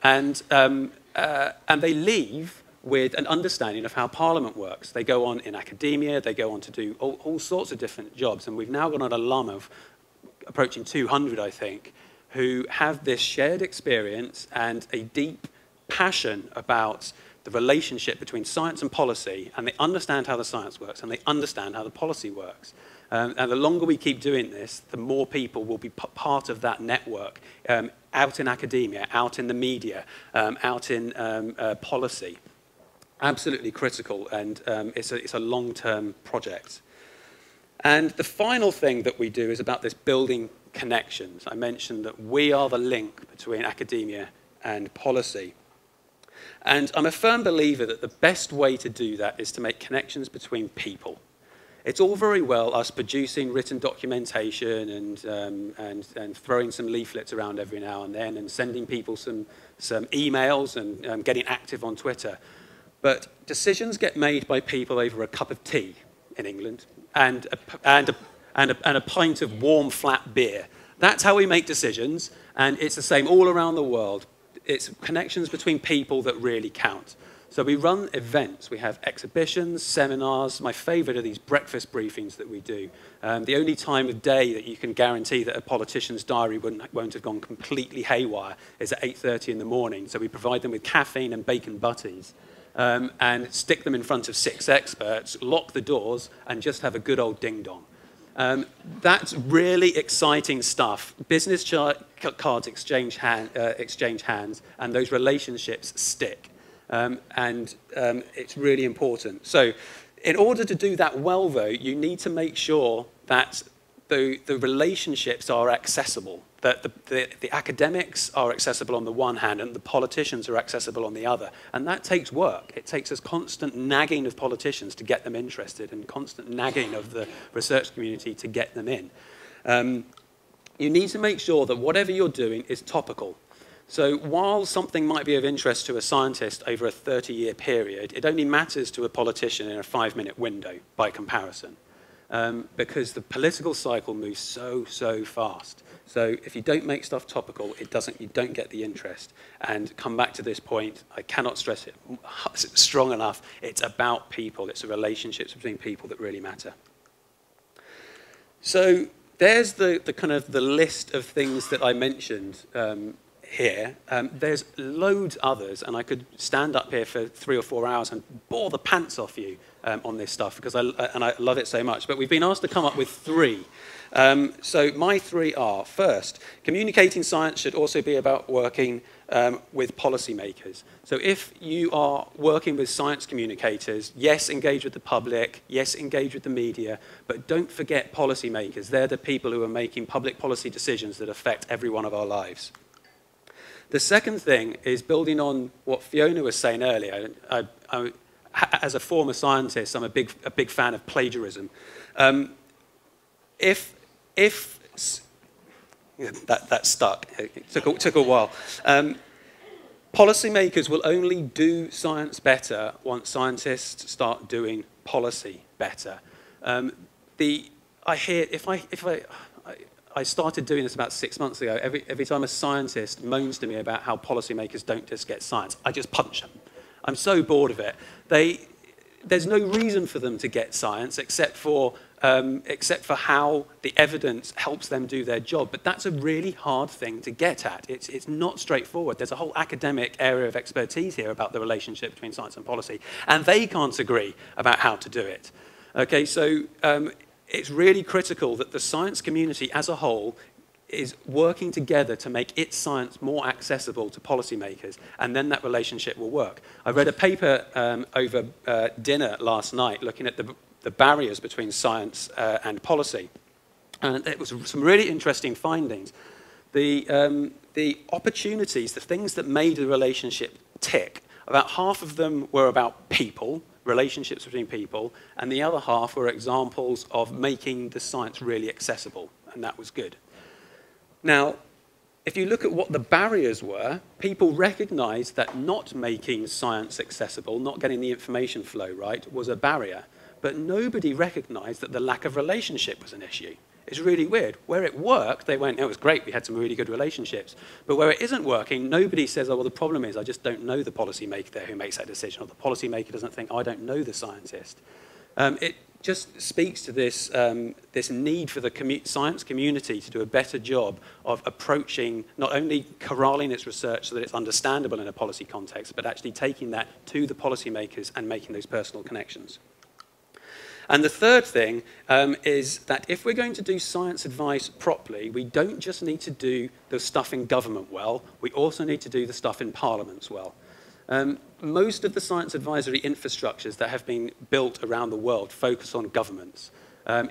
Speaker 11: And they leave with an understanding of how Parliament works. They go on in academia, they go on to do all sorts of different jobs, and we've now got an alum of approaching 200, I think, who have this shared experience and a deep passion about the relationship between science and policy, and they understand how the science works, and they understand how the policy works. And the longer we keep doing this, the more people will be part of that network, out in academia, out in the media, out in policy. Absolutely critical, and it's a long-term project. And the final thing that we do is about this building connections. I mentioned that we are the link between academia and policy. And I'm a firm believer that the best way to do that is to make connections between people. It's all very well us producing written documentation and throwing some leaflets around every now and then and sending people some emails and getting active on Twitter. But decisions get made by people over a cup of tea in England and a pint of warm, flat beer. That's how we make decisions, and it's the same all around the world. It's connections between people that really count. So we run events. We have exhibitions, seminars. My favorite are these breakfast briefings that we do. The only time of day that you can guarantee that a politician's diary won't have gone completely haywire is at 8:30 in the morning. So we provide them with caffeine and bacon butties. And stick them in front of 6 experts, lock the doors, and just have a good old ding-dong. That's really exciting stuff. Business cards exchange hands, and those relationships stick. It's really important. So in order to do that well, though, you need to make sure that the relationships are accessible, that the academics are accessible on the one hand and the politicians are accessible on the other. And that takes work. It takes us constant nagging of politicians to get them interested and constant nagging of the research community to get them in. You need to make sure that whatever you're doing is topical. So while something might be of interest to a scientist over a 30-year period, it only matters to a politician in a 5-minute window by comparison. Because the political cycle moves so fast. So if you don't make stuff topical, you don't get the interest. And come back to this point, I cannot stress it strong enough. It's about people. It's the relationships between people that really matter. So there's the kind of the list of things that I mentioned here. There's loads others, and I could stand up here for 3 or 4 hours and bore the pants off you on this stuff, because I love it so much. But we've been asked to come up with 3. So my 3 are, first, communicating science should also be about working with policymakers. So if you are working with science communicators, yes, engage with the public, yes, engage with the media, but don't forget policymakers. They're the people who are making public policy decisions that affect every one of our lives. The second thing is building on what Fiona was saying earlier. As a former scientist, I'm a big fan of plagiarism. That stuck. It took a while. Policymakers will only do science better once scientists start doing policy better. I started doing this about 6 months ago. Every time a scientist moans to me about how policymakers don't just get science, I just punch them. I'm so bored of it. There's no reason for them to get science except for how the evidence helps them do their job. But that's a really hard thing to get at. It's not straightforward. There's a whole academic area of expertise here about the relationship between science and policy, and they can't agree about how to do it. Okay, so it's really critical that the science community as a whole is working together to make its science more accessible to policymakers, and then that relationship will work. I read a paper over dinner last night looking at the barriers between science and policy, and it was some really interesting findings. The opportunities, the things that made the relationship tick, about half of them were about people, relationships between people, and the other half were examples of making the science really accessible, and that was good. Now, if you look at what the barriers were, people recognized that not making science accessible, not getting the information flow right, was a barrier. But nobody recognized that the lack of relationship was an issue. It's really weird. Where it worked, they went, it was great, we had some really good relationships. But where it isn't working, nobody says, oh, well, the problem is I just don't know the policymaker there who makes that decision, or the policymaker doesn't think, I don't know the scientist. It just speaks to this, this need for the science community to do a better job of approaching, not only corralling its research so that it's understandable in a policy context, but actually taking that to the policymakers and making those personal connections. And the third thing is that if we're going to do science advice properly, we don't just need to do the stuff in government well, we also need to do the stuff in parliaments well. Most of the science advisory infrastructures that have been built around the world focus on governments.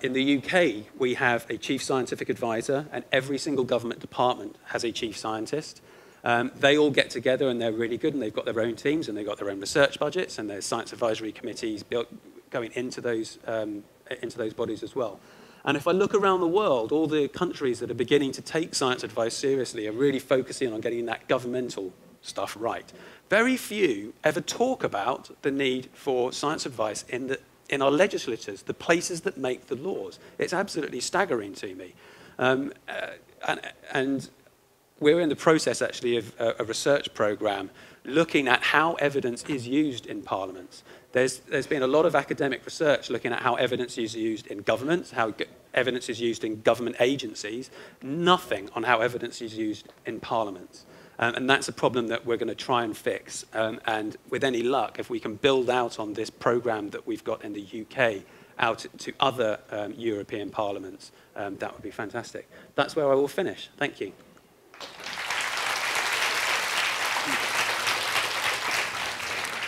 Speaker 11: In the UK, we have a chief scientific advisor, and every single government department has a chief scientist. They all get together and they're really good, and they've got their own teams and they've got their own research budgets, and there's science advisory committees built going into those bodies as well. And if I look around the world, all the countries that are beginning to take science advice seriously are really focusing on getting that governmental stuff right. Very few ever talk about the need for science advice in our legislatures, the places that make the laws. It's absolutely staggering to me. And we're in the process, actually, of a research program looking at how evidence is used in parliaments. There's been a lot of academic research looking at how evidence is used in governments, how evidence is used in government agencies, nothing on how evidence is used in parliaments. And that's a problem that we're going to try and fix. And with any luck, if we can build out on this program that we've got in the UK out to other European parliaments, that would be fantastic. That's where I will finish. Thank you.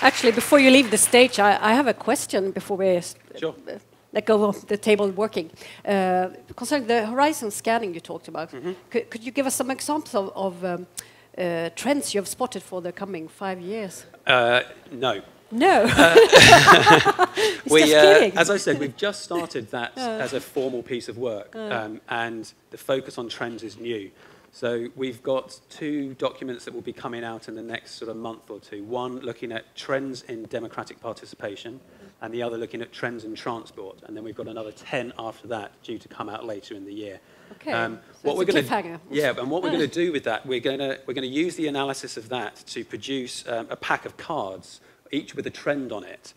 Speaker 5: Actually, before you leave the stage, I have a question before we let go of the table working. Concerning the horizon scanning you talked about, could you give us some examples of trends you have spotted for the coming 5 years?
Speaker 11: No.
Speaker 5: No.
Speaker 11: As I said, we've just started that as a formal piece of work, and the focus on trends is new. So we've got 2 documents that will be coming out in the next sort of month or 2. One looking at trends in democratic participation, and the other looking at trends in transport. And then we've got another 10 after that due to come out later in the year.
Speaker 5: Okay.
Speaker 11: So
Speaker 5: what we're going to
Speaker 11: and what we're going to do with that, we're going to use the analysis of that to produce a pack of cards, each with a trend on it.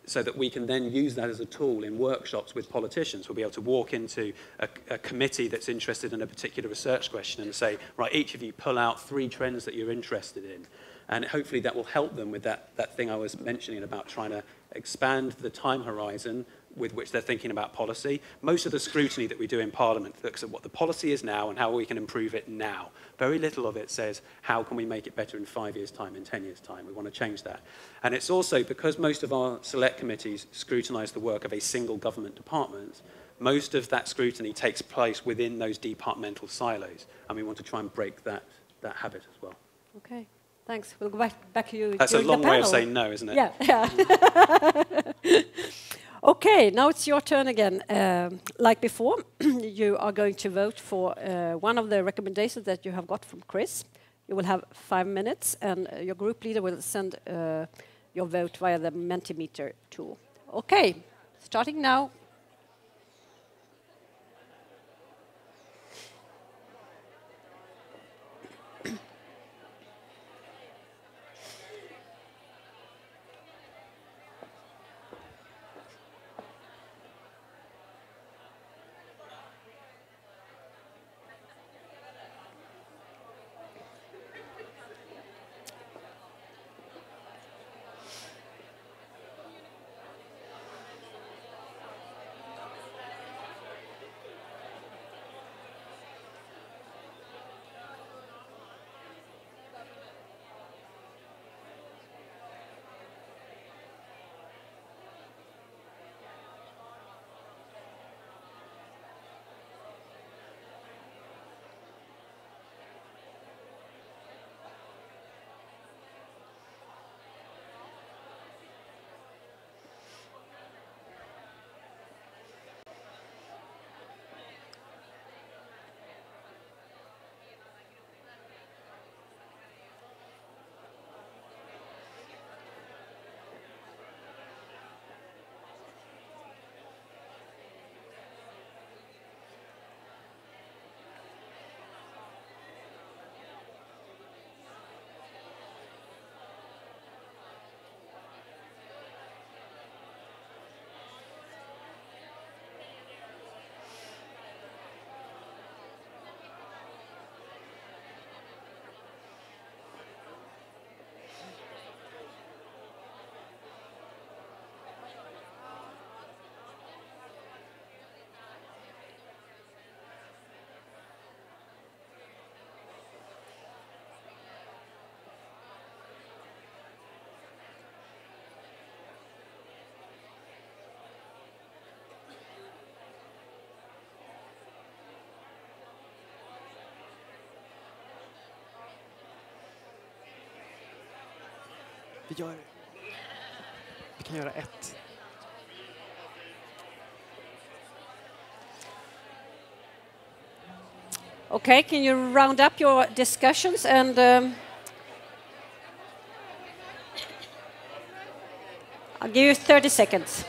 Speaker 11: So that we can then use that as a tool in workshops with politicians. We'll be able to walk into a committee that's interested in a particular research question and say, right, each of you pull out 3 trends that you're interested in. And hopefully that will help them with that thing I was mentioning about trying to expand the time horizon with which they're thinking about policy. Most of the scrutiny that we do in Parliament looks at what the policy is now and how we can improve it now. Very little of it says, how can we make it better in 5 years' time, in 10 years' time? We want to change that. And it's also, because most of our select committees scrutinise the work of a single government department, most of that scrutiny takes place within those departmental silos. And we want to try and break that habit as well.
Speaker 5: Okay, thanks. We'll go back to you.
Speaker 11: That's a long way of saying no, isn't it?
Speaker 5: Yeah. Okay, now it's your turn again. Like before, you are going to vote for one of the recommendations that you have got from Chris. You will have 5 minutes, and your group leader will send your vote via the Mentimeter tool. Okay, starting now.
Speaker 4: Vi kan göra ett.
Speaker 5: Okay, can you round up your discussions and I'll give you 30 seconds.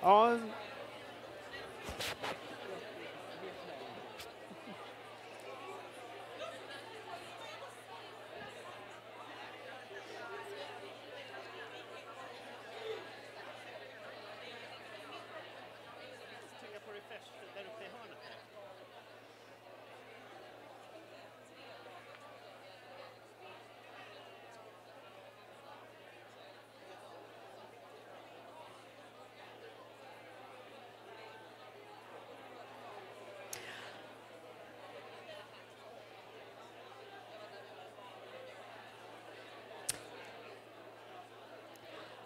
Speaker 4: Ja.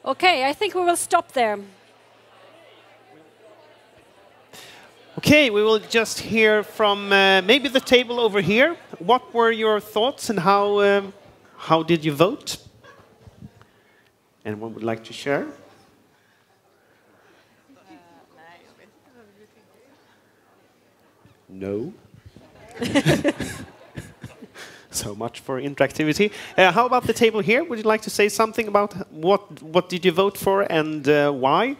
Speaker 5: Okay, I think we will stop there.
Speaker 4: Okay, we will just hear from maybe the table over here. What were your thoughts and how did you vote? Anyone would like to share? No. So much for interactivity. How about the table here? Would you like to say something about what did you vote for and why?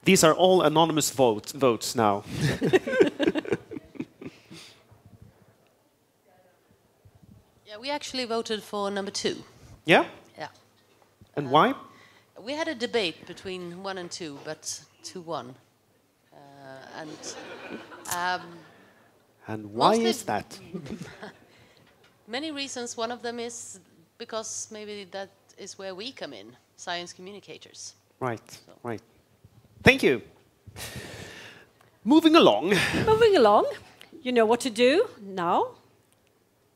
Speaker 4: These are all anonymous votes now.
Speaker 12: Yeah, we actually voted for number 2.
Speaker 4: Yeah?
Speaker 12: Yeah.
Speaker 4: And why?
Speaker 12: We had a debate between 1 and 2, but 2 won.
Speaker 4: And why
Speaker 12: mostly
Speaker 4: is that?
Speaker 12: Many reasons. One of them is because maybe that is where we come in, science communicators.
Speaker 4: Right, right. Thank you. Moving along.
Speaker 5: Moving along, you know what to do now.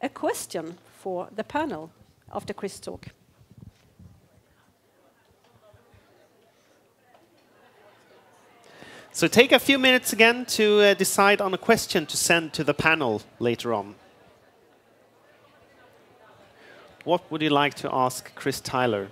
Speaker 5: A question for the panel after Chris' talk.
Speaker 4: So take a few minutes again to decide on a question to send to the panel later on. What would you like to ask Chris Tyler?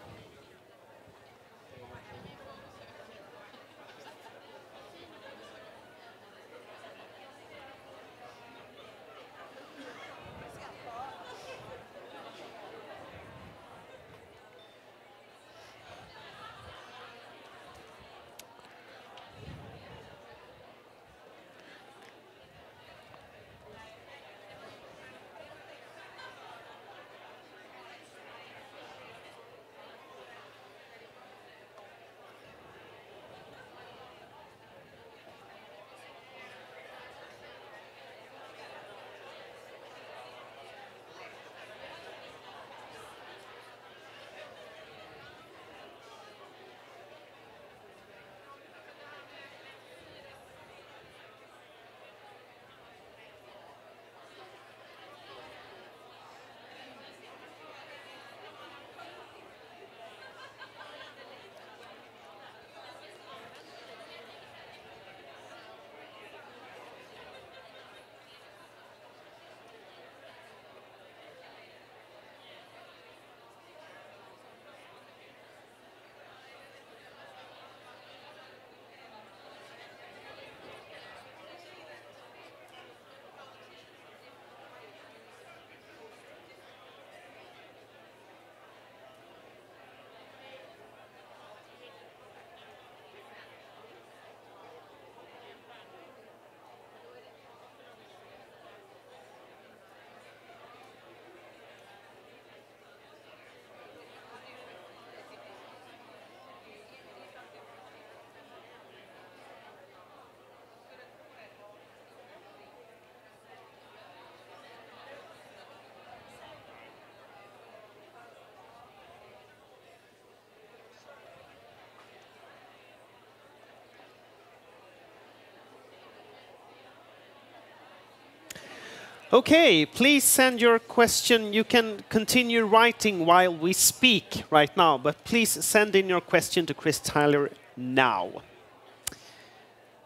Speaker 4: Okay, please send your question. You can continue writing while we speak right now, but please send in your question to Chris Tyler now.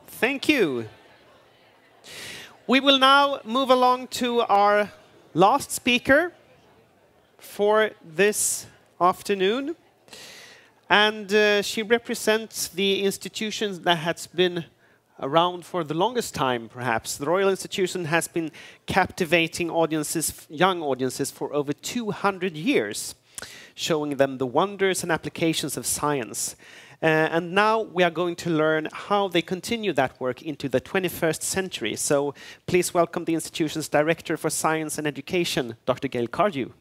Speaker 4: Thank you. We will now move along to our last speaker for this afternoon. And she represents the institution that has been around for the longest time, perhaps. The Royal Institution has been captivating audiences, young audiences, for over 200 years, showing them the wonders and applications of science. And now we are going to learn how they continue that work into the 21st century. So please welcome the institution's Director for Science and Education, Dr. Gail Cardew.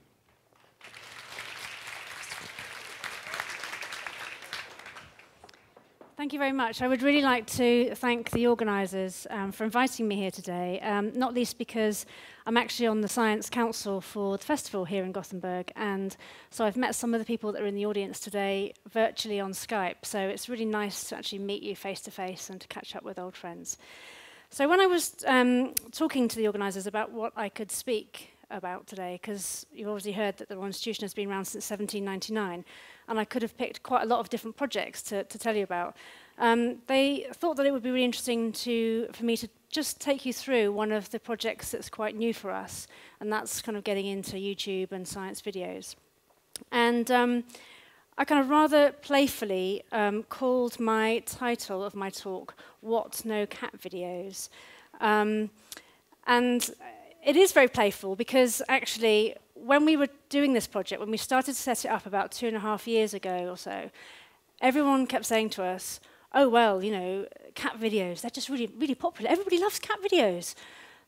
Speaker 13: Thank you very much. I would really like to thank the organisers for inviting me here today, not least because I'm actually on the Science Council for the festival here in Gothenburg, and so I've met some of the people that are in the audience today virtually on Skype, so it's really nice to actually meet you face to face and to catch up with old friends. So when I was talking to the organisers about what I could speak about today, because you've already heard that the Royal Institution has been around since 1799, and I could have picked quite a lot of different projects to tell you about. They thought that it would be really interesting for me to just take you through one of the projects that's quite new for us, and that's kind of getting into YouTube and science videos. And I kind of rather playfully called my title of my talk, What No Cat Videos. And it is very playful because actually when we were doing this project, when we started to set it up about 2.5 years ago or so, everyone kept saying to us, oh, well, you know, cat videos, they're just really, really popular. Everybody loves cat videos.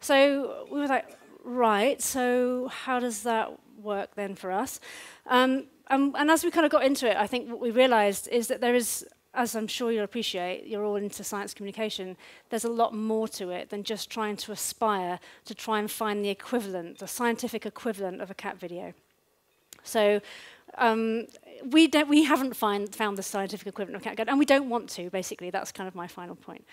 Speaker 13: So we were like, right, so how does that work then for us? And as we kind of got into it, I think what we realized is that there is, as I'm sure you'll appreciate, you're all into science communication, there's a lot more to it than just trying to aspire to try and find the equivalent, the scientific equivalent of a cat video. So we haven't found the scientific equivalent of cat video, and we don't want to, basically. That's kind of my final point.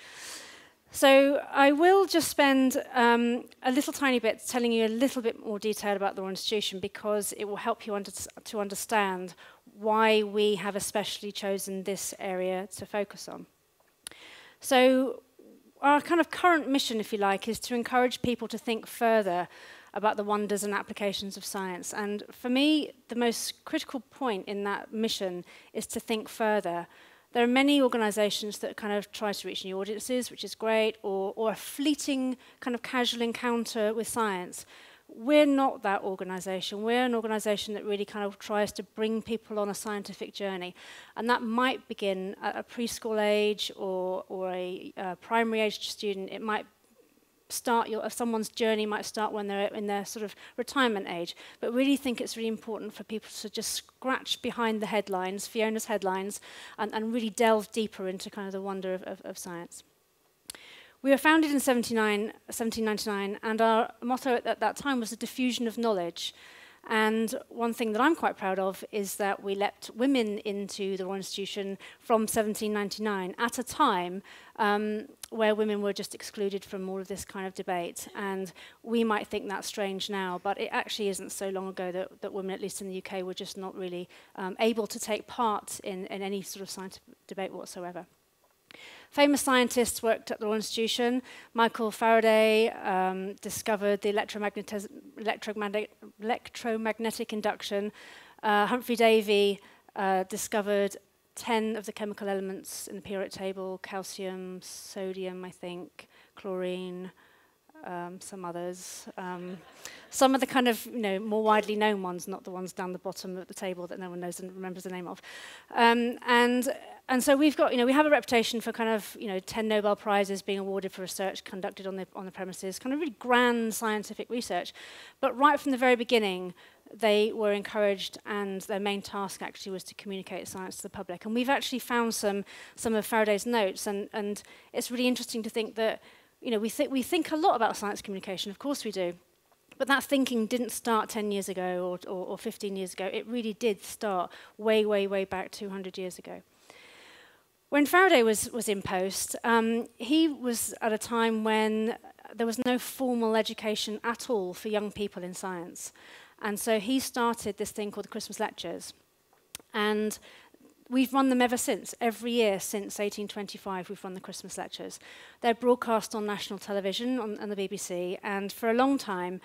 Speaker 13: So I will just spend a little tiny bit telling you a little bit more detail about the Royal Institution, because it will help you to understand why we have especially chosen this area to focus on. So our kind of current mission, if you like, is to encourage people to think further about the wonders and applications of science. And for me, the most critical point in that mission is to think further. There are many organisations that kind of try to reach new audiences, which is great, or a fleeting kind of casual encounter with science. We're not that organisation. We're an organisation that really kind of tries to bring people on a scientific journey. And that might begin at a preschool age or a primary age student. It might start, someone's journey might start when they're in their sort of retirement age. But really think it's really important for people to just scratch behind the headlines, Fiona's headlines, and really delve deeper into kind of the wonder of science. We were founded in 1799, and our motto at that time was the diffusion of knowledge. And one thing that I'm quite proud of is that we let women into the Royal Institution from 1799 at a time where women were just excluded from all of this kind of debate. And we might think that's strange now, but it actually isn't so long ago that women, at least in the UK, were just not really able to take part in any sort of scientific debate whatsoever. Famous scientists worked at the Royal Institution. Michael Faraday discovered the electromagnetic induction. Humphrey Davy discovered 10 of the chemical elements in the periodic table: calcium, sodium, I think, chlorine, some others. Some of the kind of more widely known ones, not the ones down the bottom of the table that no one knows and remembers the name of. And so we've got, we have a reputation for kind of, 10 Nobel Prizes being awarded for research conducted on the premises, kind of really grand scientific research. But right from the very beginning, they were encouraged, and their main task actually was to communicate science to the public. And we've actually found some of Faraday's notes, and it's really interesting to think that, we think a lot about science communication, of course we do. But that thinking didn't start 10 years ago or 15 years ago. It really did start way, way, way back 200 years ago. When Faraday was in post, he was at a time when there was no formal education at all for young people in science. And so he started this thing called the Christmas Lectures. And we've run them ever since. Every year since 1825, we've run the Christmas Lectures. They're broadcast on national television, on the BBC, and for a long time,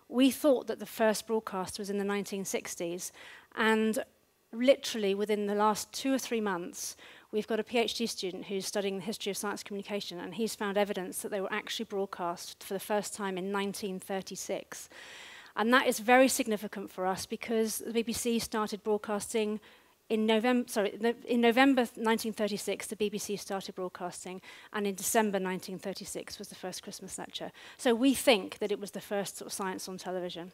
Speaker 13: we thought that the first broadcast was in the 1960s, and literally within the last 2 or 3 months, we've got a PhD student who's studying the history of science communication, and he's found evidence that they were actually broadcast for the first time in 1936. And that is very significant for us because the BBC started broadcasting in November 1936, the BBC started broadcasting, and in December 1936 was the first Christmas lecture. So we think that it was the first sort of science on television.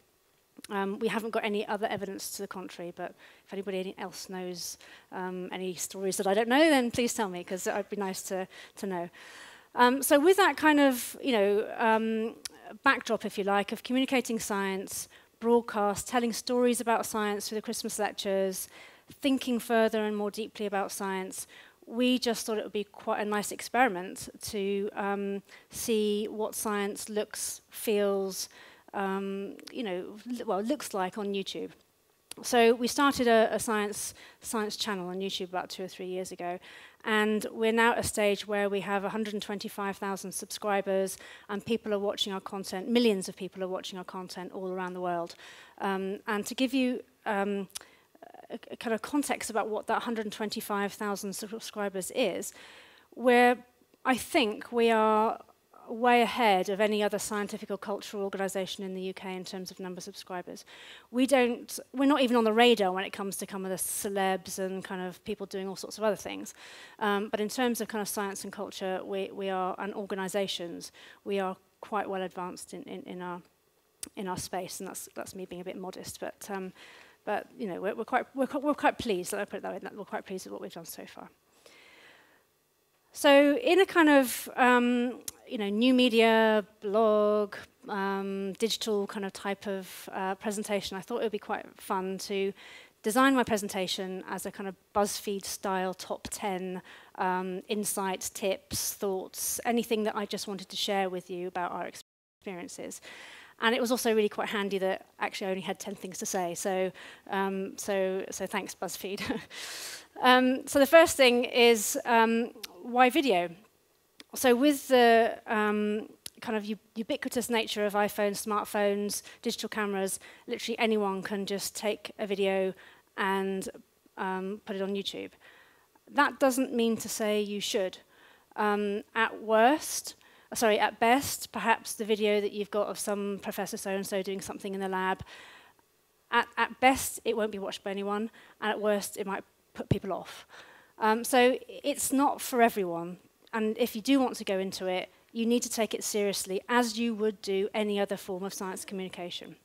Speaker 13: We haven't got any other evidence to the contrary, but if anybody else knows any stories that I don't know, then please tell me, because it would be nice to know. So with that kind of, backdrop, if you like, of communicating science, broadcast, telling stories about science through the Christmas lectures, thinking further and more deeply about science, we just thought it would be quite a nice experiment to see what science looks, feels, looks like on YouTube. So we started a science channel on YouTube about 2 or 3 years ago, and we're now at a stage where we have 125,000 subscribers, and people are watching our content. Millions of people are watching our content all around the world. And to give you a kind of context about what that 125,000 subscribers is, I think we are way ahead of any other scientific or cultural organisation in the UK in terms of number of subscribers. We're not even on the radar when it comes to kind of the celebs and kind of people doing all sorts of other things. But in terms of kind of science and culture, we are, and organisations, we are quite well advanced in our space, and that's me being a bit modest, but we're quite pleased. Let me put it that way. We're quite pleased with what we've done so far. So, in a kind of new media, blog, digital kind of type of presentation, I thought it would be quite fun to design my presentation as a kind of BuzzFeed-style top 10 insights, tips, thoughts, anything that I just wanted to share with you about our experiences. And it was also really quite handy that actually I only had 10 things to say. So thanks, BuzzFeed. So the first thing is why video? So with the kind of ubiquitous nature of iPhones, smartphones, digital cameras, literally anyone can just take a video and put it on YouTube. That doesn't mean to say you should. At best, perhaps the video that you've got of some professor so-and-so doing something in the lab, at best, it won't be watched by anyone, and at worst, it might put people off. So it's not for everyone, and if you do want to go into it, you need to take it seriously, as you would do any other form of science communication.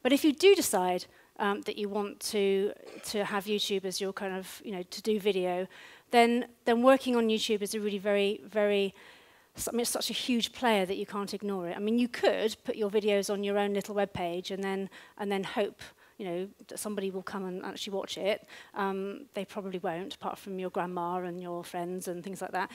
Speaker 13: But if you do decide that you want to have YouTube as your kind of, to do video, then working on YouTube is a really very, very, it's such a huge player that you can't ignore it. I mean, you could put your videos on your own little web page and then hope, that somebody will come and actually watch it. They probably won't, apart from your grandma and your friends and things like that.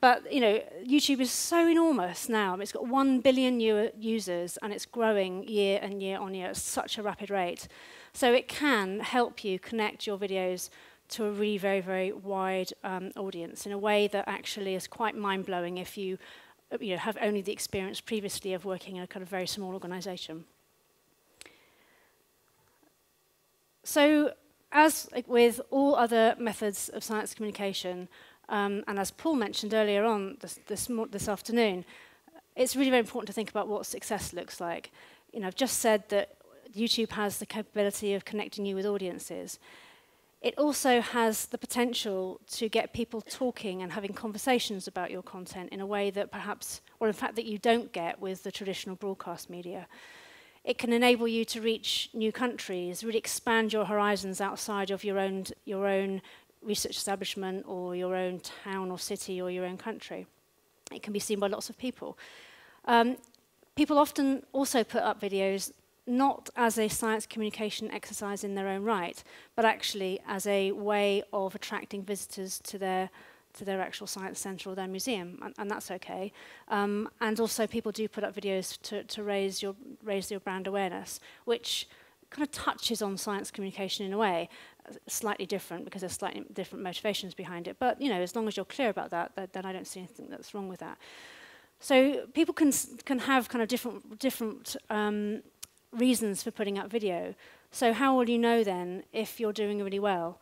Speaker 13: But YouTube is so enormous now. I mean, it's got 1 billion users, and it's growing year and year on year at such a rapid rate. So it can help you connect your videos to a really very, very wide audience in a way that actually is quite mind-blowing if you have only the experience previously of working in a kind of very small organisation. So, as with all other methods of science communication, and as Paul mentioned earlier on this afternoon, it's really very important to think about what success looks like. I've just said that YouTube has the capability of connecting you with audiences. It also has the potential to get people talking and having conversations about your content in a way that perhaps, or in fact that you don't get with the traditional broadcast media. It can enable you to reach new countries, really expand your horizons outside of your own research establishment or your own town or city or your own country. It can be seen by lots of people. People often also put up videos not as a science communication exercise in their own right, but actually as a way of attracting visitors to their to their actual science centre or their museum, and that's okay. And also people do put up videos to raise your brand awareness, which kind of touches on science communication in a way, slightly different because there's slightly different motivations behind it. But, you know, as long as you're clear about that, then I don't see anything that's wrong with that. So people can have kind of different reasons for putting up video. So how will you know then if you're doing really well?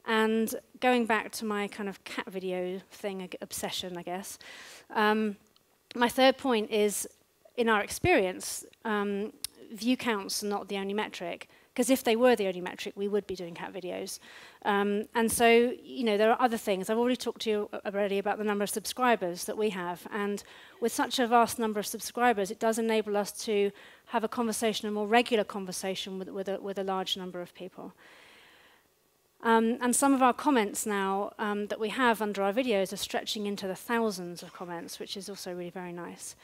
Speaker 13: And going back to my kind of cat video thing, obsession, I guess, my third point is, in our experience, view counts are not the only metric, because if they were the only metric, we would be doing cat videos. And so, you know, there are other things. I've already talked to you already about the number of subscribers that we have, and with such a vast number of subscribers, it does enable us to have a conversation, a more regular conversation with a large number of people. And some of our comments now that we have under our videos are stretching into the thousands of comments, which is also really very nice.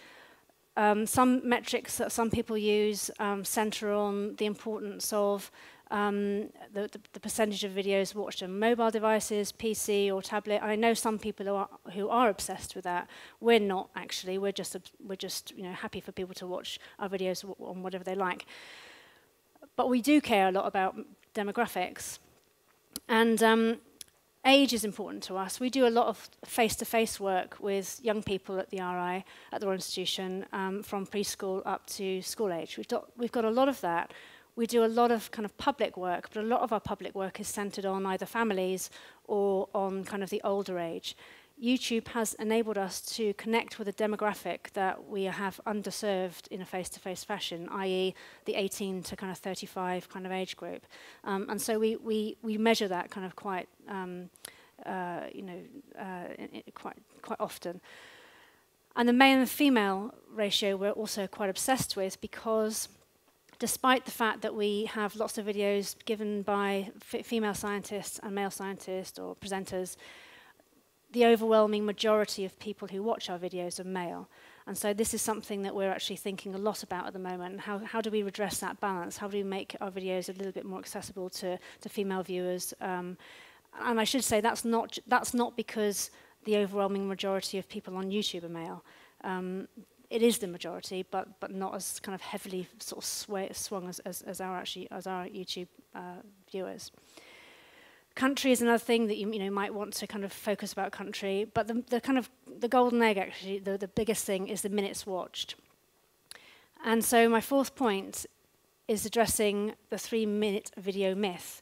Speaker 13: Some metrics that some people use center on the importance of the percentage of videos watched on mobile devices, PC or tablet. I know some people who are obsessed with that. We're not actually. We're just you know, happy for people to watch our videos on whatever they like. But we do care a lot about demographics. And age is important to us. We do a lot of face-to-face work with young people at the RI, at the Royal Institution, from preschool up to school age. We've got a lot of that. We do a lot of kind of public work, but a lot of our public work is centered on either families or on kind of the older age. YouTube has enabled us to connect with a demographic that we have underserved in a face-to-face fashion, i.e. the 18 to kind of 35 kind of age group. And so we measure that kind of quite, quite often. And the male and female ratio we're also quite obsessed with, because despite the fact that we have lots of videos given by female scientists and male scientists or presenters, the overwhelming majority of people who watch our videos are male. And so this is something that we're actually thinking a lot about at the moment. How do we redress that balance? How do we make our videos a little bit more accessible to female viewers? And I should say that's not because the overwhelming majority of people on YouTube are male. It is the majority, but not as kind of heavily sort of swung as our YouTube viewers. Country is another thing that you might want to kind of focus about country, but the golden egg, actually, the biggest thing is the minutes watched. And so my fourth point is addressing the 3-minute video myth,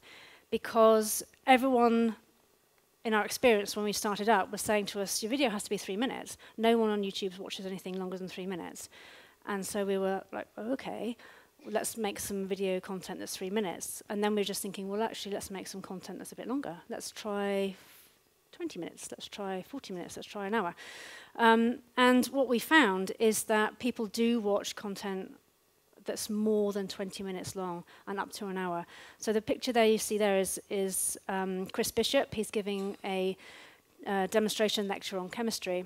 Speaker 13: because everyone in our experience when we started out was saying to us, your video has to be 3 minutes. No one on YouTube watches anything longer than 3 minutes. And so we were like, oh, okay. Let's make some video content that's 3 minutes. And then we were just thinking, well, actually, let's make some content that's a bit longer. Let's try 20 minutes. Let's try 40 minutes. Let's try an hour. And what we found is that people do watch content that's more than 20 minutes long and up to an hour. So the picture there you see there is Chris Bishop. He's giving a demonstration lecture on chemistry.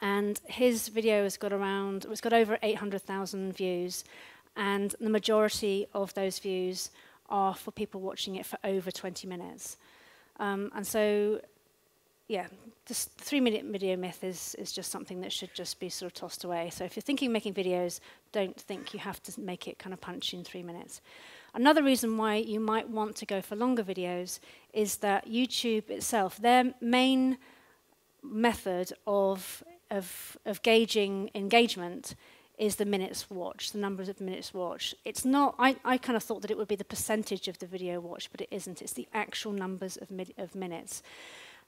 Speaker 13: And his video has got over 800,000 views. And the majority of those views are for people watching it for over 20 minutes. And so, yeah, this 3-minute video myth is just something that should just be sort of tossed away. So if you're thinking of making videos, don't think you have to make it kind of punchy in 3 minutes. Another reason why you might want to go for longer videos is that YouTube itself, their main method of gauging engagement is the minutes watched, the numbers of minutes watched. It's not, I kind of thought that it would be the percentage of the video watched, but it isn't. It's the actual numbers of minutes.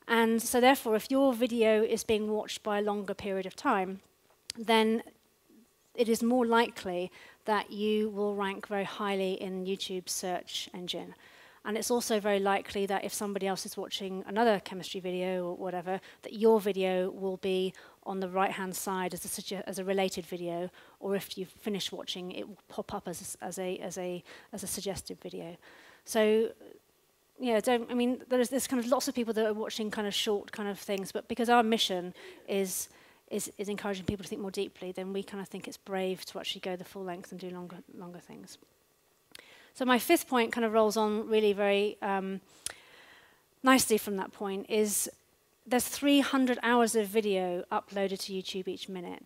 Speaker 13: And so therefore, if your video is being watched by a longer period of time, then it is more likely that you will rank very highly in YouTube's search engine. And it's also very likely that if somebody else is watching another chemistry video or whatever, that your video will be on the right-hand side as a related video, or if you've finished watching, it will pop up as a suggested video. So, yeah, there's kind of lots of people that are watching kind of short kind of things, but because our mission is encouraging people to think more deeply, then we kind of think it's brave to actually go the full length and do longer things. So my fifth point kind of rolls on really very nicely from that point, is there's 300 hours of video uploaded to YouTube each minute.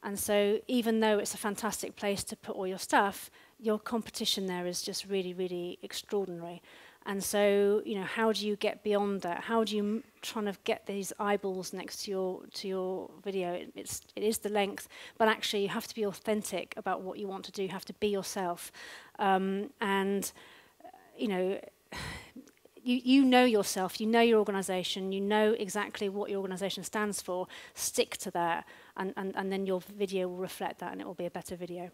Speaker 13: And so even though it's a fantastic place to put all your stuff, your competition there is just really, really extraordinary. And so, you know, how do you get beyond that? How do you try to get these eyeballs next to your video? It is the length, but actually you have to be authentic about what you want to do. You have to be yourself. And, you know, you know yourself, you know your organisation, you know exactly what your organisation stands for. Stick to that, and then your video will reflect that, and it will be a better video.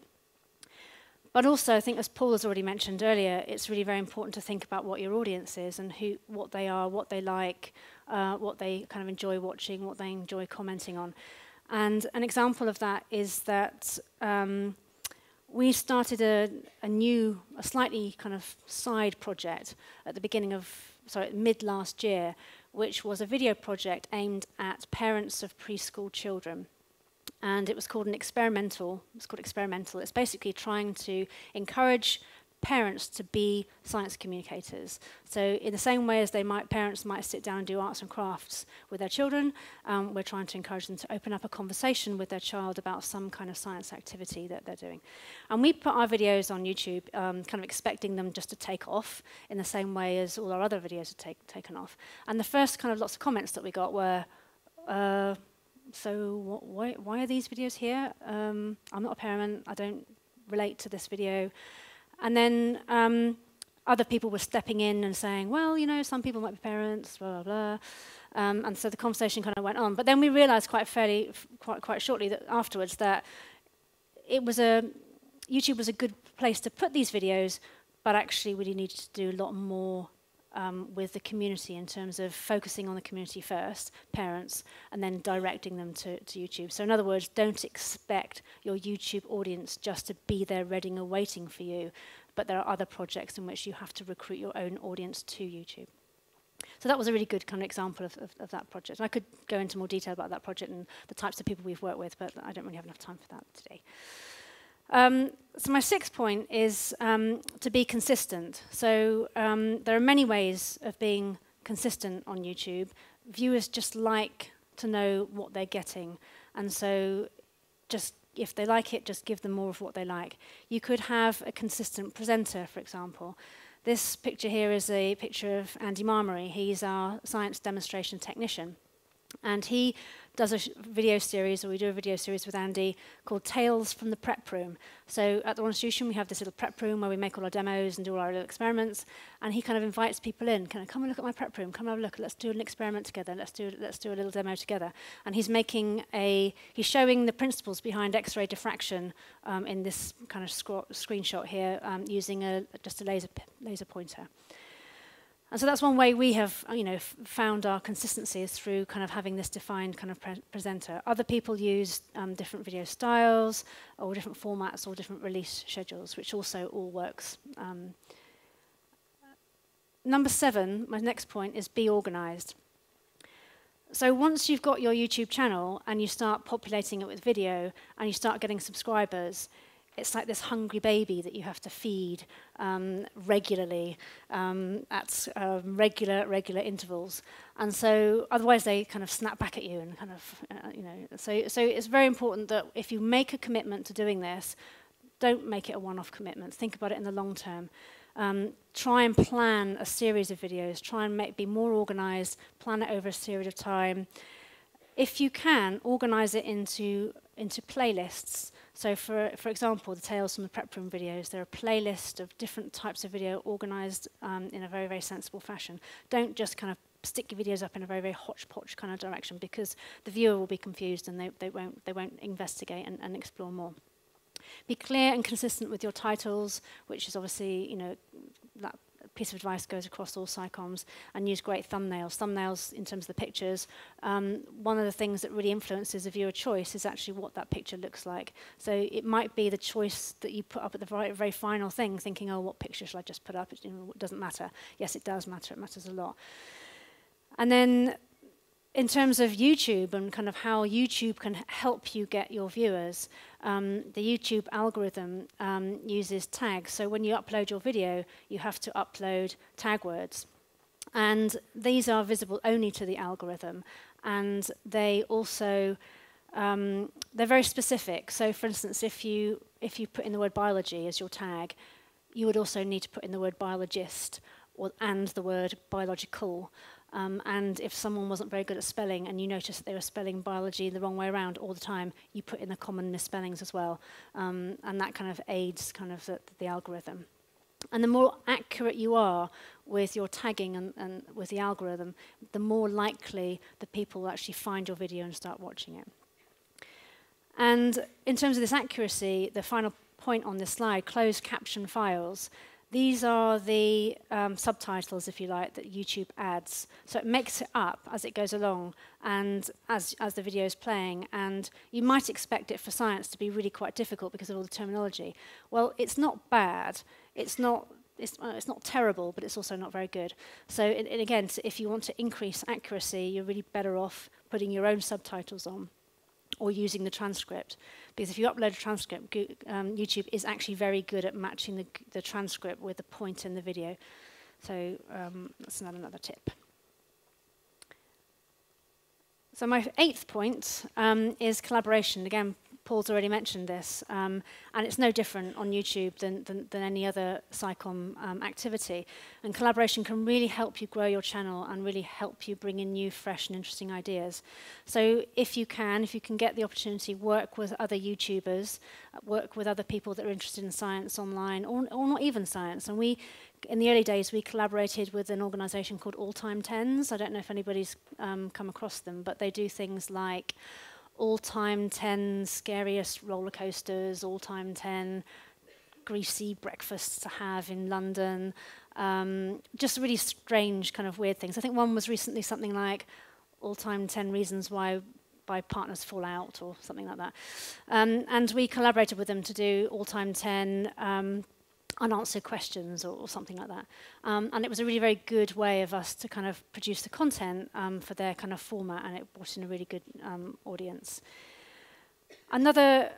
Speaker 13: But also, I think, as Paul has already mentioned earlier, it's really very important to think about what your audience is and what they are, what they like, what they kind of enjoy watching, what they enjoy commenting on. And an example of that is that we started a slightly kind of side project at the beginning of, mid last year, which was a video project aimed at parents of preschool children. And it was called experimental. It's basically trying to encourage parents to be science communicators. So in the same way as parents might sit down and do arts and crafts with their children, we're trying to encourage them to open up a conversation with their child about some kind of science activity that they're doing. And we put our videos on YouTube, kind of expecting them just to take off in the same way as all our other videos have taken off. And the first kind of lots of comments that we got were, so why are these videos here? I'm not a parent, I don't relate to this video. And then other people were stepping in and saying, well, you know, some people might be parents, blah, blah, blah. And so the conversation kind of went on. But then we realized quite shortly that afterwards that YouTube was a good place to put these videos, but actually we needed to do a lot more with the community in terms of focusing on the community first, parents, and then directing them to YouTube. So in other words, don't expect your YouTube audience just to be there ready and waiting for you, but there are other projects in which you have to recruit your own audience to YouTube. So that was a really good kind of example of that project. And I could go into more detail about that project and the types of people we've worked with, but I don't really have enough time for that today. So my sixth point is to be consistent. So there are many ways of being consistent on YouTube. Viewers just like to know what they're getting. And so just if they like it, just give them more of what they like. You could have a consistent presenter, for example. This picture here is a picture of Andy Marmory. He's our science demonstration technician. And he does a video series, or we do a video series with Andy, called Tales from the Prep Room. So at the Royal Institution, we have this little prep room where we make all our demos and do all our little experiments. And he kind of invites people in, kind of come and look at my prep room, come and have a look, let's do an experiment together, let's do a little demo together. And he's showing the principles behind X-ray diffraction in this kind of screenshot here, using just a laser pointer. And so that's one way we have, found our consistency is through kind of having this defined kind of presenter. Other people use different video styles or different formats or different release schedules, which also all works. Number 7, my next point, is be organized. So once you've got your YouTube channel and you start populating it with video and you start getting subscribers, it's like this hungry baby that you have to feed regularly at regular intervals. And so otherwise they kind of snap back at you and kind of, So it's very important that if you make a commitment to doing this, don't make it a one-off commitment. Think about it in the long term. Try and plan a series of videos. Try and be more organized. Plan it over a period of time. If you can, organize it into playlists. So for example, the Tales from the Prep Room videos, they're a playlist of different types of video organized in a very, very sensible fashion. Don't just kind of stick your videos up in a very, very hodgepodge kind of direction, because the viewer will be confused and they won't investigate and explore more. Be clear and consistent with your titles, which is obviously, that piece of advice goes across all SciComms, and use great thumbnails. Thumbnails, in terms of the pictures, one of the things that really influences a viewer choice is actually what that picture looks like. So it might be the choice that you put up at the very final thing, thinking, oh, what picture should I just put up? It doesn't matter. Yes, it does matter. It matters a lot. And then in terms of YouTube and kind of how YouTube can help you get your viewers, the YouTube algorithm uses tags. So when you upload your video, you have to upload tag words. And these are visible only to the algorithm. And they also, they're very specific. So for instance, if you put in the word biology as your tag, you would also need to put in the word biologist and the word biological. And if someone wasn't very good at spelling and you noticed that they were spelling biology the wrong way around all the time, you put in the common misspellings as well. And that kind of aids kind of the algorithm. And the more accurate you are with your tagging and with the algorithm, the more likely the people will actually find your video and start watching it. And in terms of this accuracy, the final point on this slide, closed caption files, these are the subtitles, if you like, that YouTube adds. So it makes it up as it goes along and as the video is playing. And you might expect it for science to be really quite difficult because of all the terminology. Well, it's not bad. It's not terrible, but it's also not very good. So and again, if you want to increase accuracy, you're really better off putting your own subtitles on or using the transcript. Because if you upload a transcript, YouTube is actually very good at matching the transcript with the point in the video. So that's another tip. So my 8th point is collaboration. Again, Paul's already mentioned this, and it's no different on YouTube than any other SciComm activity. And collaboration can really help you grow your channel and really help you bring in new, fresh and interesting ideas. So if you can get the opportunity, work with other YouTubers, work with other people that are interested in science online, or not even science. And in the early days, we collaborated with an organisation called All Time 10s. I don't know if anybody's come across them, but they do things like all-time 10 scariest roller coasters, all-time 10 greasy breakfasts to have in London, just really strange kind of weird things. I think one was recently something like all-time 10 reasons why partners fall out or something like that. And we collaborated with them to do all-time 10 unanswered questions or something like that. And it was a really very good way of us to kind of produce the content for their kind of format, and it brought in a really good audience. Another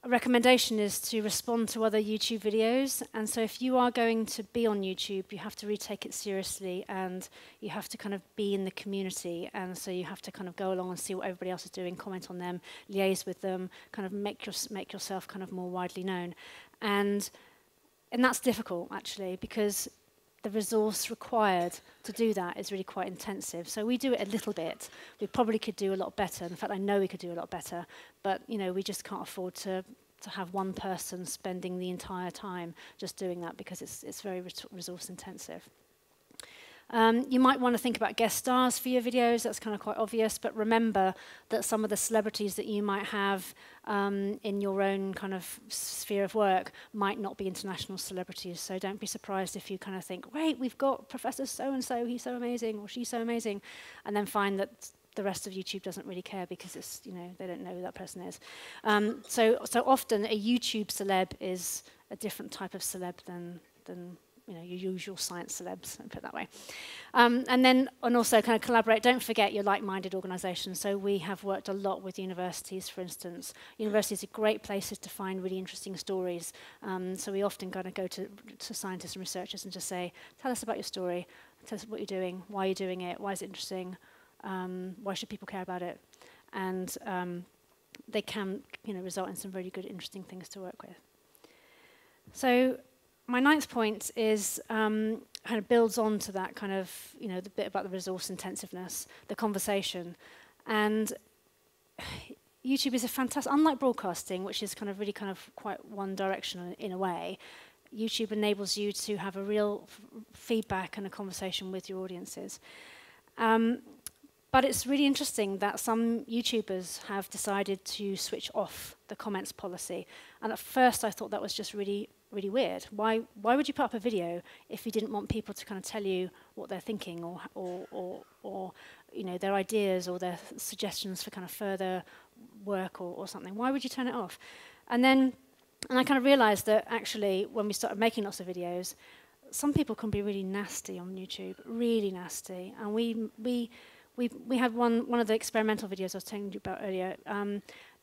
Speaker 13: recommendation is to respond to other YouTube videos. And so if you are going to be on YouTube, you have to really take it seriously, and you have to kind of be in the community. And so you have to kind of go along and see what everybody else is doing, comment on them, liaise with them, kind of make yourself kind of more widely known. And that's difficult, actually, because the resource required to do that is really quite intensive. So we do it a little bit. We probably could do a lot better. In fact, I know we could do a lot better. But, you know, we just can't afford to have one person spending the entire time just doing that, because it's very resource intensive. You might want to think about guest stars for your videos. That's kind of quite obvious, but remember that some of the celebrities that you might have in your own kind of sphere of work might not be international celebrities. So don't be surprised if you kind of think, wait, we've got Professor so-and-so, he's so amazing, or she's so amazing, and then find that the rest of YouTube doesn't really care because it's, you know, they don't know who that person is. So often a YouTube celeb is a different type of celeb than you know, your usual science celebs, put it that way. And also kind of collaborate. Don't forget your like-minded organisations. So we have worked a lot with universities, for instance. Universities are great places to find really interesting stories. So we often kind of go to scientists and researchers and just say, tell us about your story, tell us what you're doing, why you're doing it, why is it interesting, why should people care about it? And they can, you know, result in some really good, interesting things to work with. So my 9th point is kind of builds on to that kind of, you know, the bit about the resource intensiveness, the conversation. And YouTube is a fantastic, unlike broadcasting, which is kind of really kind of quite one directional in a way, YouTube enables you to have a real feedback and a conversation with your audiences. But it's really interesting that some YouTubers have decided to switch off the comments policy. And at first I thought that was just really weird. Why would you put up a video if you didn't want people to kind of tell you what they're thinking or you know, their ideas or their suggestions for kind of further work or something? Why would you turn it off? And I kind of realized that actually when we started making lots of videos, some people can be really nasty on YouTube, really nasty. And we had one of the experimental videos I was telling you about earlier.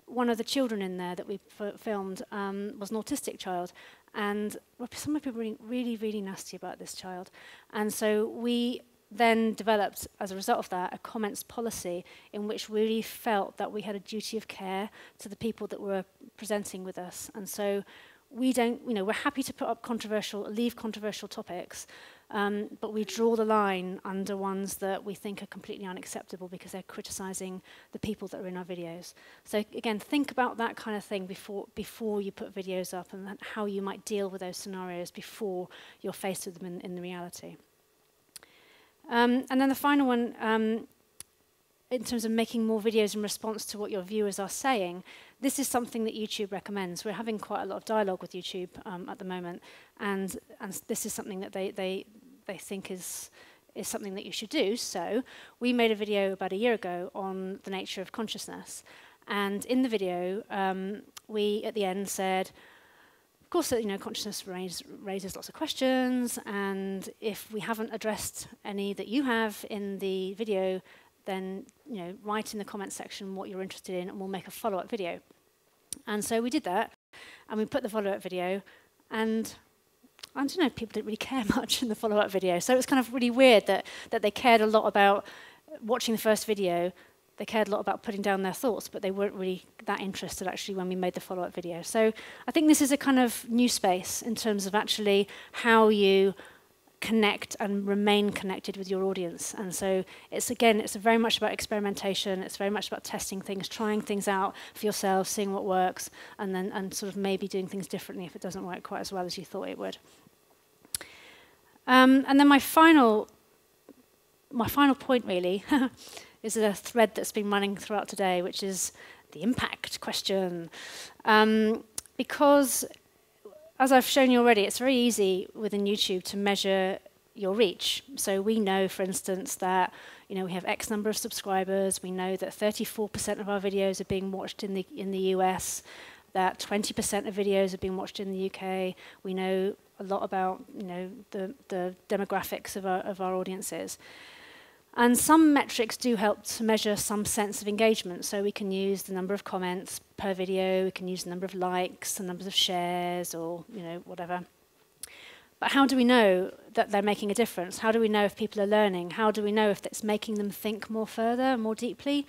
Speaker 13: one of the children in there that we filmed was an autistic child, and some people were really, really nasty about this child. And so we then developed, as a result of that, a comments policy in which we really felt that we had a duty of care to the people that were presenting with us. And so we don't, we're happy to put up leave controversial topics, but we draw the line under ones that we think are completely unacceptable because they're criticizing the people that are in our videos. So again, think about that kind of thing before you put videos up, and how you might deal with those scenarios before you're faced with them in the reality. And then the final one, in terms of making more videos in response to what your viewers are saying, this is something that YouTube recommends. We're having quite a lot of dialogue with YouTube at the moment, and this is something that they think is something that you should do. So we made a video about a year ago on the nature of consciousness, and in the video we at the end said, of course, consciousness raises lots of questions, and if we haven't addressed any that you have in the video, then write in the comments section what you're interested in, and we'll make a follow-up video. And so we did that, and we put the follow-up video, and I don't know, people didn't really care much in the follow-up video. So it was kind of really weird that they cared a lot about watching the first video. They cared a lot about putting down their thoughts, but they weren't really that interested actually when we made the follow-up video. So I think this is a kind of new space in terms of actually how you connect and remain connected with your audience. And so it's very much about experimentation. It's very much about testing things, trying things out for yourself, seeing what works, and sort of maybe doing things differently if it doesn't work quite as well as you thought it would. And then my final point really is a thread that's been running throughout today, which is the impact question. Because, as I've shown you already, it's very easy within YouTube to measure your reach. So we know, for instance, that we have X number of subscribers. We know that 34% of our videos are being watched in the US, that 20% of videos are being watched in the UK. We know a lot about the demographics of our audiences. And some metrics do help to measure some sense of engagement. So we can use the number of comments per video, we can use the number of likes, the numbers of shares, or whatever. But how do we know that they're making a difference? How do we know if people are learning? How do we know if it's making them think more further, more deeply?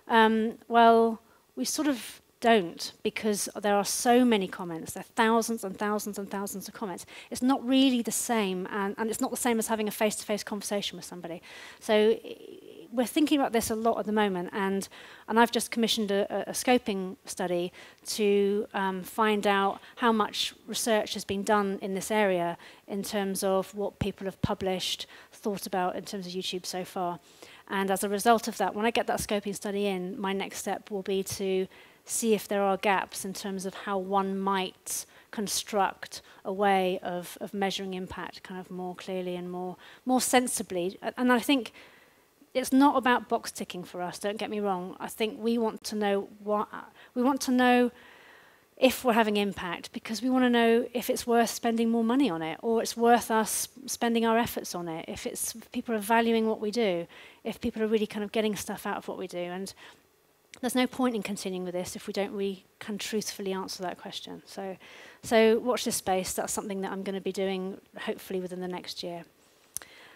Speaker 13: Well, we sort of don't, because there are so many comments. There are thousands and thousands and thousands of comments. It's not really the same, and it's not the same as having a face-to-face conversation with somebody. So we're thinking about this a lot at the moment, and I've just commissioned a scoping study to find out how much research has been done in this area in terms of what people have published, thought about in terms of YouTube so far. And as a result of that, when I get that scoping study in, my next step will be to see if there are gaps in terms of how one might construct a way of measuring impact kind of more clearly and more sensibly. And I think it's not about box ticking for us, don't get me wrong. I think we want to know if we're having impact, because we want to know if it's worth spending more money on it, or it's worth us spending our efforts on it, if people are valuing what we do, if people are really kind of getting stuff out of what we do. And there's no point in continuing with this if we don't really can truthfully answer that question. So watch this space. That's something that I'm going to be doing hopefully within the next year.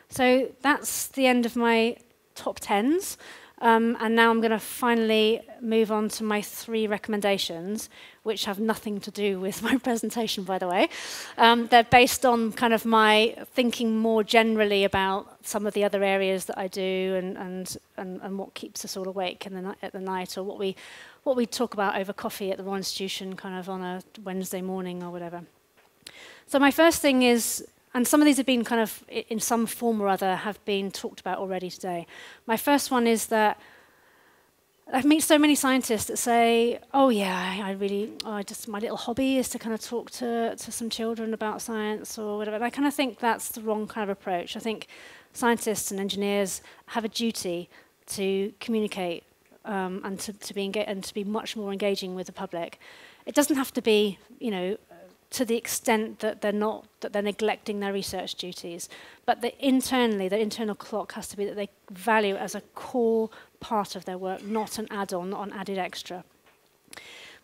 Speaker 13: So that's the end of my top 10s. And now I'm going to finally move on to my 3 recommendations, which have nothing to do with my presentation, by the way. They're based on kind of my thinking more generally about some of the other areas that I do and what keeps us all awake at the night, or what we talk about over coffee at the Royal Institution kind of on a Wednesday morning or whatever. So my first thing is, and some of these have been kind of, in some form or other, have been talked about already today. My first one is that I meet so many scientists that say, oh yeah, my little hobby is to kind of talk to some children about science or whatever. And I kind of think that's the wrong kind of approach. I think scientists and engineers have a duty to communicate and to be much more engaging with the public. It doesn't have to be, to the extent that they're neglecting their research duties, but the internal clock has to be that they value as a core part of their work, not an add-on, not an added extra.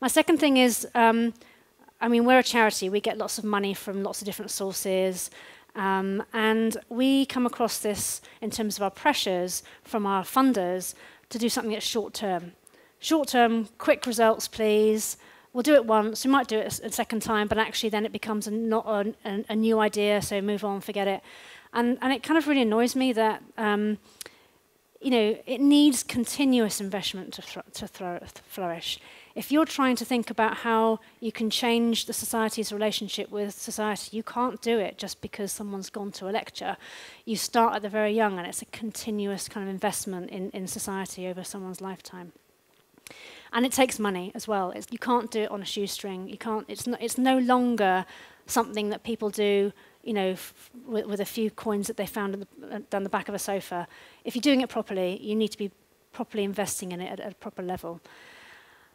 Speaker 13: My second thing is, I mean, we're a charity. We get lots of money from lots of different sources. And we come across this in terms of our pressures from our funders to do something that's short-term. Short-term, quick results, please. We'll do it once. We might do it a second time, but actually then it becomes not a new idea, so move on, forget it. And it kind of really annoys me that, you know, it needs continuous investment to flourish. If you're trying to think about how you can change the society's relationship with society, you can't do it just because someone's gone to a lecture. You start at the very young, and it's a continuous kind of investment in society over someone's lifetime. And it takes money as well. You can't do it on a shoestring. You can't. It's no longer something that people do, you know, with a few coins that they found down the back of a sofa. If you're doing it properly, you need to be properly investing in it at a proper level.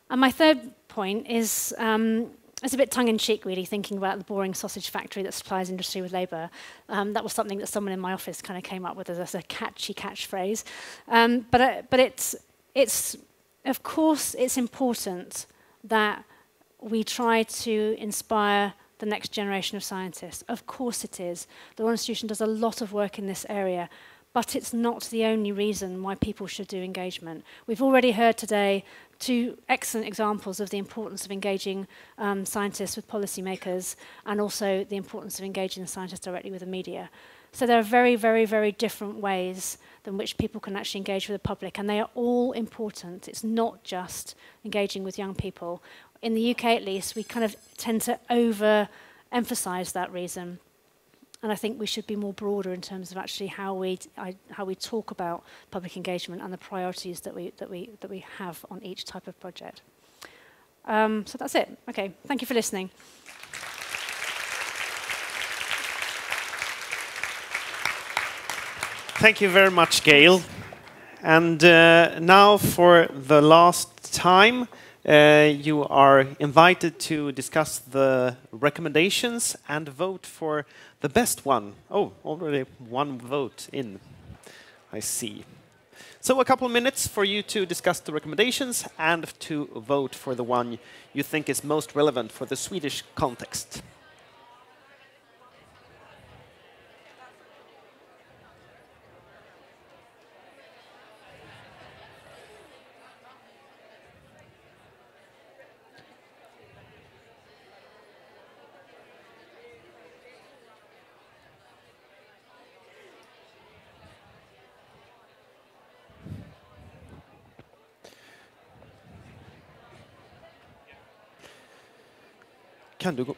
Speaker 13: And my third point is, it's a bit tongue-in-cheek, really, thinking about the boring sausage factory that supplies industry with labour. That was something that someone in my office kind of came up with as a catchy catchphrase. But it's of course, it's important that we try to inspire the next generation of scientists. Of course it is. The Royal Institution does a lot of work in this area, but it's not the only reason why people should do engagement. We've already heard today 2 excellent examples of the importance of engaging scientists with policymakers, and also the importance of engaging the scientists directly with the media. So there are very, very, very different ways in which people can actually engage with the public, and they are all important. It's not just engaging with young people. In the UK, at least, we kind of tend to over-emphasize that reason. And I think we should be more broader in terms of actually how we talk about public engagement and the priorities that we have on each type of project. So that's it. Okay, thank you for listening.
Speaker 4: Thank you very much, Gail. And now for the last time, you are invited to discuss the recommendations and vote for the best one. Oh, already one vote in, I see. So a couple of minutes for you to discuss the recommendations and to vote for the one you think is most relevant for the Swedish context. Kan du gå?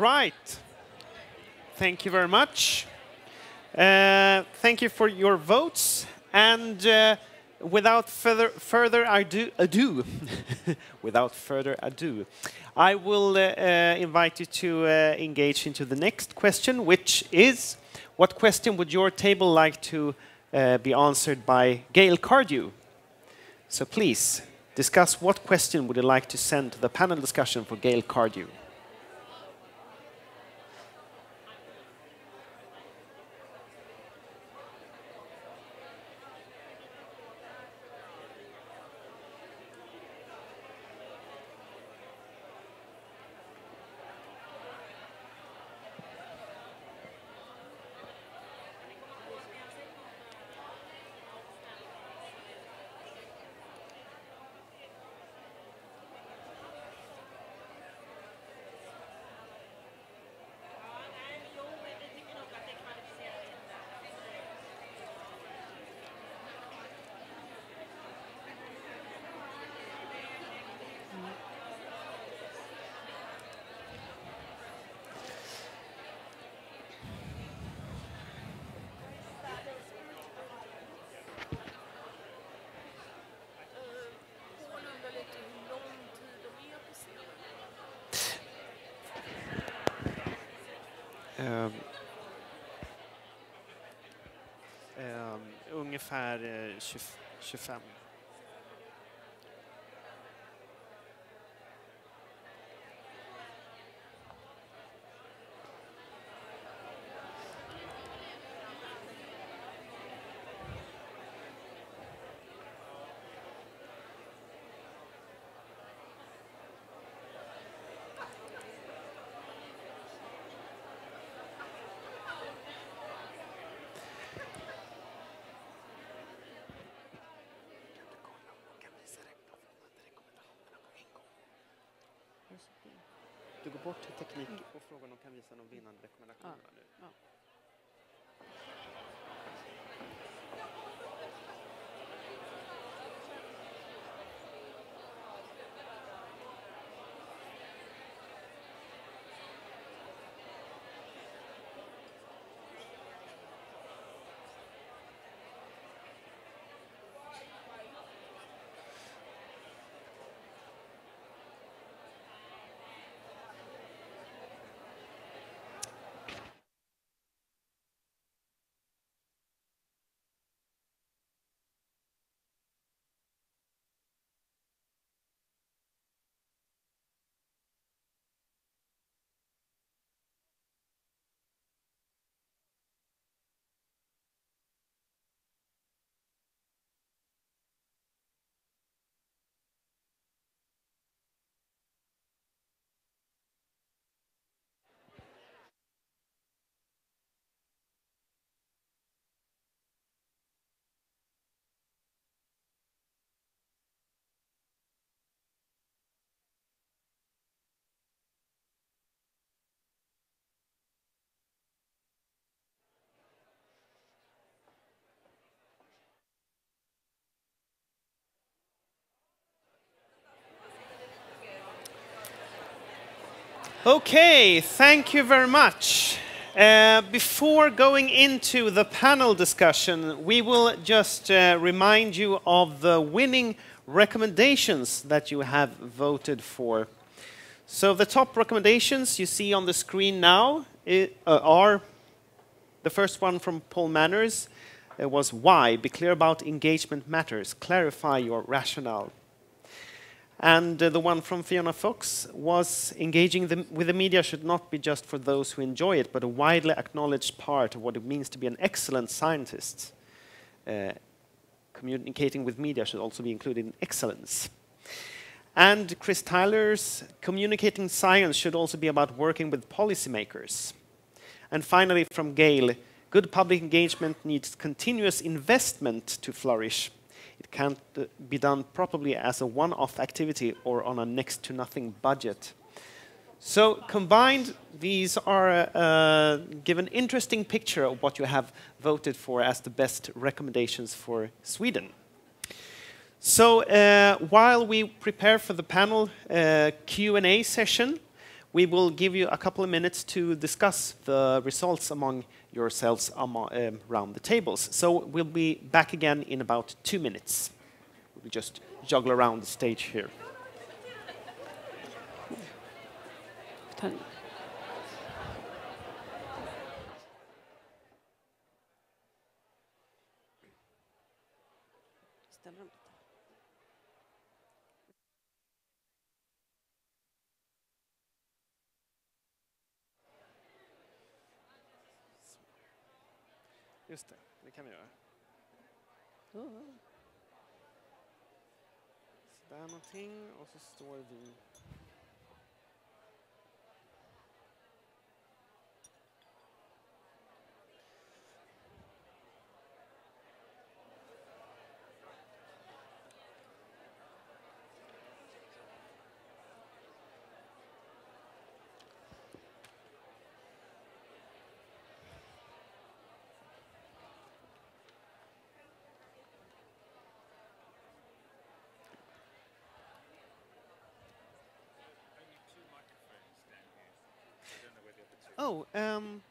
Speaker 4: Right. Thank you very much. Thank you for your votes. And without further ado, without further ado, I will invite you to engage into the next question, which is, what question would your table like to be answered by Gail Cardew? So please, discuss what question would you like to send to the panel discussion for Gail Cardew? Ungefär 25. Du går bort till teknik och frågar om de kan visa någon vinnande rekommendation. Ja. Okay, thank you very much. Before going into the panel discussion, we will just remind you of the winning recommendations that you have voted for. So the top recommendations you see on the screen now are the first one from Paul Manners. It was why? Be clear about engagement matters. Clarify your rationale. And the one from Fiona Fox was engaging with the media should not be just for those who enjoy it, but a widely acknowledged part of what it means to be an excellent scientist. Communicating with media should also be included in excellence. And Chris Tyler's communicating science should also be about working with policymakers. And finally from Gail, good public engagement needs continuous investment to flourish. It can't be done properly as a one-off activity or on a next-to-nothing budget. So combined, these are give an interesting picture of what you have voted for as the best recommendations for Sweden. So while we prepare for the panel Q&A session, we will give you a couple of minutes to discuss the results among yourselves around the tables. So we'll be back again in about 2 minutes. We'll just juggle around the stage here. Just det, det kan vi göra. Så där någonting och så står vi... Oh, here.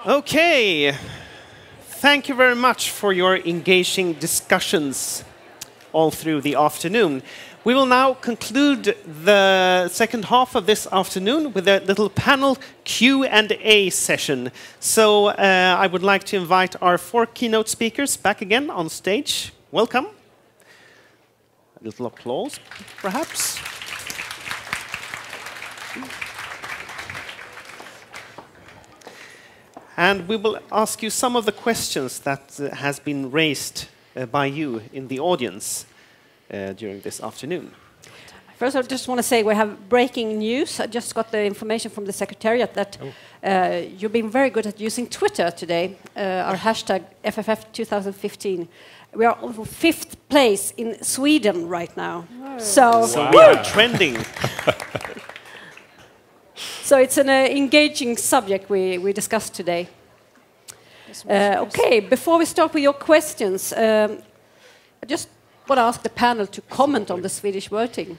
Speaker 4: Okay. Thank you very much for your engaging discussions all through the afternoon. We will now conclude the second half of this afternoon with a little panel Q&A session. So I would like to invite our 4 keynote speakers back again on stage. Welcome. A little applause, perhaps. And we will ask you some of the questions that has been raised by you in the audience during this afternoon.
Speaker 5: First, I just want to say we have breaking news. I just got the information from the Secretariat that you've been very good at using Twitter today, our hashtag FFF 2015. We are on 5th place in Sweden right now.
Speaker 4: Wow. So we are trending.
Speaker 5: So it's an engaging subject we discussed today. Okay, before we start with your questions, I just want to ask the panel to comment on the Swedish voting.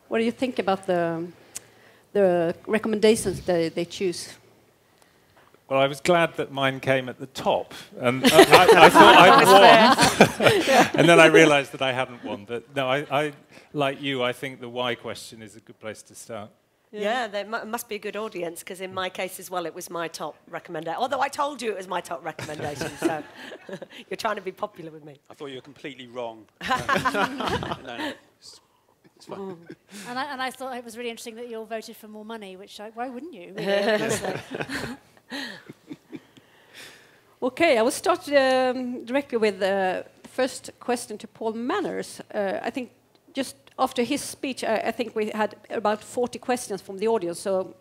Speaker 5: What do you think about the recommendations that they choose?
Speaker 6: Well, I was glad that mine came at the top, and I thought I'd won, and then I realised that I hadn't won. But no, I like you. I think the why question is a good place to start.
Speaker 9: Yeah, there must be a good audience, because in my case as well, it was my top recommendation. Although I told you it was my top recommendation, so you're trying to be popular with me.
Speaker 11: I thought you were completely wrong. No. It's fine.
Speaker 13: And I thought it was really interesting that you all voted for more money, which why wouldn't you?
Speaker 5: Okay, I will start directly with the first question to Paul Manners. I think just after his speech, I think we had about 40 questions from the audience, so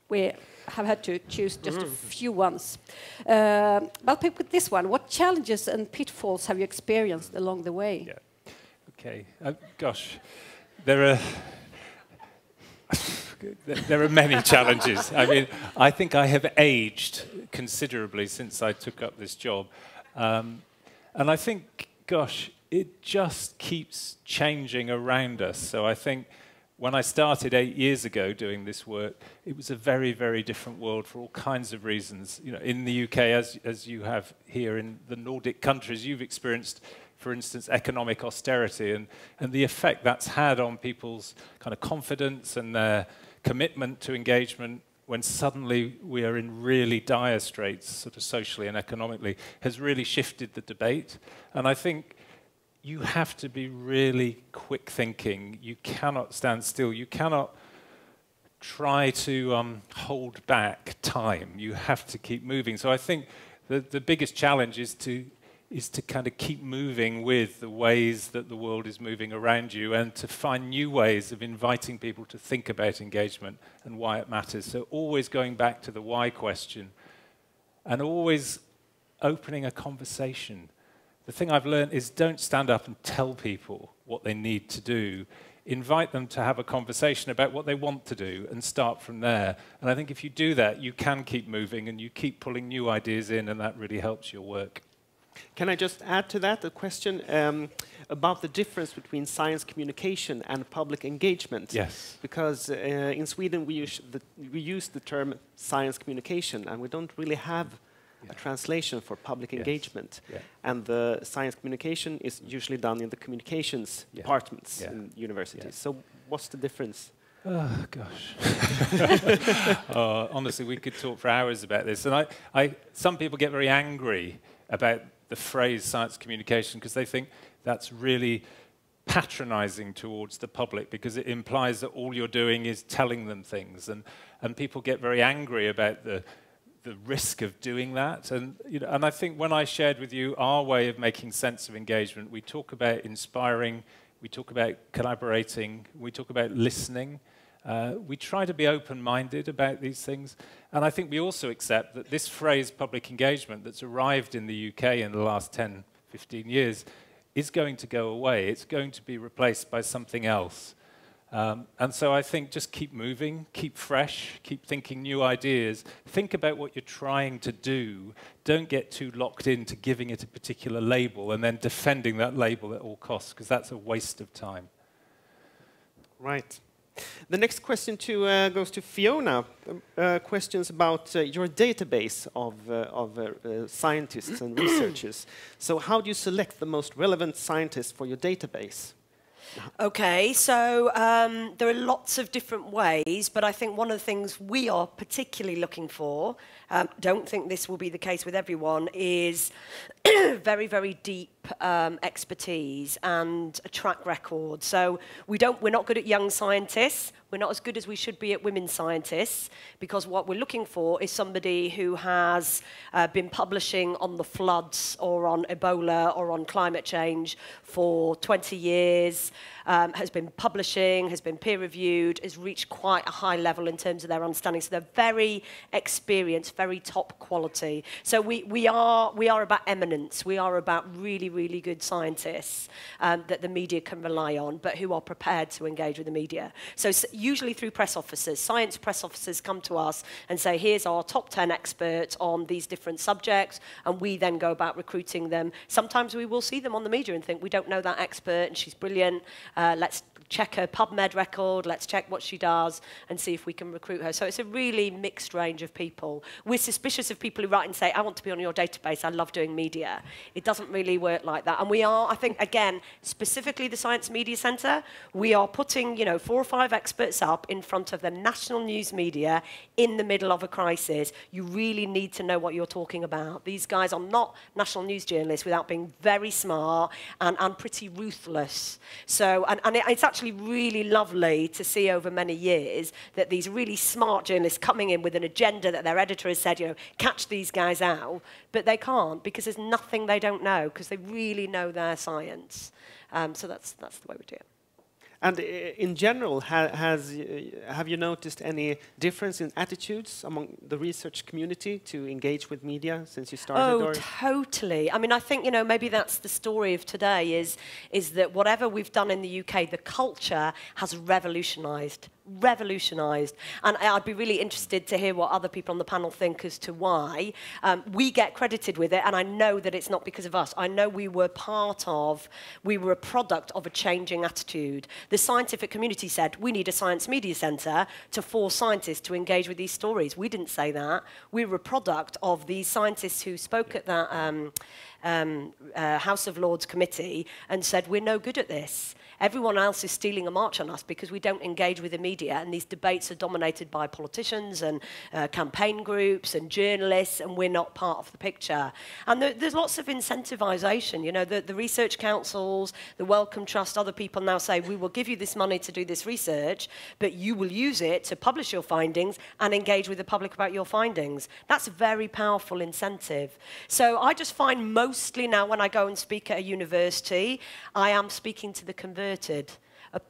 Speaker 5: we have had to choose just a few ones. I'll pick with this one. What challenges and pitfalls have you experienced along the way?
Speaker 6: Yeah. Okay. Gosh, there are many challenges. I mean, I think I have aged considerably since I took up this job. And I think, gosh, it just keeps changing around us. So I think when I started 8 years ago doing this work, it was a very, very different world for all kinds of reasons. You know, in the UK, as you have here in the Nordic countries, you've experienced, for instance, economic austerity and the effect that's had on people's kind of confidence and their commitment to engagement when suddenly we are in really dire straits, sort of socially and economically, has really shifted the debate. And I think you have to be really quick thinking. You cannot stand still. You cannot try to hold back time. You have to keep moving. So I think the biggest challenge is to kind of keep moving with the ways that the world is moving around you and to find new ways of inviting people to think about engagement and why it matters. So always going back to the why question and always opening a conversation. The thing I've learned is don't stand up and tell people what they need to do. Invite them to have a conversation about what they want to do and start from there. And I think if you do that, you can keep moving and you keep pulling new ideas in, and that really helps your work.
Speaker 4: Can I just add to that a question about the difference between science communication and public engagement?
Speaker 6: Yes.
Speaker 4: Because in Sweden we use the term science communication, and we don't really have a translation for public engagement. Yeah. And the science communication is usually done in the communications departments in universities. Yeah. So what's the difference?
Speaker 6: Oh, gosh. Honestly, we could talk for hours about this. And some people get very angry about the phrase science communication because they think that's really patronizing towards the public because it implies that all you're doing is telling them things. And people get very angry about the risk of doing that. And, you know, and I think when I shared with you our way of making sense of engagement, we talk about inspiring, we talk about collaborating, we talk about listening. We try to be open-minded about these things. And I think we also accept that this phrase, public engagement, that's arrived in the UK in the last 10, 15 years, is going to go away. It's going to be replaced by something else. And so I think just keep moving, keep fresh, keep thinking new ideas. Think about what you're trying to do. Don't get too locked into giving it a particular label and then defending that label at all costs, because that's a waste of time.
Speaker 4: Right. The next question goes to Fiona. Questions about your database of scientists and researchers. So how do you select the most relevant scientists for your database?
Speaker 9: Okay, so there are lots of different ways, but I think one of the things we are particularly looking for, don't think this will be the case with everyone, is very, very deep expertise and a track record. So we're not good at young scientists. We're not as good as we should be at women scientists, because what we're looking for is somebody who has been publishing on the floods or on Ebola or on climate change for 20 years, has been publishing, has been peer-reviewed, has reached quite a high level in terms of their understanding. So they're very experienced, very top quality. So we are about eminence. We are about really, really good scientists that the media can rely on, but who are prepared to engage with the media. So usually through press officers, science press officers come to us and say, here's our top 10 experts on these different subjects, and we then go about recruiting them. Sometimes we will see them on the media and think, we don't know that expert and she's brilliant, let's check her PubMed record, let's check what she does and see if we can recruit her. So it's a really mixed range of people. We're suspicious of people who write and say, I want to be on your database, I love doing media. It doesn't really work like that. And we are, I think, again, specifically the Science Media Centre, we are putting, 4 or 5 experts up in front of the national news media in the middle of a crisis. You really need to know what you're talking about. These guys are not national news journalists without being very smart and pretty ruthless. So, and it's actually really lovely to see over many years that these really smart journalists coming in with an agenda that their editor has said, catch these guys out, but they can't because there's nothing they don't know, because they really know their science. So that's the way we do it.
Speaker 4: And in general, have you noticed any difference in attitudes among the research community to engage with media since you started?
Speaker 9: Oh, totally. I mean, I think, maybe that's the story of today is that whatever we've done in the UK, the culture has revolutionised. And I'd be really interested to hear what other people on the panel think as to why. We get credited with it, and I know that it's not because of us. I know we were a product of a changing attitude. The scientific community said, we need a science media centre to force scientists to engage with these stories. We didn't say that. We were a product of these scientists who spoke at that House of Lords committee and said, we're no good at this. Everyone else is stealing a march on us because we don't engage with the media, and these debates are dominated by politicians and campaign groups and journalists, and we're not part of the picture. And there's lots of incentivisation. The research councils, the Wellcome Trust, other people now say, we will give you this money to do this research, but you will use it to publish your findings and engage with the public about your findings. That's a very powerful incentive. So I just find mostly now when I go and speak at a university, I am speaking to the converted.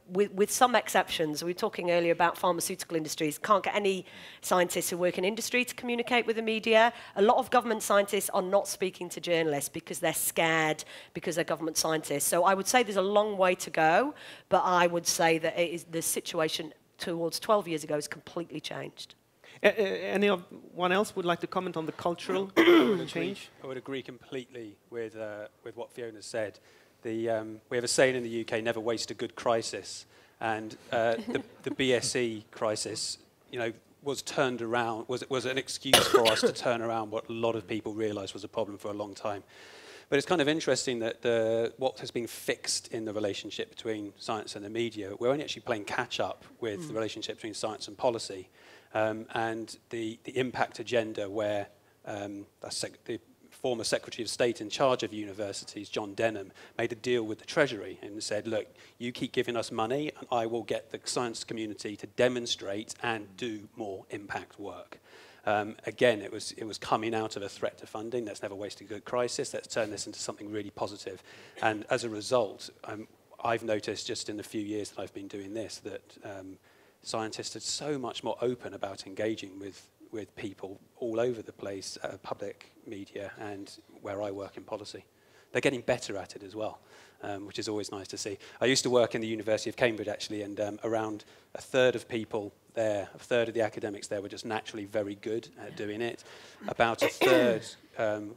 Speaker 9: With some exceptions. We were talking earlier about pharmaceutical industries. Can't get any scientists who work in industry to communicate with the media. A lot of government scientists are not speaking to journalists because they're scared, because they're government scientists. So I would say there's a long way to go, but I would say that the situation towards 12 years ago has completely changed.
Speaker 4: Anyone else would like to comment on the cultural change?
Speaker 11: I would agree completely with what Fiona said. We have a saying in the UK, never waste a good crisis. And the BSE crisis, was turned around, was an excuse for us to turn around what a lot of people realised was a problem for a long time. But it's kind of interesting that what has been fixed in the relationship between science and the media, we're only actually playing catch-up with the relationship between science and policy. And the impact agenda where the former Secretary of State in charge of universities, John Denham, made a deal with the Treasury and said, look, you keep giving us money and I will get the science community to demonstrate and do more impact work. Again, it was coming out of a threat to funding. Let's never waste a good crisis. Let's turn this into something really positive. And as a result, I've noticed just in the few years that I've been doing this that scientists are so much more open about engaging with people all over the place, public media and where I work in policy. They're getting better at it as well, which is always nice to see. I used to work in the University of Cambridge, actually, and around a third of people there, a third of the academics there were just naturally very good at doing it. About a third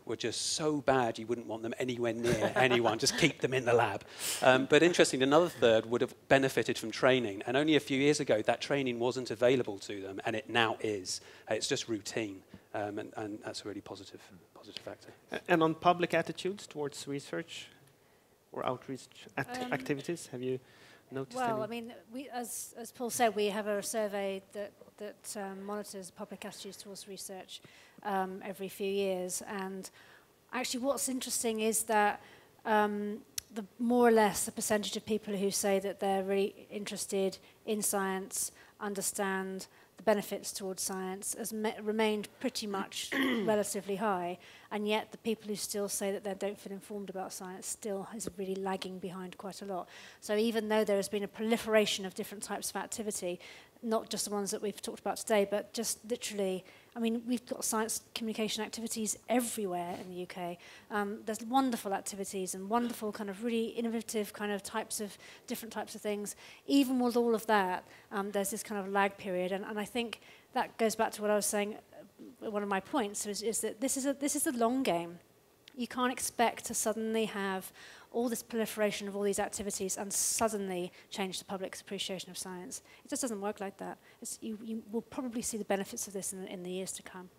Speaker 11: were just so bad you wouldn't want them anywhere near anyone, just keep them in the lab. But interestingly, another third would have benefited from training, and only a few years ago that training wasn't available to them, and it now is. It's just routine, and that's a really positive factor.
Speaker 4: And on public attitudes towards research or outreach activities, have you noticed any?
Speaker 13: Well, I mean, as Paul said, we have a survey that monitors public attitudes towards research every few years. And actually what's interesting is that the more or less the percentage of people who say that they're really interested in science, understand the benefits towards science, has remained pretty much relatively high, and yet the people who still say that they don't feel informed about science still is really lagging behind quite a lot. So even though there has been a proliferation of different types of activity, not just the ones that we've talked about today, but just literally, I mean, we've got science communication activities everywhere in the UK. There's wonderful activities and wonderful kind of really innovative kind of different types of things. Even with all of that, there's this kind of lag period, and I think that goes back to what I was saying. One of my points is that this is a long game. You can't expect to suddenly have all this proliferation of all these activities and suddenly change the public's appreciation of science. It just doesn't work like that. You will probably see the benefits of this in the years to come.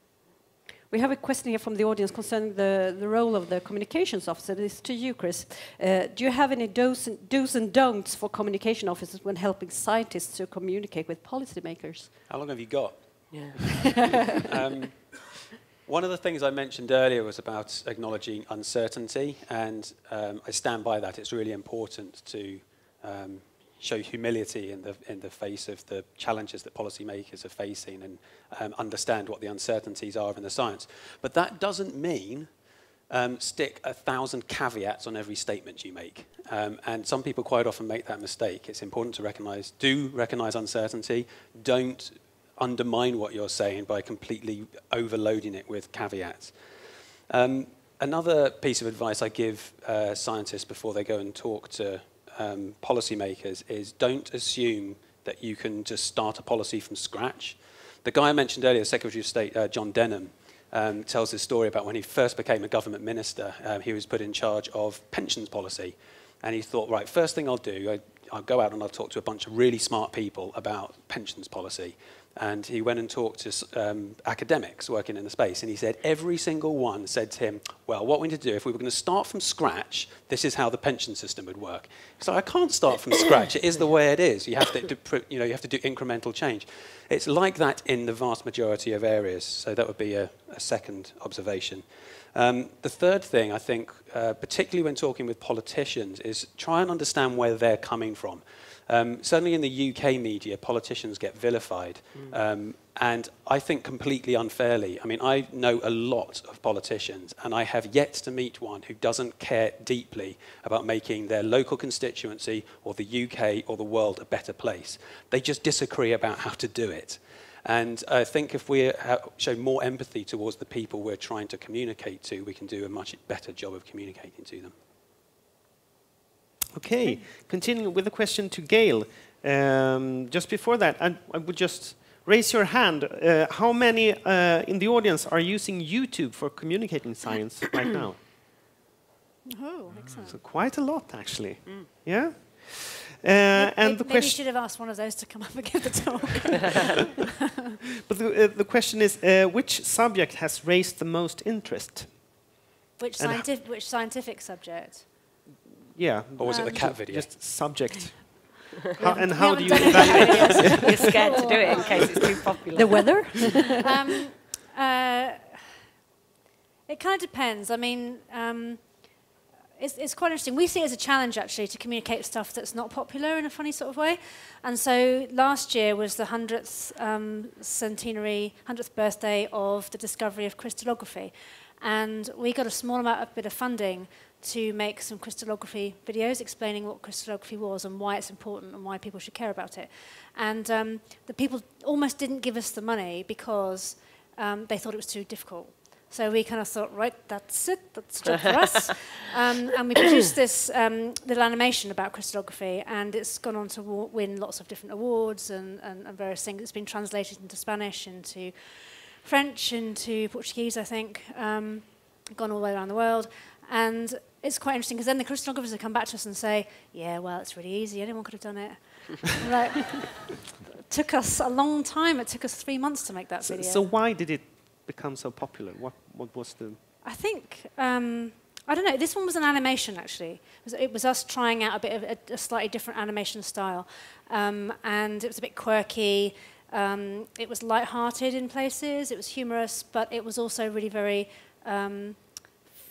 Speaker 5: We have a question here from the audience concerning the role of the communications officer. This is to you, Chris. Do you have any do's and don'ts for communication officers when helping scientists to communicate with policymakers?
Speaker 11: How long have you got?
Speaker 5: Yeah.
Speaker 11: One of the things I mentioned earlier was about acknowledging uncertainty, and I stand by that. It's really important to show humility in the face of the challenges that policymakers are facing, and understand what the uncertainties are in the science. But that doesn't mean stick 1,000 caveats on every statement you make. And some people quite often make that mistake. It's important to recognize uncertainty. Don't undermine what you're saying by completely overloading it with caveats. Another piece of advice I give scientists before they go and talk to policymakers is don't assume that you can just start a policy from scratch. The guy I mentioned earlier, Secretary of State John Denham, tells his story about when he first became a government minister. He was put in charge of pensions policy, and he thought, right, first thing I'll do, I'll go out and I'll talk to a bunch of really smart people about pensions policy. And he went and talked to academics working in the space, and he said every single one said to him, well, what we need to do, if we were going to start from scratch, this is how the pension system would work. So I can't start from scratch. It is the way it is. You have to do incremental change. It's like that in the vast majority of areas. So that would be a second observation. The third thing, I think, particularly when talking with politicians, is try and understand where they're coming from. Certainly in the UK media, politicians get vilified, and I think completely unfairly. I mean, I know a lot of politicians, and I have yet to meet one who doesn't care deeply about making their local constituency or the UK or the world a better place. They just disagree about how to do it. And I think if we show more empathy towards the people we're trying to communicate to, we can do a much better job of communicating to them.
Speaker 4: Okay, continuing with a question to Gail. Just before that, I would just raise your hand. How many in the audience are using YouTube for communicating science right now?
Speaker 13: Oh, excellent.
Speaker 4: So quite a lot, actually. Yeah?
Speaker 13: And maybe you should have asked one of those to come up and give the talk.
Speaker 4: But the question is, which subject has raised the most interest?
Speaker 13: Which scientific subject?
Speaker 4: Yeah.
Speaker 11: Or was it the cat video?
Speaker 4: Just subject. How do you evaluate?
Speaker 9: You're scared to do it in case it's too popular.
Speaker 5: The weather?
Speaker 13: It kind of depends. I mean, it's quite interesting. We see it as a challenge, actually, to communicate stuff that's not popular in a funny sort of way. And so last year was the 100th centenary, 100th birthday of the discovery of crystallography. And we got a small bit of funding to make some crystallography videos explaining what crystallography was and why it's important and why people should care about it. And the people almost didn't give us the money because they thought it was too difficult. So we kind of thought, right, that's it, that's the job for us. And we produced this little animation about crystallography, and it's gone on to win lots of different awards and various things. It's been translated into Spanish, into French, into Portuguese, I think, gone all the way around the world. And it's quite interesting, because then the crystallographers have come back to us and say, yeah, well, it's really easy, anyone could have done it. Like, it took us a long time. It took us 3 months to make that video.
Speaker 4: So why did it become so popular? What was the...
Speaker 13: I think, I don't know, this one was an animation, actually. It was us trying out a bit of a slightly different animation style. And it was a bit quirky. It was light-hearted in places. It was humorous, but it was also really very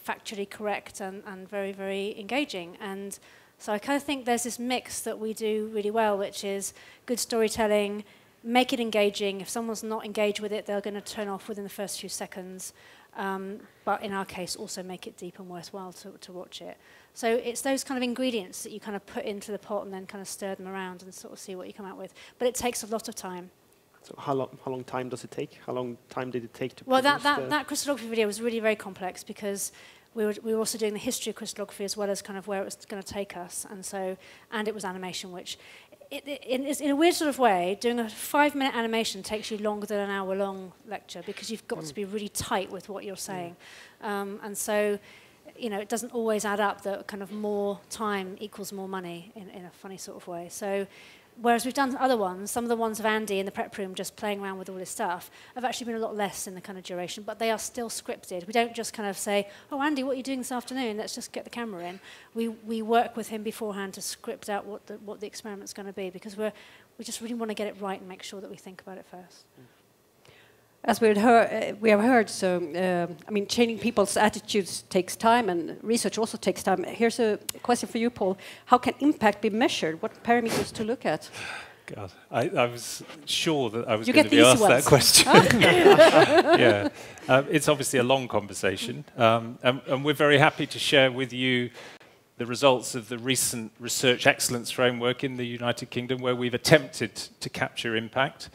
Speaker 13: factually correct and very, very engaging. And so I kind of think there's this mix that we do really well, which is good storytelling, make it engaging. If someone's not engaged with it, they're going to turn off within the first few seconds. But in our case, also make it deep and worthwhile to watch it. So it's those kind of ingredients that you kind of put into the pot and then kind of stir them around and sort of see what you come out with. But it takes a lot of time.
Speaker 4: So how long time does it take? How long time did it take to
Speaker 13: produce?
Speaker 4: Well,
Speaker 13: that crystallography video was really very complex, because we were also doing the history of crystallography as well as kind of where it was going to take us. And it was animation, which in a weird sort of way, doing a 5-minute animation takes you longer than an hour-long lecture, because you've got to be really tight with what you're saying. And so, you know, it doesn't always add up that kind of more time equals more money in a funny sort of way. So, whereas we've done other ones, some of the ones of Andy in the prep room just playing around with all this stuff, have actually been a lot less in the kind of duration, but they are still scripted. We don't just kind of say, oh, Andy, what are you doing this afternoon? Let's just get the camera in. We work with him beforehand to script out what the experiment's going to be, because we just really want to get it right and make sure that we think about it first.
Speaker 5: As we have heard, so I mean, changing people's attitudes takes time, and research also takes time. Here's a question for you, Paul. How can impact be measured? What parameters to look at?
Speaker 6: God, I was sure that I was going to be asked that question. Yeah, it's obviously a long conversation, and we're very happy to share with you the results of the recent Research Excellence Framework in the United Kingdom, where we've attempted to capture impact.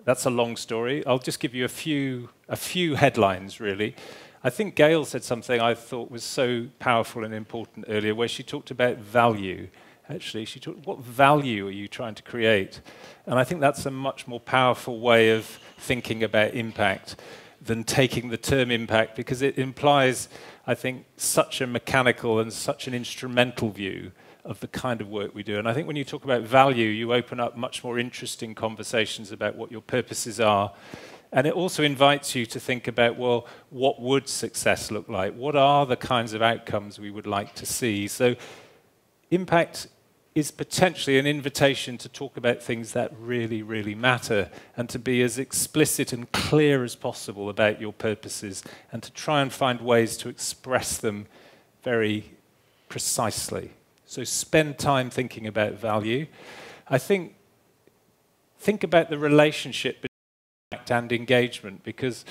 Speaker 6: That's a long story. I'll just give you a few headlines, really. I think Gail said something I thought was so powerful and important earlier, where she talked about value. Actually, she talked, what value are you trying to create? And I think that's a much more powerful way of thinking about impact than taking the term impact, because it implies, I think, such a mechanical and such an instrumental view of the kind of work we do. And I think when you talk about value, you open up much more interesting conversations about what your purposes are. And it also invites you to think about, well, what would success look like? What are the kinds of outcomes we would like to see? So impact is potentially an invitation to talk about things that really, really matter, and to be as explicit and clear as possible about your purposes, and to try and find ways to express them very precisely. So spend time thinking about value. I think about the relationship between impact and engagement, because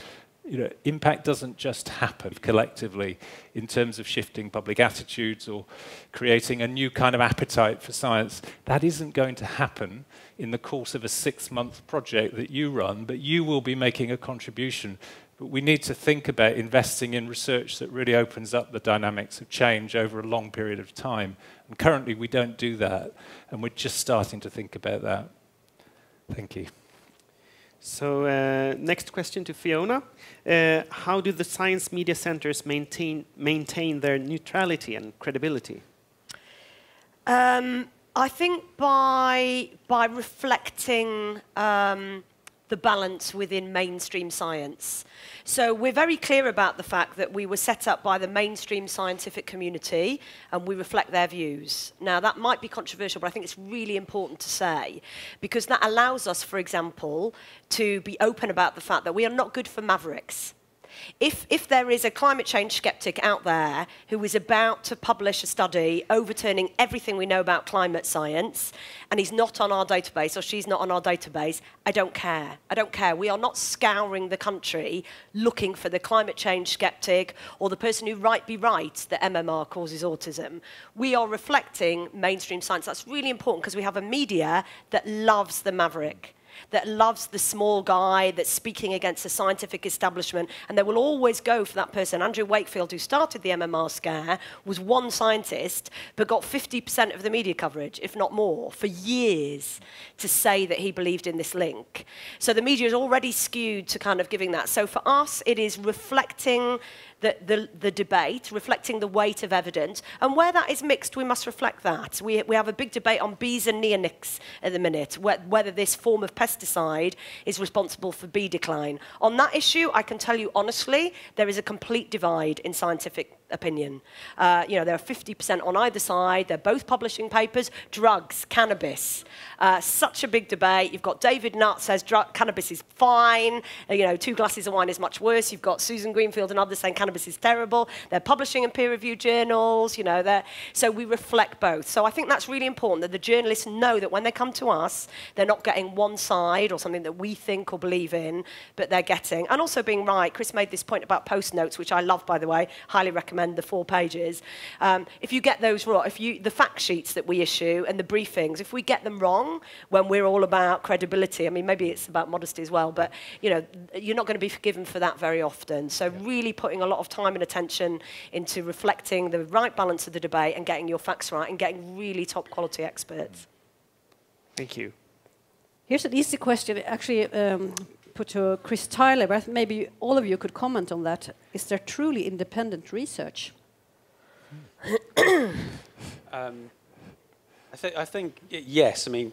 Speaker 6: impact doesn't just happen collectively in terms of shifting public attitudes or creating a new kind of appetite for science. That isn't going to happen in the course of a 6-month project that you run, but you will be making a contribution. But we need to think about investing in research that really opens up the dynamics of change over a long period of time. And currently we don't do that, and we're just starting to think about that. Thank you.
Speaker 4: So next question to Fiona. How do the science media centers maintain their neutrality and credibility?
Speaker 9: I think by reflecting the balance within mainstream science. So we're very clear about the fact that we were set up by the mainstream scientific community, and we reflect their views. Now, that might be controversial, but I think it's really important to say, because that allows us, for example, to be open about the fact that we are not good for mavericks. If there is a climate change skeptic out there who is about to publish a study overturning everything we know about climate science, and he's not on our database or she's not on our database, I don't care. I don't care. We are not scouring the country looking for the climate change skeptic or the person who might be right that MMR causes autism. We are reflecting mainstream science. That's really important, because we have a media that loves the maverick. that loves the small guy that's speaking against the scientific establishment, and they will always go for that person. Andrew Wakefield, who started the MMR scare, was one scientist, but got 50% of the media coverage, if not more, for years to say that he believed in this link. So the media is already skewed to kind of giving that. So for us, it is reflecting the debate, reflecting the weight of evidence, and where that is mixed, we must reflect that. We have a big debate on bees and neonics at the minute, whether this form of pesticide is responsible for bee decline. On that issue, I can tell you honestly, there is a complete divide in scientific opinion. You know, there are 50% on either side. They're both publishing papers. Drugs, cannabis, such a big debate. You've got David Nutt says cannabis is fine. You know, 2 glasses of wine is much worse. You've got Susan Greenfield and others saying cannabis is terrible. They're publishing in peer-reviewed journals. You know, so we reflect both. So I think that's really important that the journalists know that when they come to us, they're not getting one side or something that we think or believe in, but they're getting, and also being right. Chris made this point about post notes, which I love, by the way. Highly recommend the 4 pages. If you get those wrong, the fact sheets that we issue and the briefings, if we get them wrong when we're all about credibility, I mean, maybe it's about modesty as well, but you know, you're not going to be forgiven for that very often. So really putting a lot of time and attention into reflecting the right balance of the debate and getting your facts right and getting really top quality experts.
Speaker 4: Thank you.
Speaker 5: Here's an easy question, actually put to Chris Tyler, but maybe all of you could comment on that. Is there truly independent research?
Speaker 11: I think yes. I mean,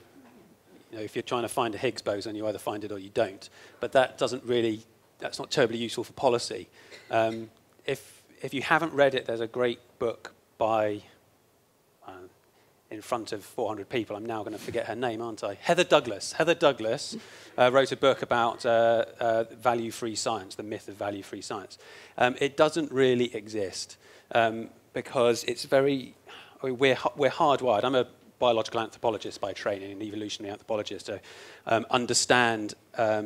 Speaker 11: you know, if you're trying to find a Higgs boson, you either find it or you don't. But that doesn't really, that's not terribly useful for policy. If you haven't read it, there's a great book by, in front of 400 people, I'm now going to forget her name, aren't I? Heather Douglas. Heather Douglas wrote a book about value-free science, the myth of value-free science. It doesn't really exist because it's very, I mean, we're hardwired. I'm a biological anthropologist by training, an evolutionary anthropologist, to understand a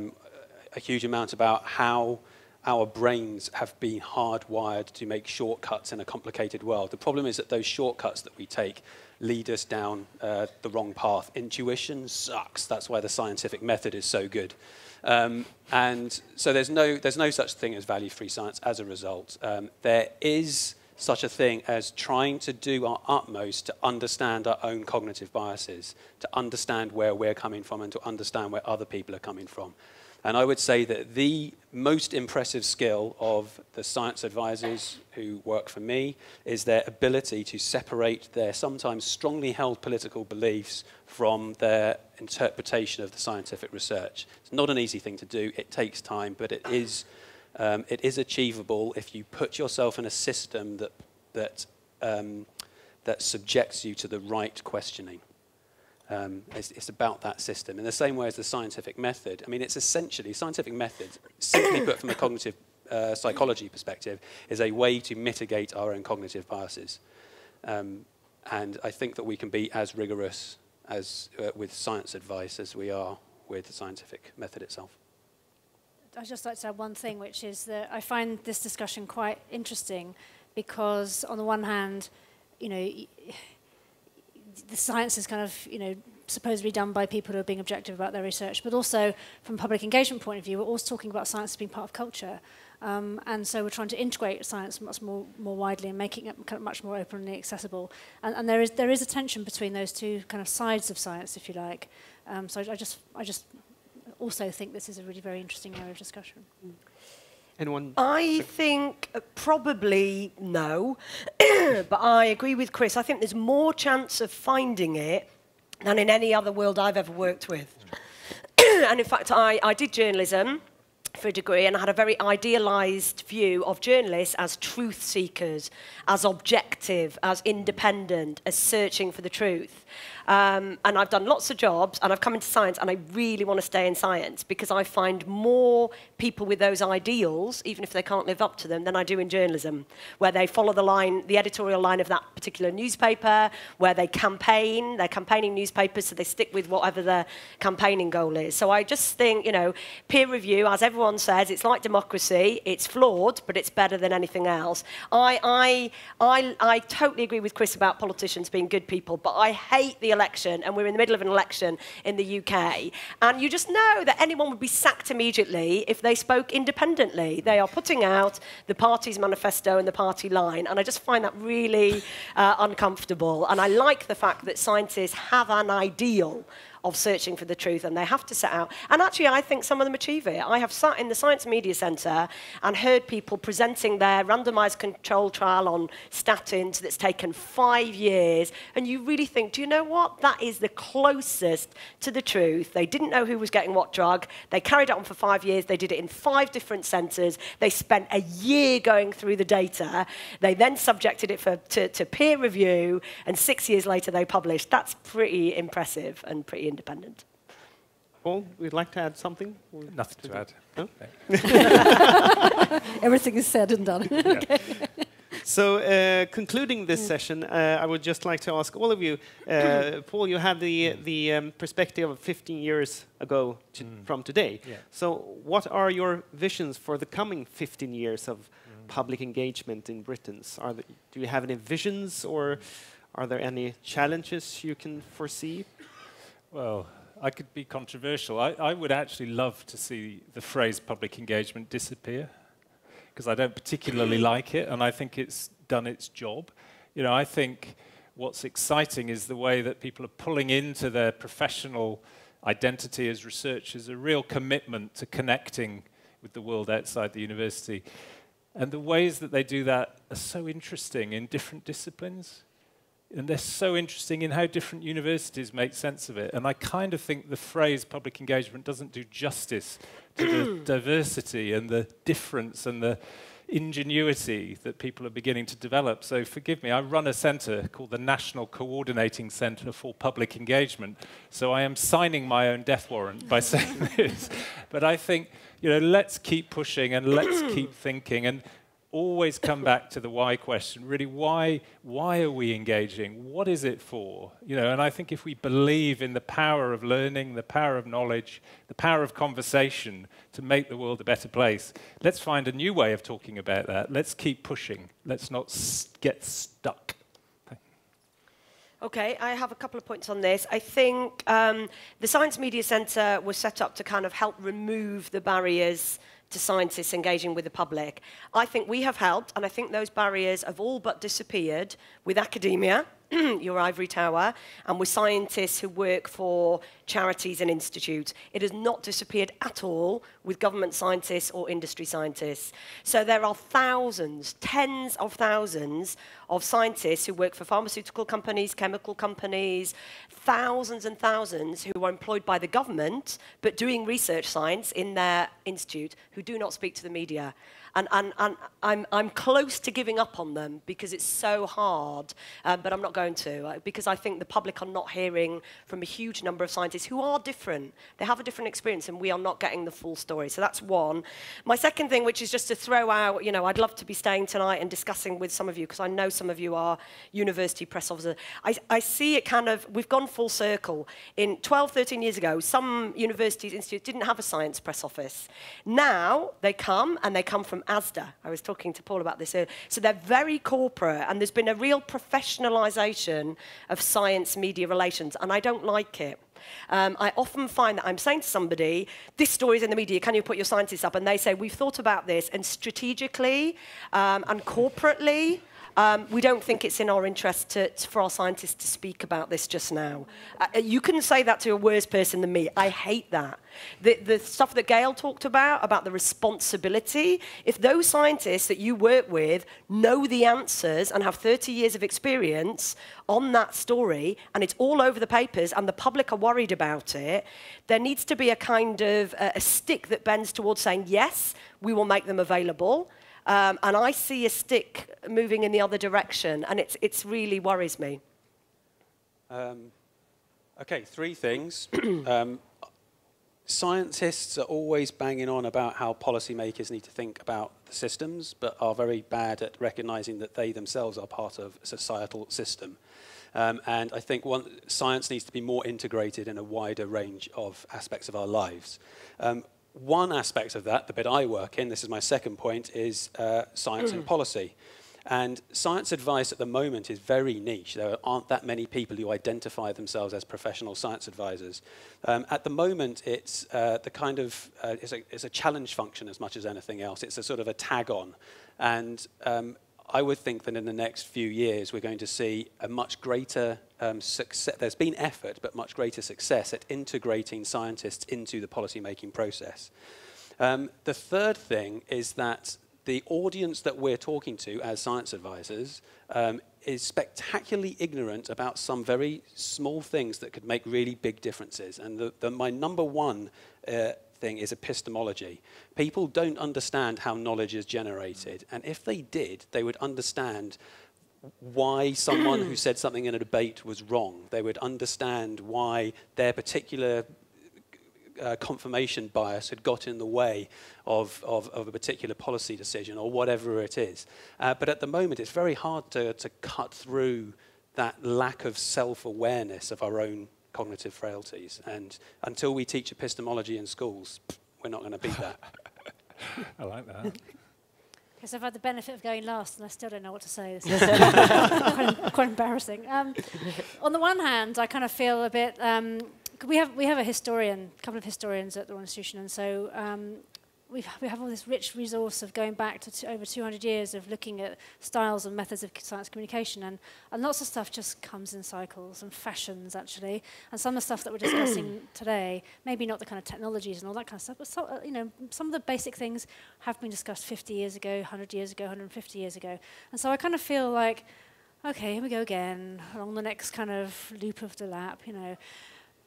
Speaker 11: huge amount about how our brains have been hardwired to make shortcuts in a complicated world. The problem is that those shortcuts that we take lead us down the wrong path. Intuition sucks. That's why the scientific method is so good. And so there's no such thing as value-free science as a result. There is such a thing as trying to do our utmost to understand our own cognitive biases, to understand where we're coming from and to understand where other people are coming from. And I would say that the most impressive skill of the science advisors who work for me is their ability to separate their sometimes strongly held political beliefs from their interpretation of the scientific research. It's not an easy thing to do. It takes time, but it is achievable if you put yourself in a system that subjects you to the right questioning. It's about that system. In the same way as the scientific method, I mean, it's essentially, scientific method, simply put from a cognitive psychology perspective, is a way to mitigate our own cognitive biases. And I think that we can be as rigorous as with science advice as we are with the scientific method itself.
Speaker 13: I'd just like to add one thing, which is that I find this discussion quite interesting because, on the one hand, you know, the science is kind of, you know, supposedly done by people who are being objective about their research, but also from a public engagement point of view, we're always talking about science as being part of culture. And so we're trying to integrate science much more widely and making it kind of much more openly accessible. And there is a tension between those two kind of sides of science, if you like. So I just also think this is a really very interesting area of discussion.
Speaker 4: Anyone?
Speaker 9: I think probably no, but I agree with Chris. I think there's more chance of finding it than in any other world I've ever worked with. And in fact, I did journalism for a degree, and I had a very idealised view of journalists as truth seekers, as objective, as independent, as searching for the truth. And I've done lots of jobs, and I've come into science, and I really want to stay in science because I find more people with those ideals, even if they can't live up to them, than I do in journalism, where they follow the line, the editorial line of that particular newspaper, where they campaign, they're campaigning newspapers, so they stick with whatever their campaigning goal is. So I just think, you know, peer review, as everyone everyone says it's like democracy, it's flawed, but it's better than anything else. I totally agree with Chris about politicians being good people, but I hate the election, and we're in the middle of an election in the UK, and you just know that anyone would be sacked immediately if they spoke independently. They are putting out the party's manifesto and the party line, and I just find that really uncomfortable. And I like the fact that scientists have an ideal of searching for the truth, and they have to set out. And actually, I think some of them achieve it. I have sat in the Science Media Centre and heard people presenting their randomised control trial on statins that's taken 5 years, and you really think, do you know what? That is the closest to the truth. They didn't know who was getting what drug. They carried it on for 5 years. They did it in 5 different centres. They spent a year going through the data. They then subjected it to peer review, and 6 years later they published. That's pretty impressive and pretty independent.
Speaker 4: Paul, would like to add something?
Speaker 6: Nothing to add.
Speaker 4: No?
Speaker 5: Everything is said and done. Okay.
Speaker 4: So, concluding this session, I would just like to ask all of you, Paul, you had the perspective of 15 years ago from today. Yeah. So, what are your visions for the coming 15 years of public engagement in Britain? Do you have any visions, or are there any challenges you can foresee?
Speaker 6: Well, I could be controversial. I would actually love to see the phrase public engagement disappear, because I don't particularly like it, and I think it's done its job. You know, I think what's exciting is the way that people are pulling into their professional identity as researchers a real commitment to connecting with the world outside the university. And the ways that they do that are so interesting in different disciplines. And they're so interesting in how different universities make sense of it. And I kind of think the phrase public engagement doesn't do justice to the diversity and the difference and the ingenuity that people are beginning to develop. So forgive me, I run a centre called the National Coordinating Centre for Public Engagement. So I am signing my own death warrant by saying this. But I think, you know, let's keep pushing and let's keep thinking. And always come back to the why question. Really, why are we engaging? What is it for? You know, and I think if we believe in the power of learning, the power of knowledge, the power of conversation to make the world a better place, let's find a new way of talking about that. Let's keep pushing. Let's not get stuck.
Speaker 9: Okay, I have a couple of points on this. I think the Science Media Centre was set up to kind of help remove the barriers to scientists engaging with the public. I think we have helped, and I think those barriers have all but disappeared with academia, your ivory tower, and with scientists who work for charities and institutes. It has not disappeared at all with government scientists or industry scientists. So there are thousands, tens of thousands of scientists who work for pharmaceutical companies, chemical companies, thousands and thousands who are employed by the government but doing research science in their institute who do not speak to the media. And I'm close to giving up on them because it's so hard, but I'm not going to, because I think the public are not hearing from a huge number of scientists who are different. They have a different experience, and we are not getting the full story. So that's one. My second thing, which is just to throw out, you know, I'd love to be staying tonight and discussing with some of you, because I know some of you are university press officers. I see it kind of, we've gone full circle. In 12, 13 years ago, some universities, institutes didn't have a science press office. Now they come, and they come from ASDA. I was talking to Paul about this earlier. So they're very corporate, and there's been a real professionalisation of science media relations, and I don't like it. I often find that I'm saying to somebody, this story's in the media, can you put your scientists up? And they say, we've thought about this, and strategically and corporately, we don't think it's in our interest for our scientists to speak about this just now. You couldn't say that to a worse person than me. I hate that. The stuff that Gail talked about the responsibility, if those scientists that you work with know the answers and have 30 years of experience on that story, and it's all over the papers, and the public are worried about it, there needs to be a kind of a stick that bends towards saying, yes, we will make them available. And I see a stick moving in the other direction, and it really worries me.
Speaker 11: Okay, 3 things. Scientists are always banging on about how policymakers need to think about the systems, but are very bad at recognizing that they themselves are part of a societal system. And I think science needs to be more integrated in a wider range of aspects of our lives. one aspect of that, the bit I work in, this is my second point, is science and policy. And science advice at the moment is very niche. There aren't that many people who identify themselves as professional science advisors. At the moment, it's the kind of it's a challenge function as much as anything else. It's a sort of a tag-on, and I would think that in the next few years we're going to see a much greater success. There's been effort, but much greater success at integrating scientists into the policy-making process. The third thing is that the audience that we're talking to as science advisors is spectacularly ignorant about some very small things that could make really big differences. And my number one thing is epistemology. People don't understand how knowledge is generated. And if they did, they would understand why someone who said something in a debate was wrong. They would understand why their particular confirmation bias had got in the way of a particular policy decision or whatever it is. But at the moment, it's very hard to cut through that lack of self-awareness of our own cognitive frailties. And until we teach epistemology in schools, we're not going to beat that.
Speaker 6: I like that.
Speaker 13: Because I've had the benefit of going last and I still don't know what to say. This is quite embarrassing. On the one hand, I kind of feel a bit... we have a couple of historians at the Royal Institution, and so we have all this rich resource of going back to over 200 years of looking at styles and methods of science communication, and lots of stuff just comes in cycles and fashions, actually. And some of the stuff that we're discussing today, maybe not the kind of technologies and all that kind of stuff, but some of the basic things have been discussed 50 years ago, 100 years ago, 150 years ago. And so I kind of feel like, okay, here we go again, along the next kind of loop of the lap,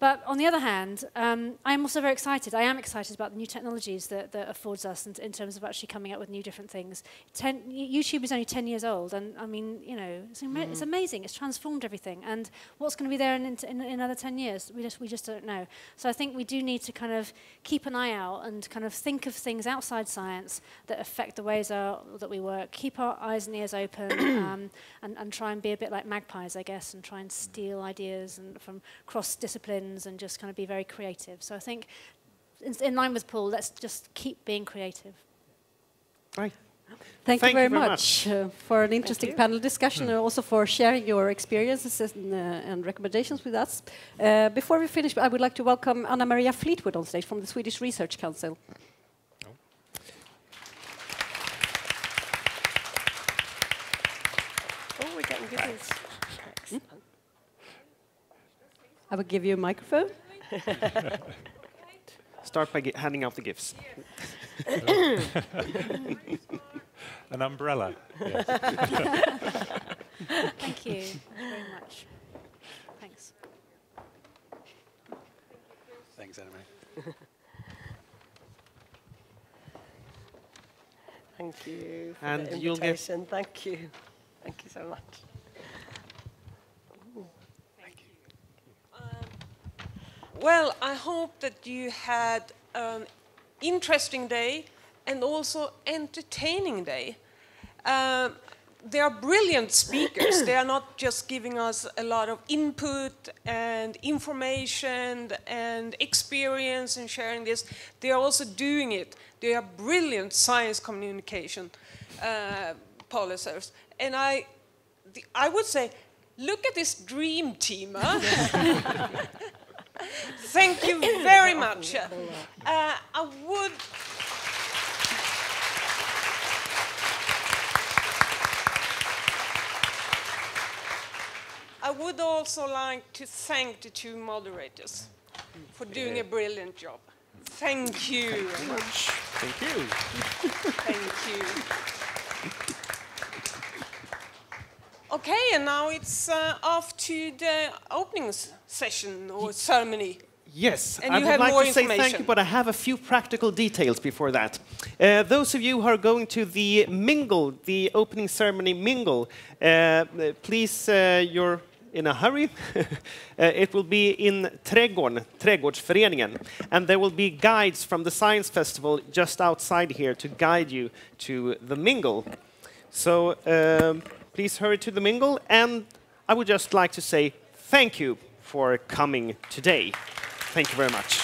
Speaker 13: But on the other hand, I'm also very excited. I am excited about the new technologies that affords us in terms of actually coming up with new different things. YouTube is only 10 years old, and I mean, it's amazing. It's transformed everything. And what's going to be there in another 10 years? We just don't know. So I think we do need to kind of keep an eye out and kind of think of things outside science that affect the ways that we work. Keep our eyes and ears open, and try and be a bit like magpies, I guess, and try and steal ideas from cross disciplines. And just kind of be very creative. So I think, in line with Paul, let's just keep being creative.
Speaker 9: Right. Thank you very much for an interesting panel discussion, and also for sharing your experiences and recommendations with us. Before we finish, I would like to welcome Anna Maria Fleetwood on stage from the Swedish Research Council. Oh, we're getting goodies. I will give you a microphone.
Speaker 4: Start by handing out the gifts.
Speaker 6: An umbrella. Yes.
Speaker 13: Thank you very much. Thanks.
Speaker 11: Thanks, Anna.
Speaker 9: Thank you for the invitation. Thank you. Thank you so much.
Speaker 3: Well, I hope that you had an interesting day and also entertaining day. They are brilliant speakers. They are not just giving us a lot of input and information and experience and sharing this. They are also doing it. They are brilliant science communication policers. And I would say, look at this dream team. Huh? Thank you very much. I would also like to thank the two moderators for doing a brilliant job. Thank you very much.
Speaker 4: Thank you.
Speaker 3: Thank you. Okay, and now it's off to the opening session or ceremony.
Speaker 4: Yes,
Speaker 3: and
Speaker 4: I
Speaker 3: you
Speaker 4: would
Speaker 3: have
Speaker 4: like
Speaker 3: more
Speaker 4: to say
Speaker 3: information.
Speaker 4: thank you, but I have a few practical details before that. Those of you who are going to the mingle, the opening ceremony mingle, please, you're in a hurry. It will be in Trädgården, Trädgårdsföreningen, and there will be guides from the Science Festival just outside here to guide you to the mingle. So please hurry to the mingle, and I would just like to say thank you for coming today. Thank you very much.